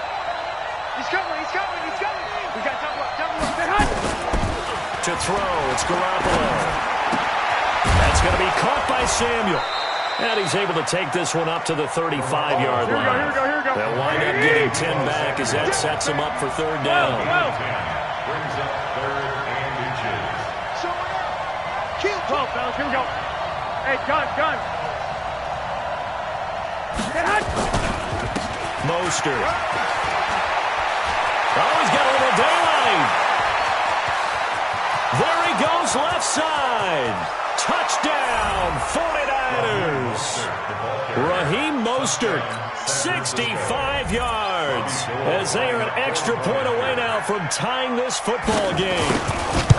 He's coming. We got double up. To throw, it's Garoppolo. That's going to be caught by Samuel. And he's able to take this one up to the 35-yard line. Here we go. They'll wind up getting 10 back as that sets them up for 3rd down. Brings up 3rd and inches. Kill. 12, fellas. Here we go. Hey, gun. Get hot. Mostert. Oh, he's got a little daylight. There he goes, left side. Touchdown, 49ers. Raheem Mostert, 65 yards, as they are an extra point away now from tying this football game.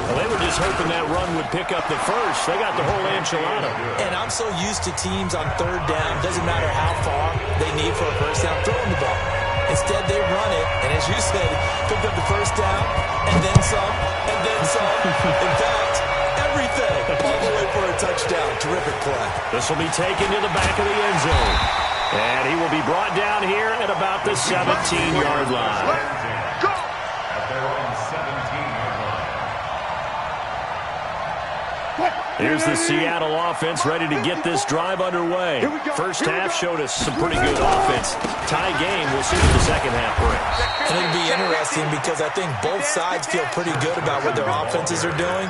Well, they were just hoping that run would pick up the first. They got the whole enchilada. And I'm so used to teams on 3rd down, doesn't matter how far they need for a first down, throwing the ball. Instead, they run it, and as you said, picked up the first down, and then some, and then some. In fact, everything all the way for a touchdown. Terrific play. This will be taken to the back of the end zone. And he will be brought down here at about the 17-yard line. Go! At their own 17-yard line. Here's the Seattle offense ready to get this drive underway. First half showed us some pretty good offense. Tie game, we'll see what the second half brings. And it'll be interesting because I think both sides feel pretty good about what their offenses are doing.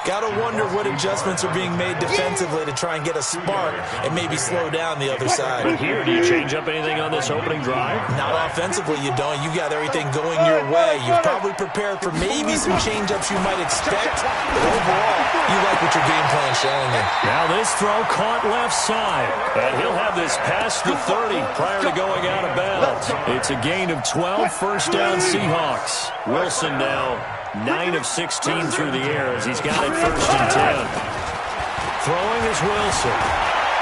Got to wonder what adjustments are being made defensively to try and get a spark and maybe slow down the other side. But here, do you change up anything on this opening drive? Not offensively, you don't. You got everything going your way. You've probably prepared for maybe some change-ups you might expect, but overall, you like what your game plan's showing you. Now this throw caught left side, and he'll have this past the 30 prior to going out of bounds. It's a gain of 12, first down Seahawks. Wilson now 9 of 16 through the air as he's got it 1st and 10. Throwing is Wilson.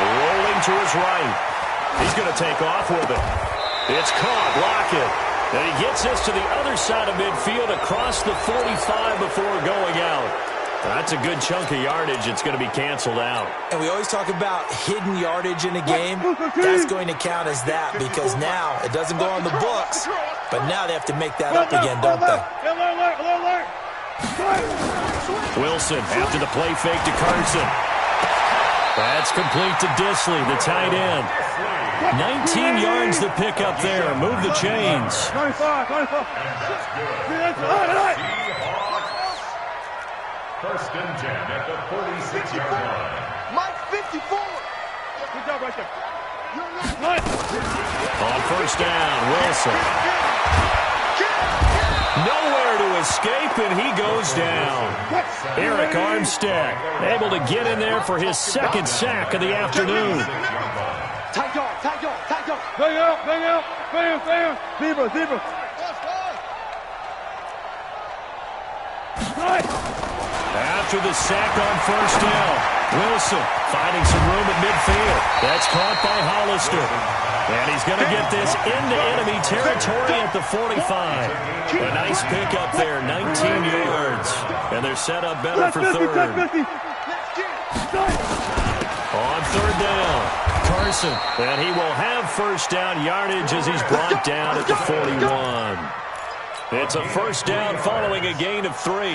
Rolling to his right. He's going to take off with it. It's caught. Lockett. And he gets this to the other side of midfield across the 45 before going out. That's a good chunk of yardage. It's going to be canceled out. And we always talk about hidden yardage in a game. That's going to count as that because now it doesn't go on the books, but now they have to make that up again, don't they? Wilson after the play fake to Carson. That's complete to Disley, the tight end. 19 yards to pick up there. Move the chains. 25. 1st and 10 at the 46-yard line. Mike 54. Good job right there. On first down, Wilson. Nowhere to escape, and he goes down. Eric Armstead able to get in there for his 2nd sack of the afternoon. Tight dog. Bang out. Zebra. After the sack on first down, Wilson finding some room at midfield. That's caught by Hollister. And he's going to get this into enemy territory at the 45. A nice pickup there, 19 yards. And they're set up better for 3rd. On 3rd down, Carson. And he will have first down yardage as he's brought down at the 41. It's a first down following a gain of 3.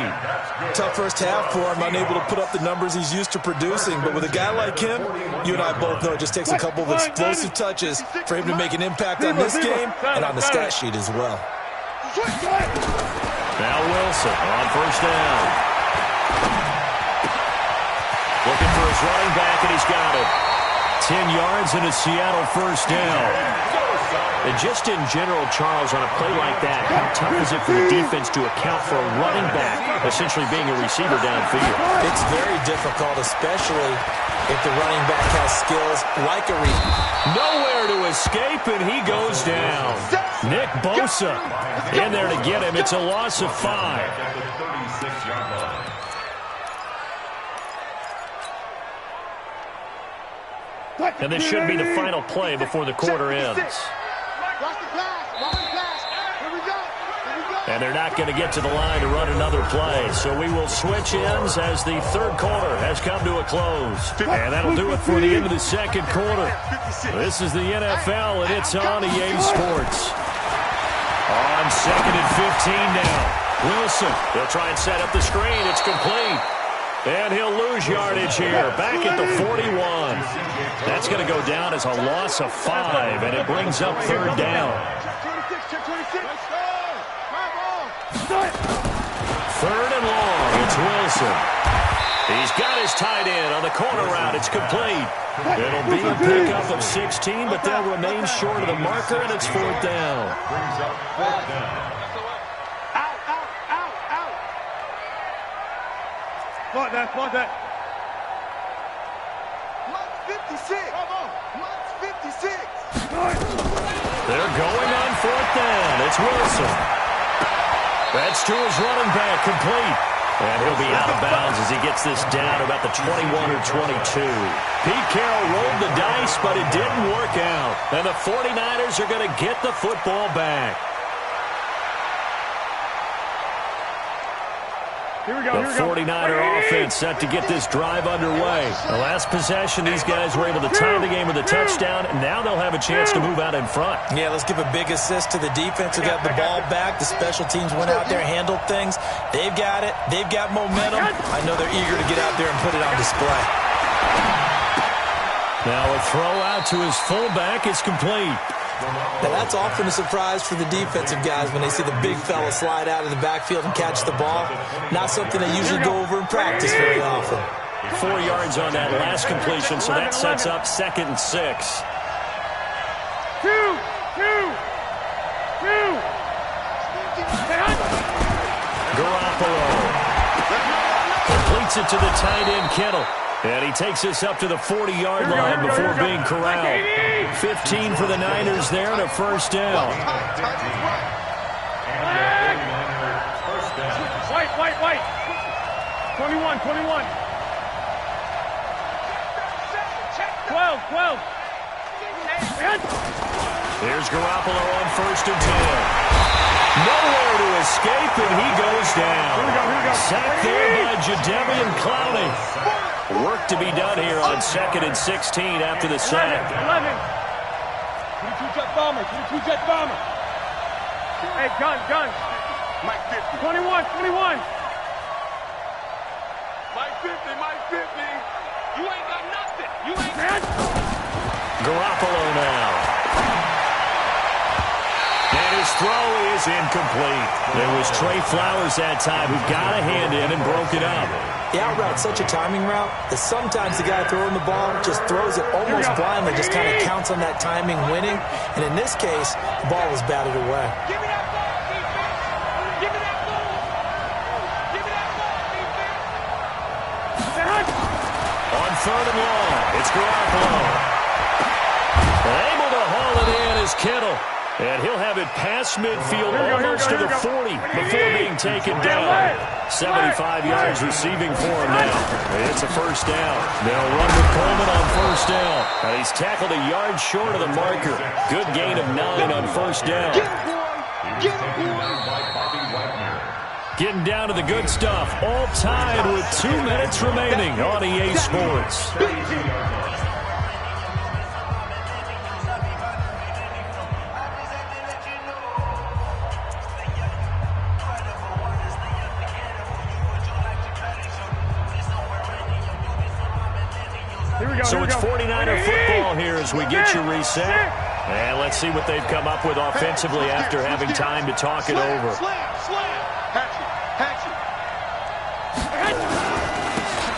Tough first half for him, unable to put up the numbers he's used to producing. But with a guy like him, you and I both know it just takes a couple of explosive touches for him to make an impact on this game and on the stat sheet as well. Now Wilson on first down. Looking for his running back, and he's got it. 10 yards and a Seattle first down. And just in general, Charles, on a play like that, how tough is it for the defense to account for a running back essentially being a receiver downfield? It's very difficult, especially if the running back has skills like a Nowhere to escape, and he goes down. Nick Bosa in there to get him. It's a loss of 5. And this should be the final play before the quarter ends. And they're not going to get to the line to run another play. So we will switch ends as the third quarter has come to a close. And that'll do it for the end of the second quarter. This is the NFL, and it's on EA Sports. On 2nd and 15 now. Wilson, they'll try and set up the screen. It's complete. And he'll lose yardage here, back at the 41. That's going to go down as a loss of 5, and it brings up third down. Third and long, it's Wilson. He's got his tight end on the corner route. It's complete. It'll be a pickup of 16, but they'll remain short of the marker, and it's fourth down. Block that. Mike's 56. Mike's 56. They're going on fourth down. It's Wilson. That's to his running back, complete. And he'll be out of bounds as he gets this down about the 21 or 22. Pete Carroll rolled the dice, but it didn't work out. And the 49ers are going to get the football back. Here we go. The 49er offense set to get this drive underway. The last possession, these guys were able to tie the game with a touchdown, and now they'll have a chance to move out in front. Yeah, let's give a big assist to the defense who got the ball back. The special teams went out there, handled things. They've got it. They've got momentum. I know they're eager to get out there and put it on display. Now a throw out to his fullback is complete. Now, that's often a surprise for the defensive guys when they see the big fella slide out of the backfield and catch the ball. Not something they usually go over in practice very often. 4 yards on that last completion, so that sets up 2nd and 6. Two. Garoppolo completes it to the tight end, Kittle. And he takes us up to the 40-yard line before being corralled. 15 for the Niners there and a first down. White. 21. 12. Here's Garoppolo on 1st and 10. Nowhere to escape, and he goes down. Sacked there by Jadeveon Clowney. Work to be done here on 2nd and 16 after the sack. 11. 22 jet bomber. Hey, gun. Mike 50. 21. Mike 50. You ain't got nothing. Garoppolo now. And his throw is incomplete. It was Trey Flowers that time who got a hand in and broke it up. The out route's such a timing route that sometimes the guy throwing the ball just throws it almost blindly, just kind of counts on that timing winning. And in this case, the ball was batted away. Give me that ball, defense. Give me that ball. On 3rd and long, it's Garoppolo. Able to haul it in is Kittle. And he'll have it past midfield almost to the 40 before being taken down. 75 yards receiving for him now. It's a first down. They'll run with Coleman on first down. And he's tackled a yard short of the marker. Good gain of 9 on first down. Getting down to the good stuff. All tied with 2 minutes remaining on EA Sports. So it's 49er football here as we get you reset. And let's see what they've come up with offensively after having time to talk it over.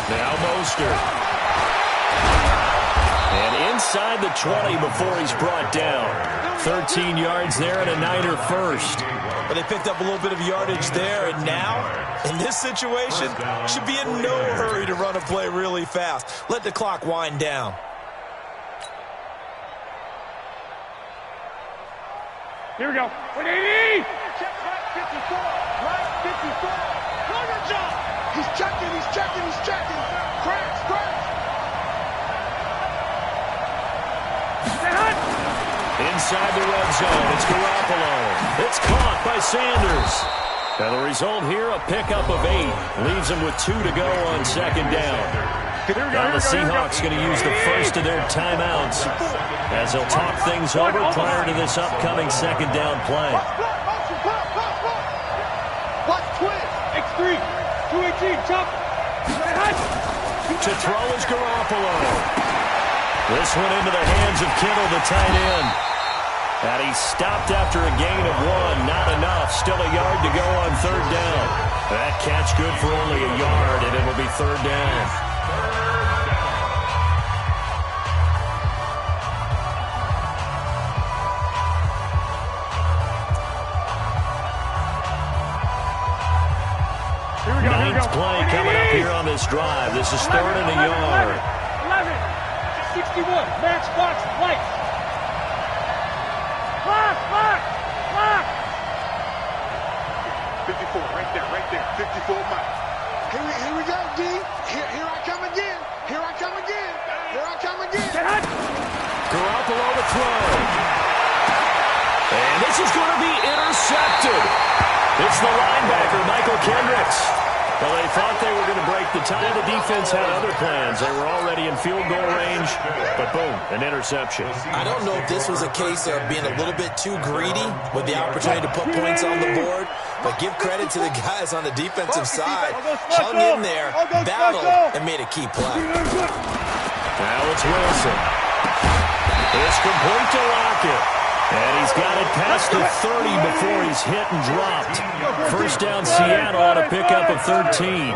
Now Mostert. And inside the 20 before he's brought down. 13 yards there and a Niner first. But they picked up a little bit of yardage there, and now, in this situation, should be in no hurry to run a play really fast. Let the clock wind down. Here we go. 180! Check right 54. Right 54. Runner jump. He's checking. Cracks. Inside the red zone, it's Garoppolo. It's caught by Sanders. Now the result here, a pickup of 8. Leaves them with 2 to go on second down. Now the Seahawks going to use the first of their timeouts as they'll talk things over prior to this upcoming second down play. Watch twist. X3. 218. Chop. To throw is Garoppolo. This one into the hands of Kittle, the tight end. And he stopped after a gain of 1. Not enough. Still a yard to go on third down. That catch good for only a yard, and it'll be third down. Ninth play coming up here on this drive. This is third and a yard. 11. 61. Match box. Lights. Clock. 54. Right there. 54 Mike. Here we go, D. Here I come again. Garoppolo to throw. And this is going to be intercepted. It's the linebacker, Michael Kendricks. Well, they thought they were going to break the tie. The defense had other plans. They were already in field goal range, but boom, an interception. I don't know if this was a case of being a little bit too greedy with the opportunity to put points on the board, but give credit to the guys on the defensive side. Hung in there, battled, and made a key play. Now it's Wilson. It's complete to Lockett. And he's got it past the 30 before he's hit and dropped. First down Seattle on a pickup of 13.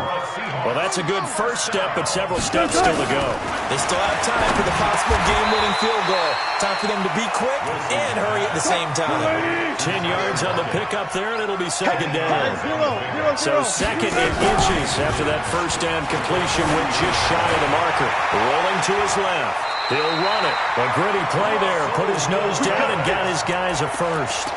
Well, that's a good first step, but several steps still to go. They still have time for the possible game-winning field goal. Time for them to be quick and hurry at the same time. 10 yards on the pickup there, and it'll be second down. So second in inches after that first down completion went just shy of the marker. Rolling to his left. He'll run it. A gritty play there. Put his nose down and got his guys a first.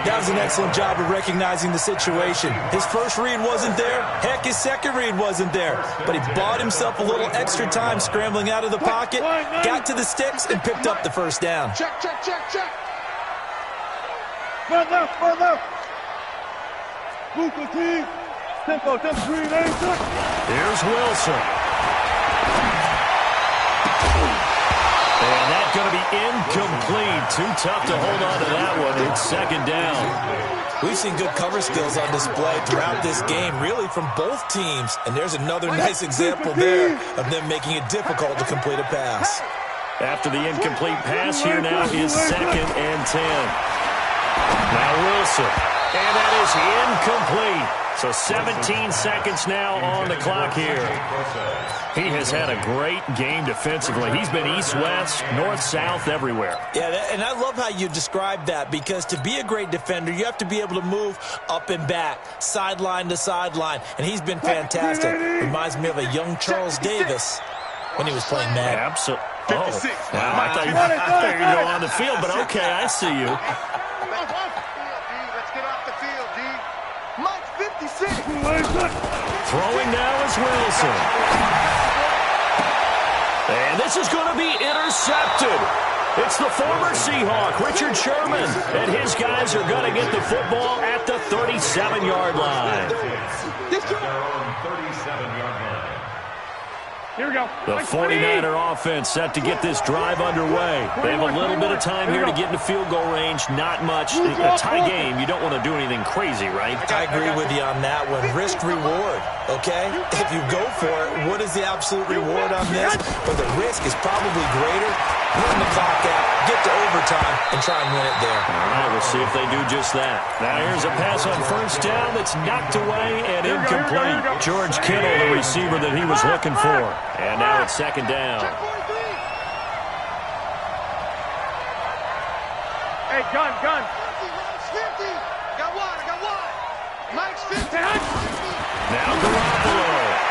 That was an excellent job of recognizing the situation. His first read wasn't there. Heck, his second read wasn't there. But he bought himself a little extra time scrambling out of the pocket, got to the sticks, and picked up the first down. Check. Front left. Luca team. Tempo, green, Here's Wilson. And that's going to be incomplete. Too tough to hold on to that one. It's second down. We've seen good cover skills on display throughout this game, really from both teams. And there's another nice example there of them making it difficult to complete a pass. After the incomplete pass, here now is second and 10. Now Wilson. And that is incomplete. So 17 seconds now on the clock here. He has had a great game defensively. He's been east-west, north-south, everywhere. Yeah, and I love how you describe that, because to be a great defender, you have to be able to move up and back, sideline to sideline, and he's been fantastic. Reminds me of a young Charles Davis when he was playing Madden. Absolutely. Oh, well, I thought you were going on the field, but okay, I see you. Let's get off the field, D. Mike 56. Throwing now is Wilson. And this is going to be intercepted. It's the former Seahawk, Richard Sherman, and his guys are going to get the football at the 37-yard line. Their own 37-yard line. Here we go. The 49er offense set to get this drive underway. They have a little bit of time here to get into field goal range. Not much. A tie game, you don't want to do anything crazy, right? I agree with you on that one. Risk reward, okay? If you go for it, what is the absolute reward on this? But the risk is probably greater. Run the clock out, get to overtime, and try and win it there. All right, we'll see if they do just that. Now here's a pass on first down that's knocked away and incomplete. George Kittle, the receiver that he was looking for. And now it's second down. Hey, gun. Mike's 50. Got one. Mike's 50. Now Garoppolo.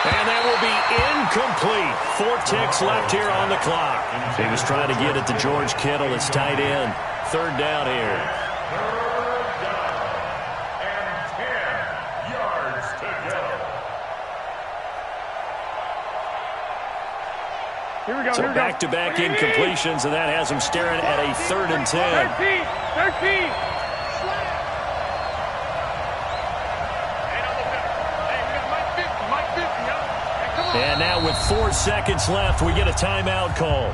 And that will be incomplete. 4 ticks left here on the clock. He was trying to get it to George Kittle. It's tight end. Third down here. Third down and 10 yards to go. Here we go. So back-to-back incompletions, and that has him staring at a 3rd and 10. 13. And now with 4 seconds left, we get a timeout call.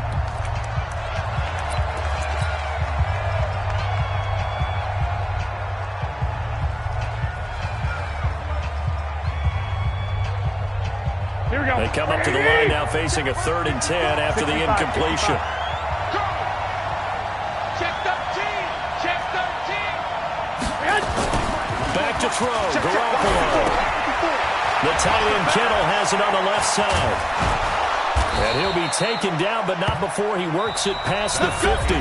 Here we go. They come up to the line now facing a 3rd and 10 after the incompletion. Check 13. Back to throw, Garoppolo. The tight end Kittle has it on the left side. And he'll be taken down, but not before he works it past the 50.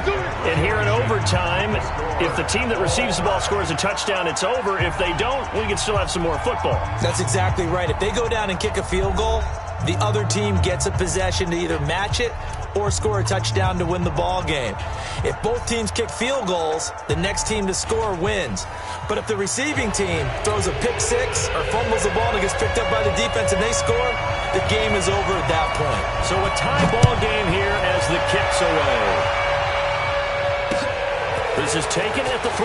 And here in overtime, if the team that receives the ball scores a touchdown, it's over. If they don't, we can still have some more football. That's exactly right. If they go down and kick a field goal, the other team gets a possession to either match it or score a touchdown to win the ball game. If both teams kick field goals, the next team to score wins. But if the receiving team throws a pick six or fumbles the ball and gets picked up by the defense and they score, the game is over at that point. So a tie ball game here as the kick's away. This is taken at the 3.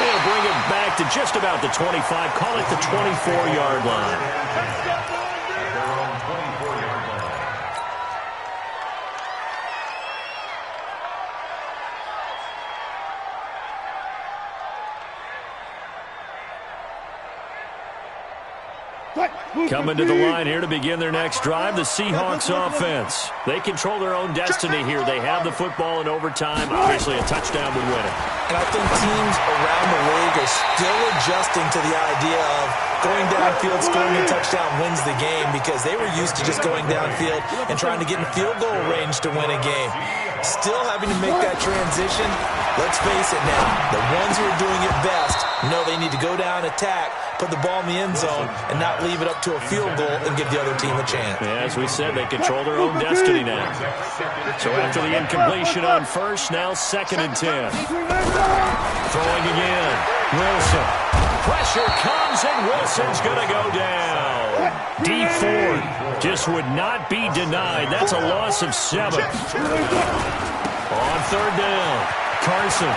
They'll bring it back to just about the 25. Call it the 24-yard line. Their own 24-yard line. Coming to the line here to begin their next drive, the Seahawks offense. They control their own destiny here. They have the football in overtime. Obviously, a touchdown would win it. And I think teams around the league are still adjusting to the idea of going downfield, scoring a touchdown wins the game, because they were used to just going downfield and trying to get in field goal range to win a game. Still having to make that transition. Let's face it now, the ones who are doing it best know they need to go down, attack, put the ball in the end zone, and not leave it up to a field goal and give the other team a chance. Yeah, as we said, they control their own destiny now. So after the incompletion on first, now 2nd and 10. Throwing again. Wilson. Pressure comes, and Wilson's going to go down. D Ford just would not be denied. That's a loss of 7. On 3rd down, Carson.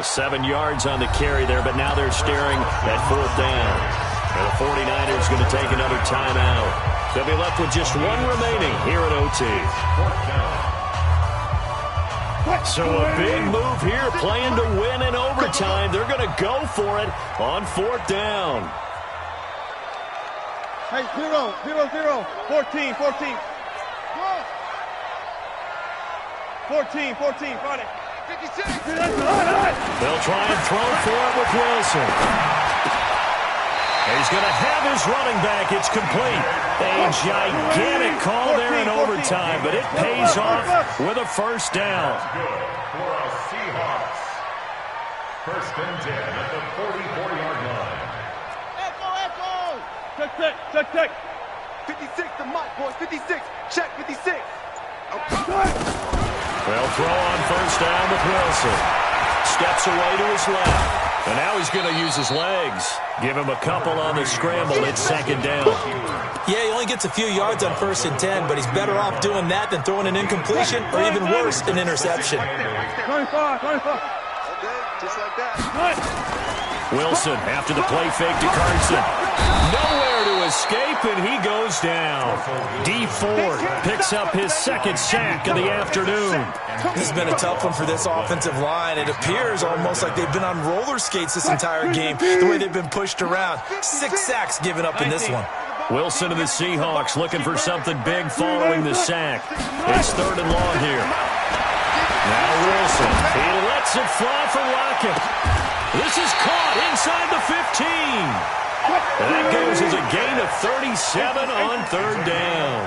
7 yards on the carry there, but now they're staring at 4th down. And the 49ers going to take another timeout. They'll be left with just 1 remaining here at OT. So a big move here, playing to win in overtime. They're going to go for it on 4th down. Hey, 0, 0, 0. 14. 14, Friday. 56. They'll try and throw for it with Wilson. He's going to have his running back. It's complete. A gigantic call there in overtime, but it pays off with a 1st down. Good for a Seahawks. 1st and 10 at the 44-yard line. Echo. Check. 56 to Mike, boys. 56. Check 56. They'll throw on 1st down with Wilson. Steps away to his left. And now he's going to use his legs. Give him a couple on the scramble. It's 2nd down. Yeah, he only gets a few yards on 1st and 10, but he's better off doing that than throwing an incompletion or even worse, an interception. 25. Okay, just like that. Wilson after the play fake to Carson. Nowhere to escape, and he goes down. D Ford picks up his second sack of the afternoon. This has been a tough one for this offensive line. It appears almost like they've been on roller skates this entire game, the way they've been pushed around. 6 sacks given up in this one. Wilson and the Seahawks looking for something big following the sack. It's 3rd and long here. Now Wilson. He lets it fly for Lockett. This is caught inside the 15. And that goes as a gain of 37 on 3rd down.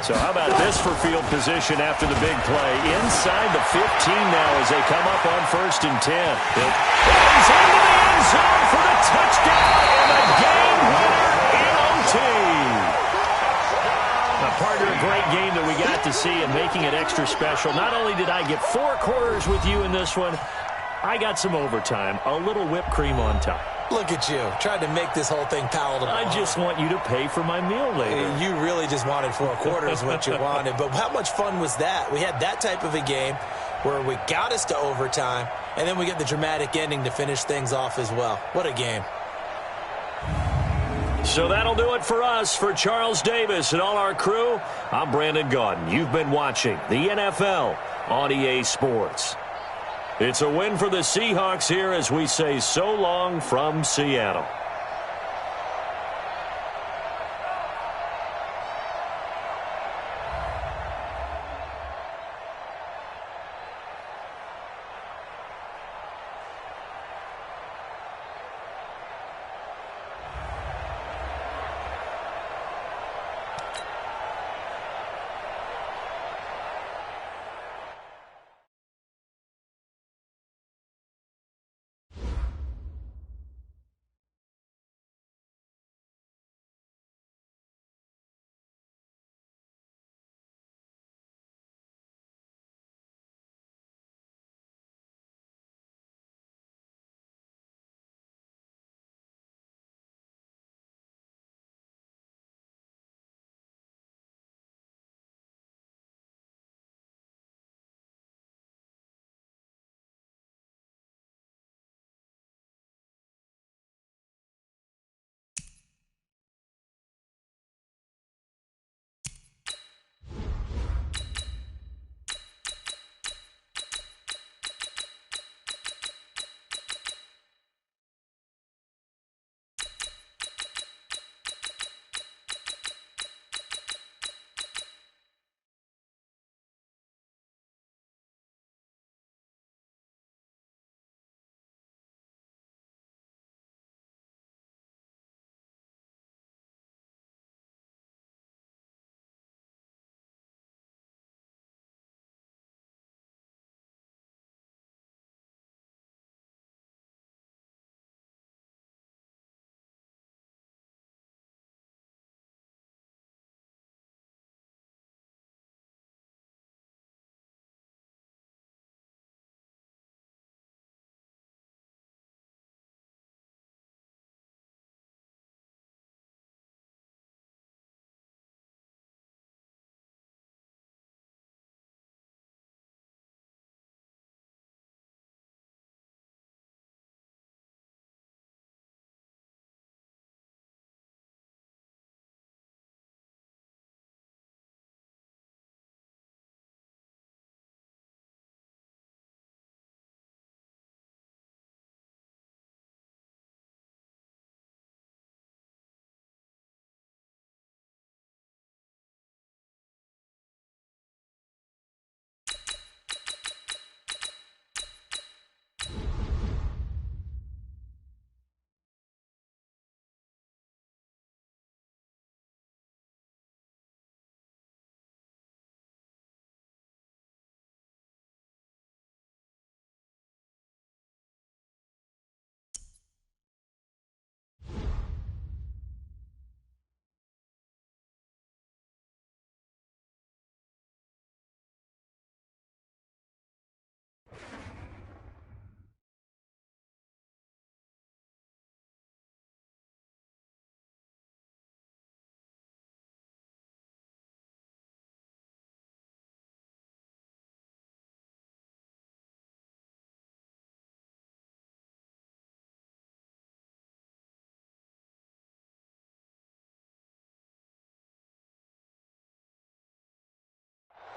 So how about this for field position after the big play? Inside the 15 now as they come up on 1st and 10. It goes into the end zone for the touchdown and a game winner in OT. Now, partner, a great game that we got to see and making it extra special. Not only did I get 4 quarters with you in this one, I got some overtime, a little whipped cream on top. Look at you, trying to make this whole thing palatable. I just want you to pay for my meal later. You really just wanted 4 quarters what you wanted. But how much fun was that? We had that type of a game where we got us to overtime, and then we get the dramatic ending to finish things off as well. What a game. So that'll do it for us. For Charles Davis and all our crew, I'm Brandon Gaudin. You've been watching the NFL on EA Sports. It's a win for the Seahawks here as we say so long from Seattle.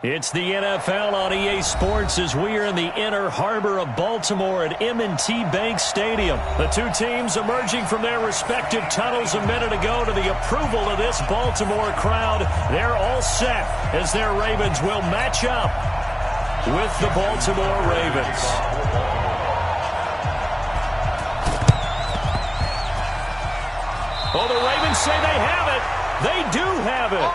It's the NFL on EA Sports as we are in the inner harbor of Baltimore at M&T Bank Stadium. The two teams emerging from their respective tunnels a minute ago to the approval of this Baltimore crowd. They're all set as their Ravens will match up with the Baltimore Ravens. Oh, the Ravens say they have it. They do have it.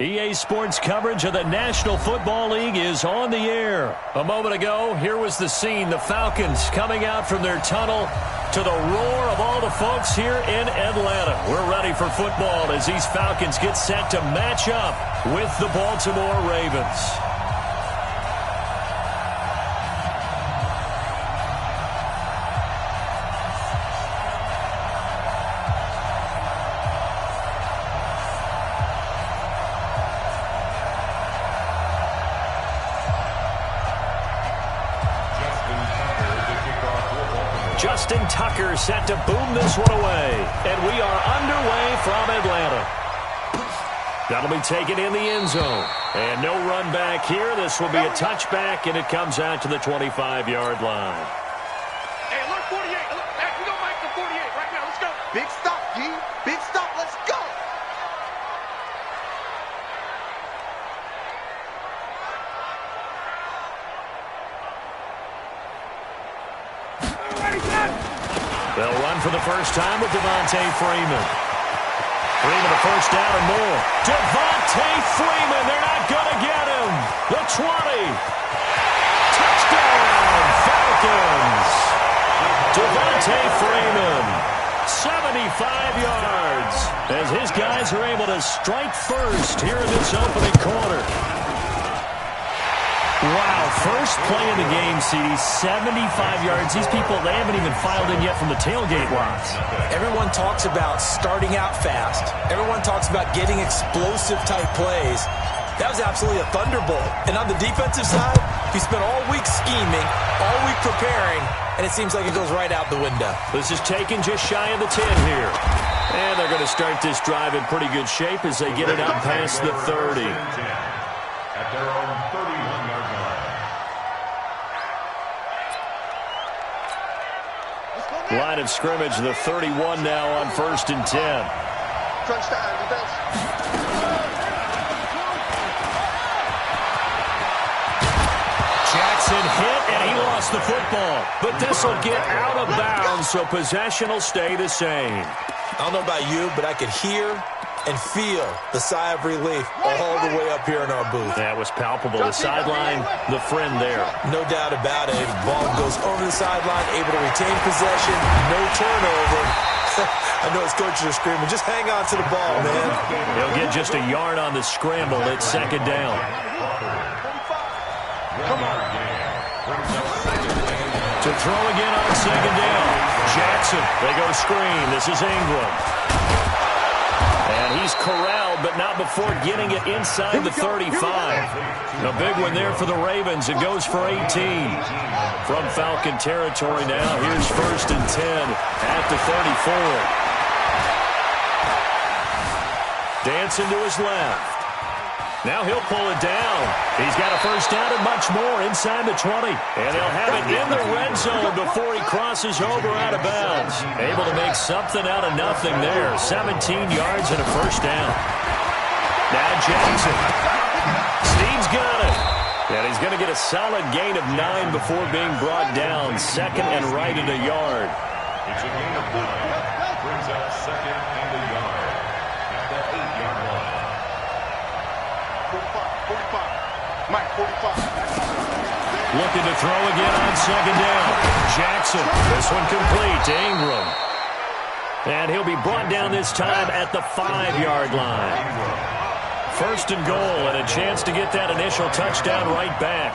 EA Sports coverage of the National Football League is on the air. A moment ago, here was the scene. The Falcons coming out from their tunnel to the roar of all the folks here in Atlanta. We're ready for football as these Falcons get set to match up with the Baltimore Ravens. Justin Tucker set to boom this one away. And we are underway from Atlanta. That'll be taken in the end zone. And no run back here. This will be a touchback, and it comes out to the 25-yard line. Hey, alert 48. Hey, we don't like the 48 right now. Let's go. Big stop, G. Big stop. Let's go. They'll run for the first time with Devontae Freeman. Freeman a first down and more. Devontae Freeman, they're not going to get him. The 20. Touchdown, Falcons. Devontae Freeman, 75 yards, as his guys are able to strike first here in this opening quarter. Wow, first play of the game, CD, 75 yards. These people, they haven't even filed in yet from the tailgate lines. Everyone talks about starting out fast. Everyone talks about getting explosive-type plays. That was absolutely a thunderbolt. And on the defensive side, he spent all week scheming, all week preparing, and it seems like it goes right out the window. This is taken just shy of the 10 here. And they're going to start this drive in pretty good shape as they get it up past the 30. At their own 31-yard line. Line of scrimmage, the 31 now on 1st and 10. Crunch time, defense. Jackson hit, and he lost the football. But this will get out of bounds, so possession will stay the same. I don't know about you, but I could hear and feel the sigh of relief all the way up here in our booth. That was palpable. The sideline, the friend there. No doubt about it. Ball goes over the sideline, able to retain possession, no turnover. I know his coaches are screaming, just hang on to the ball, man. He'll get just a yard on the scramble. It's second down. To throw again on second down. Jackson, they go to screen. This is Ingram. And he's corralled, but not before getting it inside the 35. A big one there for the Ravens. It goes for 18. From Falcon territory now, here's 1st and 10 at the 34. Dancing to his left. Now he'll pull it down. He's got a first down and much more inside the 20. And they'll have it in the red zone before he crosses over out of bounds. Able to make something out of nothing there. 17 yards and a first down. Now Jackson. Steve's got it. And he's going to get a solid gain of 9 before being brought down. Second and right at a yard. It's a gain of 9. Brings up second and a yard at the 8-yard line. 45. Mike, 45. Looking to throw again on second down. Jackson. This one complete to Ingram. And he'll be brought down this time at the 5-yard line. First and goal and a chance to get that initial touchdown right back.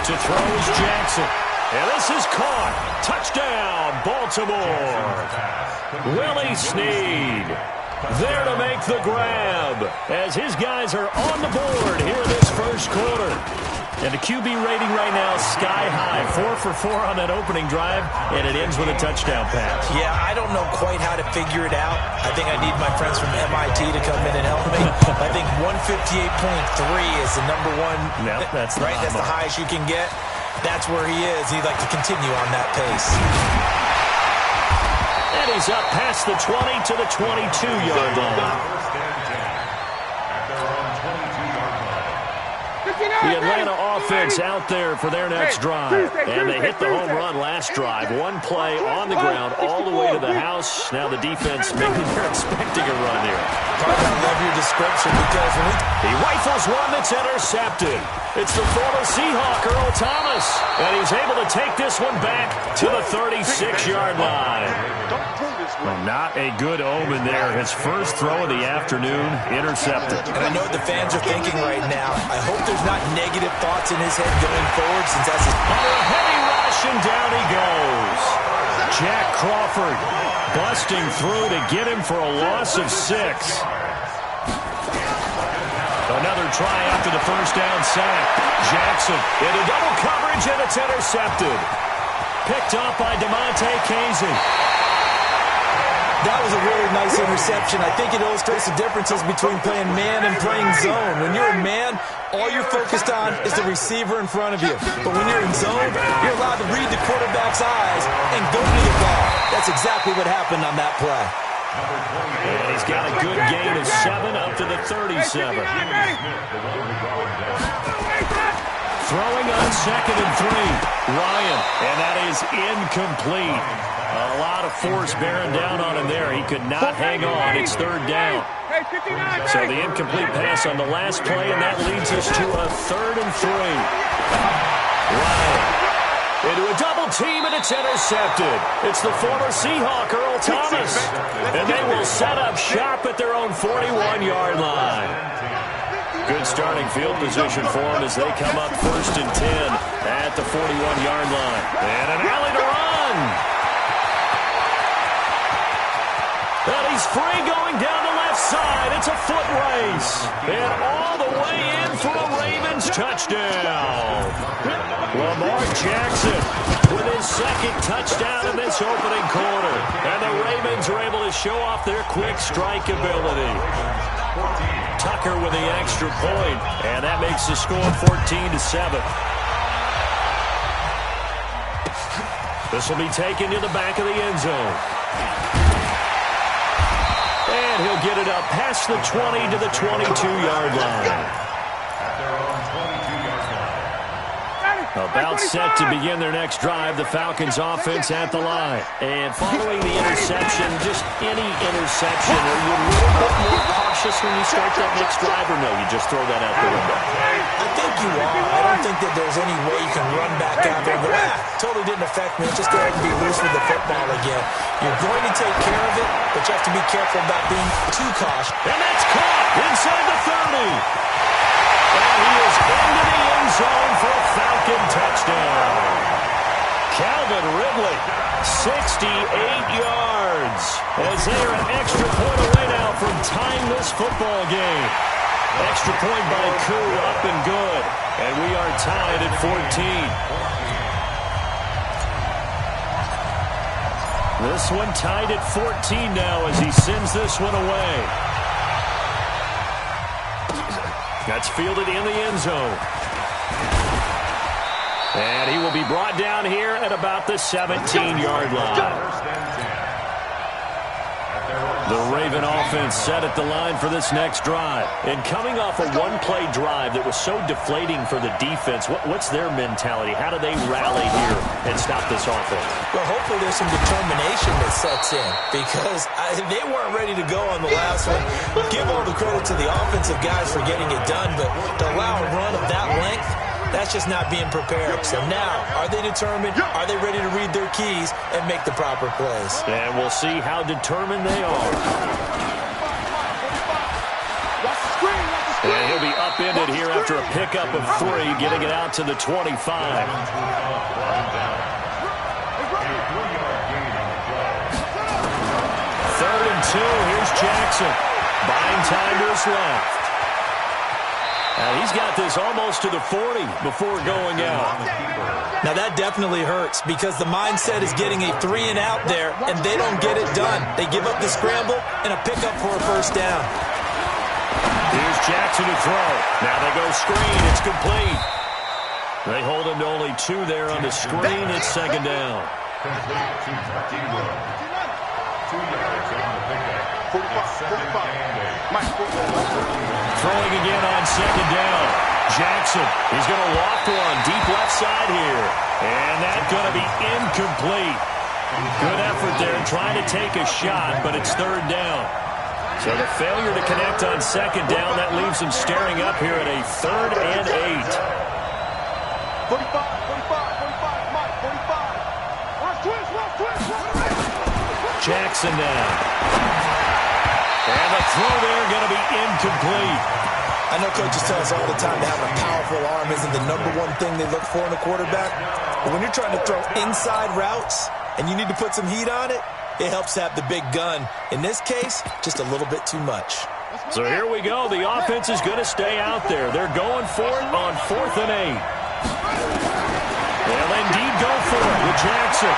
To throw is Jackson. And this is caught. Touchdown, Baltimore. Willie Snead there to make the grab as his guys are on the board here in this first quarter. And the QB rating right now sky high. 4 for 4 on that opening drive, and it ends with a touchdown pass. Yeah, I don't know quite how to figure it out. I think I need my friends from MIT to come in and help me. I think 158.3 is the number one. No, that's right. That's the highest you can get. That's where he is. He'd like to continue on that pace. And he's up past the 20 to the 22-yard line. The Atlanta offense out there for their next drive. And they hit the home run last drive. One play on the ground all the way to the house. Now the defense, maybe they're expecting a run here. I love your description because he rifles one that's intercepted. It's the former Seahawk, Earl Thomas. And he's able to take this one back to the 36-yard line. Well, not a good omen there. His first throw of the afternoon, intercepted. And I know what the fans are thinking right now. I hope there's not negative thoughts in his head going forward since that's his... Under a heavy rush, and down he goes. Jack Crawford busting through to get him for a loss of 6. Another try after the first down sack. Jackson into double coverage, and it's intercepted. Picked up by DeMonte Casey. That was a really nice interception. I think it illustrates the differences between playing man and playing zone. When you're in man, all you're focused on is the receiver in front of you. But when you're in zone, you're allowed to read the quarterback's eyes and go to the ball. That's exactly what happened on that play. And he's got a good gain of 7 up to the 37. Throwing on second and 3. Ryan, and that is incomplete. A lot of force bearing down on him there. He could not hang on. It's third down. So the incomplete pass on the last play, and that leads us to a 3rd and 3. Ryan into a double team, and it's intercepted. It's the former Seahawk, Earl Thomas. And they will set up shop at their own 41-yard line. Good starting field position for them as they come up 1st and 10 at the 41-yard line. And an alley to run. And he's free going down the left side. It's a foot race. And all the way in for a Ravens touchdown. Lamar Jackson with his 2nd touchdown in this opening quarter. And the Ravens are able to show off their quick strike ability. Tucker with the extra point. And that makes the score 14-7. This will be taken to the back of the end zone. And he'll get it up past the 20 to the 22-yard line. About set to begin their next drive, the Falcons offense at the line. And following the interception, just any interception, are you a little bit more cautious when you start that next drive, or no, you just throw that out the window? I think you are. I don't think that there's any way you can run back out there and go, totally didn't affect me. Just go ahead and be loose with the football again. You're going to take care of it, but you have to be careful about being too cautious. And that's caught inside the 30. And he is into the end zone for a Falcon touchdown. Calvin Ridley, 68 yards, as they are an extra point away now from tying this football game. Extra point by Koo, up and good. And we are tied at 14. This one tied at 14 now as he sends this one away. That's fielded in the end zone. And he will be brought down here at about the 17-yard line. The Raven offense set at the line for this next drive. And coming off a one-play drive that was so deflating for the defense, what's their mentality? How do they rally here and stop this offense? Well, hopefully there's some determination that sets in because they weren't ready to go on the last one. Give all the credit to the offensive guys for getting it done, but to allow a run of that length, that's just not being prepared. So now, are they determined? Are they ready to read their keys and make the proper plays? And we'll see how determined they are. And he'll be upended here after a pickup of 3, getting it out to the 25. 3-yard gain on the play. 3rd and 2. Here's Jackson. Buying time to his left. And he's got this almost to the 40 before going out. Now that definitely hurts because the mindset is getting a 3 and out there, and they don't get it done. They give up the scramble and a pickup for a first down. Here's Jackson to throw. Now they go screen. It's complete. They hold him to only 2 there on the screen. It's 2nd down. Complete to Marty Williams. 2 yards on the pickup. 45. Throwing again on 2nd down. Jackson, he's going to loft one deep left side here. And that's going to be incomplete. Good effort there trying to take a shot, but it's 3rd down. So the failure to connect on 2nd down, that leaves him staring up here at a 3rd and 8. 45, 45, Mike, 45. Jackson now. And the throw there going to be incomplete. I know coaches tell us all the time that having a powerful arm isn't the #1 thing they look for in a quarterback. But when you're trying to throw inside routes and you need to put some heat on it, it helps to have the big gun. In this case, just a little bit too much. So here we go. The offense is going to stay out there. They're going for it on 4th and 8. They'll indeed go for it with Jackson.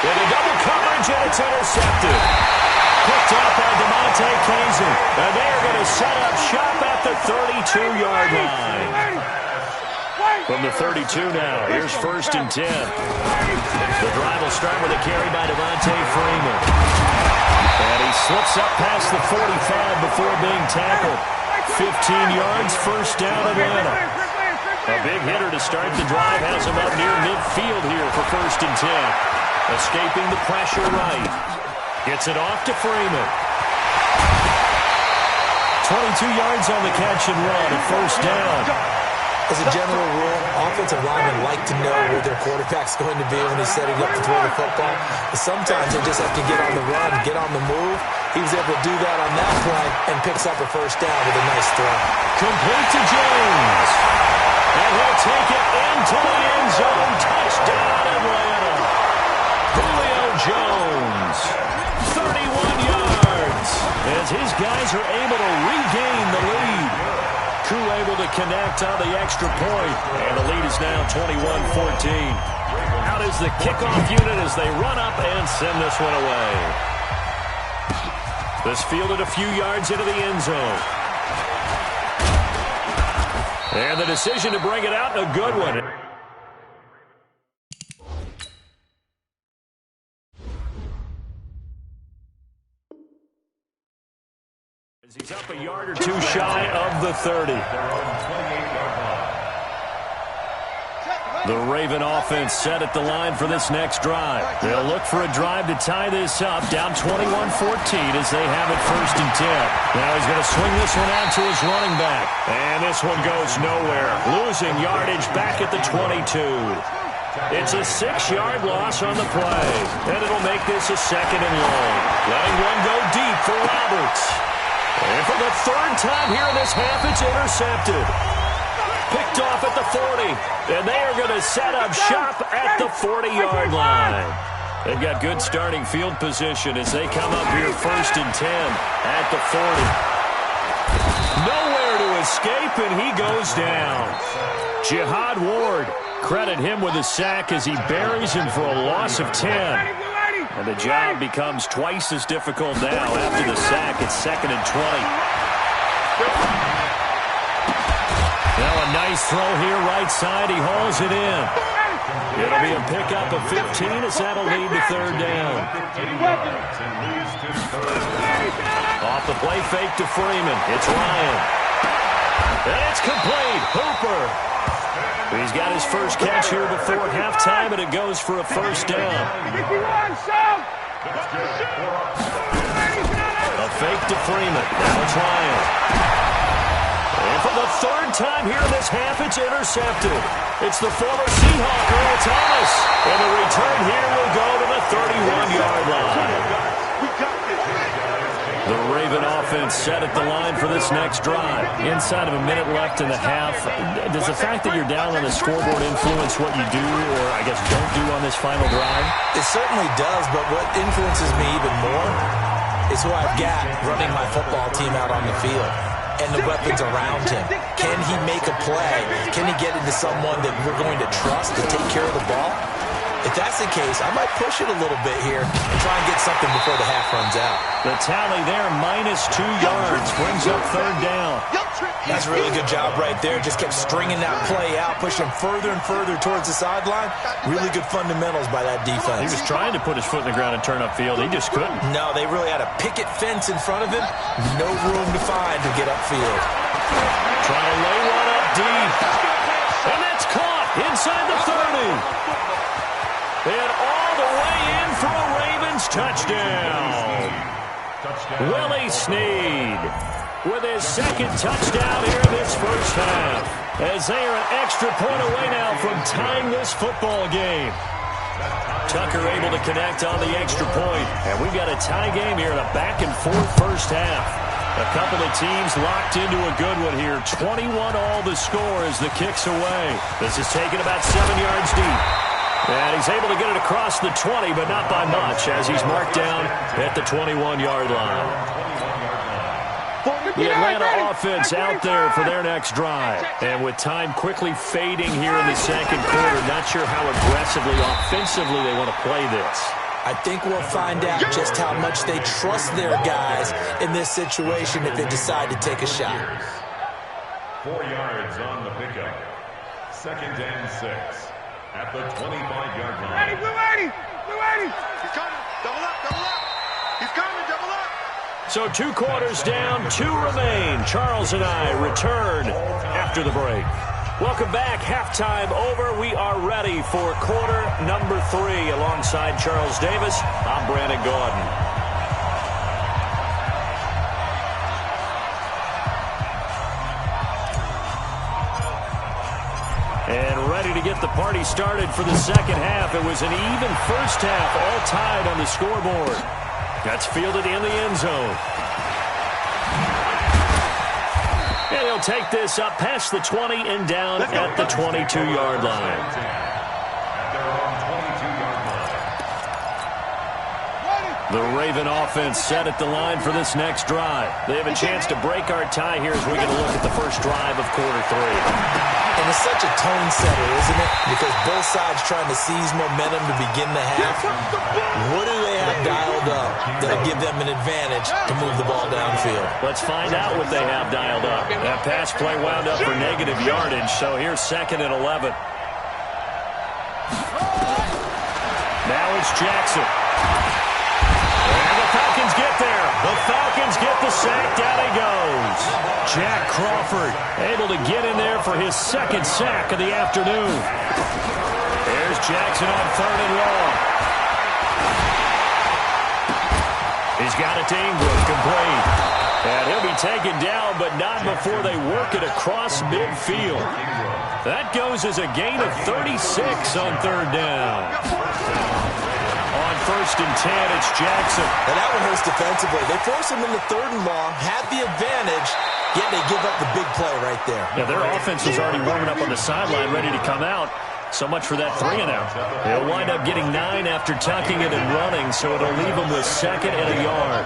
With a double coverage, and it's intercepted. Picked up by DeMonte Kazin. And they are going to set up shop at the 32-yard line. From the 32 now, here's 1st and 10. The drive will start with a carry by Devontae Freeman. And he slips up past the 45 before being tackled. 15 yards, 1st down Atlanta. A big hitter to start the drive has him up near midfield here for 1st and 10. Escaping the pressure right. Gets it off to Freeman. 22 yards on the catch and run at 1st down. As a general rule, offensive linemen like to know where their quarterback's going to be when he's setting up to throw the football. But sometimes they just have to get on the run, get on the move. He was able to do that on that play and picks up a 1st down with a nice throw. Complete to Jones. And he'll take it into the end zone. Touchdown, Atlanta. Julio Jones. 31 yards. As his guys are able to regain the lead. Crew able to connect on the extra point. And the lead is now 21-14. Out is the kickoff unit as they run up and send this one away. This fielded a few yards into the end zone. And the decision to bring it out, a good one. He's up a yard or 2 shy of the 30. The Raven offense set at the line for this next drive. They'll look for a drive to tie this up, down 21-14 as they have it 1st and 10. Now he's going to swing this one out to his running back. And this one goes nowhere. Losing yardage back at the 22. It's a 6-yard loss on the play. And it'll make this a 2nd and long. Letting one go deep for Roberts. And for the 3rd time here in this half, it's intercepted. Picked off at the 40. And they are going to set up shop at the 40-yard line. They've got good starting field position as they come up here 1st and 10 at the 40. Nowhere to escape, and he goes down. Jihad Ward, credit him with a sack as he buries him for a loss of 10. And the job becomes twice as difficult now. After the sack, it's 2nd and 20. Now a nice throw here, right side. He hauls it in. It'll be a pickup of 15 as that'll lead to 3rd down. Off the play fake to Freeman. It's Ryan. And it's complete. Hooper. He's got his first catch here before halftime, and it goes for a 1st down. A fake to Freeman. Now it's Ryan. And for the 3rd time here in this half, it's intercepted. It's the former Seahawk, Earl Thomas. And the return here will go to the 31-yard line. The Raven offense set at the line for this next drive. Inside of a minute left in the half, does the fact that you're down on the scoreboard influence what you do, or I guess don't do on this final drive? It certainly does, but what influences me even more is who I've got running my football team out on the field and the weapons around him. Can he make a play? Can he get into someone that we're going to trust to take care of the ball? If that's the case, I might push it a little bit here and try and get something before the half runs out. The tally there, -2 yards, brings up 3rd down. That's a really good job right there. Just kept stringing that play out, pushing him further and further towards the sideline. Really good fundamentals by that defense. He was trying to put his foot in the ground and turn upfield. He just couldn't. No, they really had a picket fence in front of him. No room to find to get upfield. Trying to lay one up deep. And that's caught inside the 30. And all the way in for a Ravens touchdown. Willie Snead with his 2nd touchdown here in this first half. As they are an extra point away now from tying this football game. Tucker able to connect on the extra point. And we've got a tie game here in a back-and-forth first half. A couple of teams locked into a good one here. 21 all the score as the kick's away. This is taken about 7 yards deep. And he's able to get it across the 20, but not by much, as he's marked down at the 21-yard line. The Atlanta offense out there for their next drive. And with time quickly fading here in the 2nd quarter, not sure how aggressively, offensively they want to play this. I think we'll find out just how much they trust their guys in this situation if they decide to take a shot. 4 yards on the pickup. 2nd and 6. At the 25-yard line. Blue 80! Blue 80! He's coming. Double up, double up. He's coming, double up. So 2 quarters down, 2 remain. Charles and I return after the break. Welcome back. Halftime over. We are ready for quarter number 3. Alongside Charles Davis, I'm Brandon Gaudin. And ready to get the party started for the 2nd half. It was an even first half, all tied on the scoreboard. That's fielded in the end zone. And he'll take this up past the 20 and down at the 22-yard line. The Raven offense set at the line for this next drive. They have a chance to break our tie here as we get a look at the first drive of quarter 3. And it's such a tone setter, isn't it? Because both sides trying to seize momentum to begin the half. What do they have dialed up that'll give them an advantage to move the ball downfield? Let's find out what they have dialed up. That pass play wound up for negative yardage, so here's 2nd and 11. Now it's Jackson. And the Falcons get there. The Falcons get the sack. Down he goes. Jack Crawford able to get in there for his 2nd sack of the afternoon. There's Jackson on 3rd and long. He's got it to Ingram, complete. And he'll be taken down, but not before they work it across midfield. That goes as a gain of 36 on 3rd down. On 1st and 10, it's Jackson. And that one hurts defensively. They force him into 3rd and long, had the advantage, yet they give up the big play right there. Yeah, their offense was already warming up on the sideline, ready to come out. So much for that 3 and out. They'll wind up getting 9 after tucking it and running, so it'll leave them with 2nd and a yard.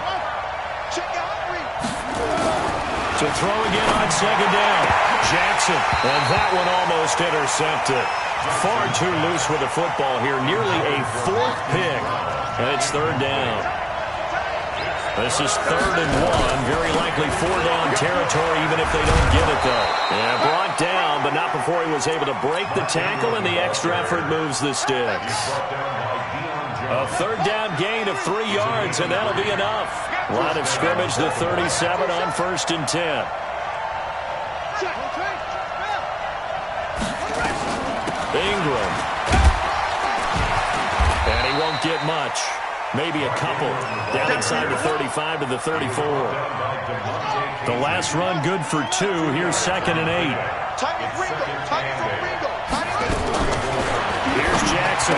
To throw again on 2nd down. Jackson, and that one almost intercepted. Far too loose with the football here. Nearly a fourth pick. And it's third down. This is 3rd and 1. Very likely 4-down territory, even if they don't get it, though. Yeah, brought down, but not before he was able to break the tackle, and the extra effort moves the sticks. A 3rd down gain of 3 yards, and that'll be enough. Line of scrimmage, the 37 on 1st and 10. Ingram. And he won't get much. Maybe a couple. Down inside the 35 to the 34. The last run good for 2. Here's 2nd and 8. Here's Jackson.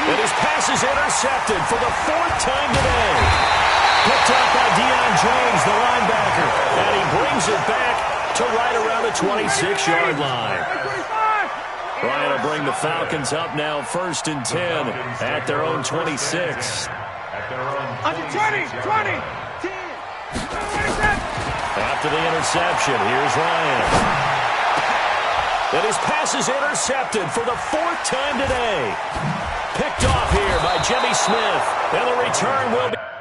And his pass is intercepted for the 4th time today. Picked up by Deion Jones, the linebacker. And he brings it back to right around the 26-yard line. Ryan will bring the Falcons up now 1st and 10 at their own 26. Under 20, 10. After the interception, here's Ryan. And his pass is intercepted for the 4th time today. Picked off here by Jimmy Smith. And the return will be...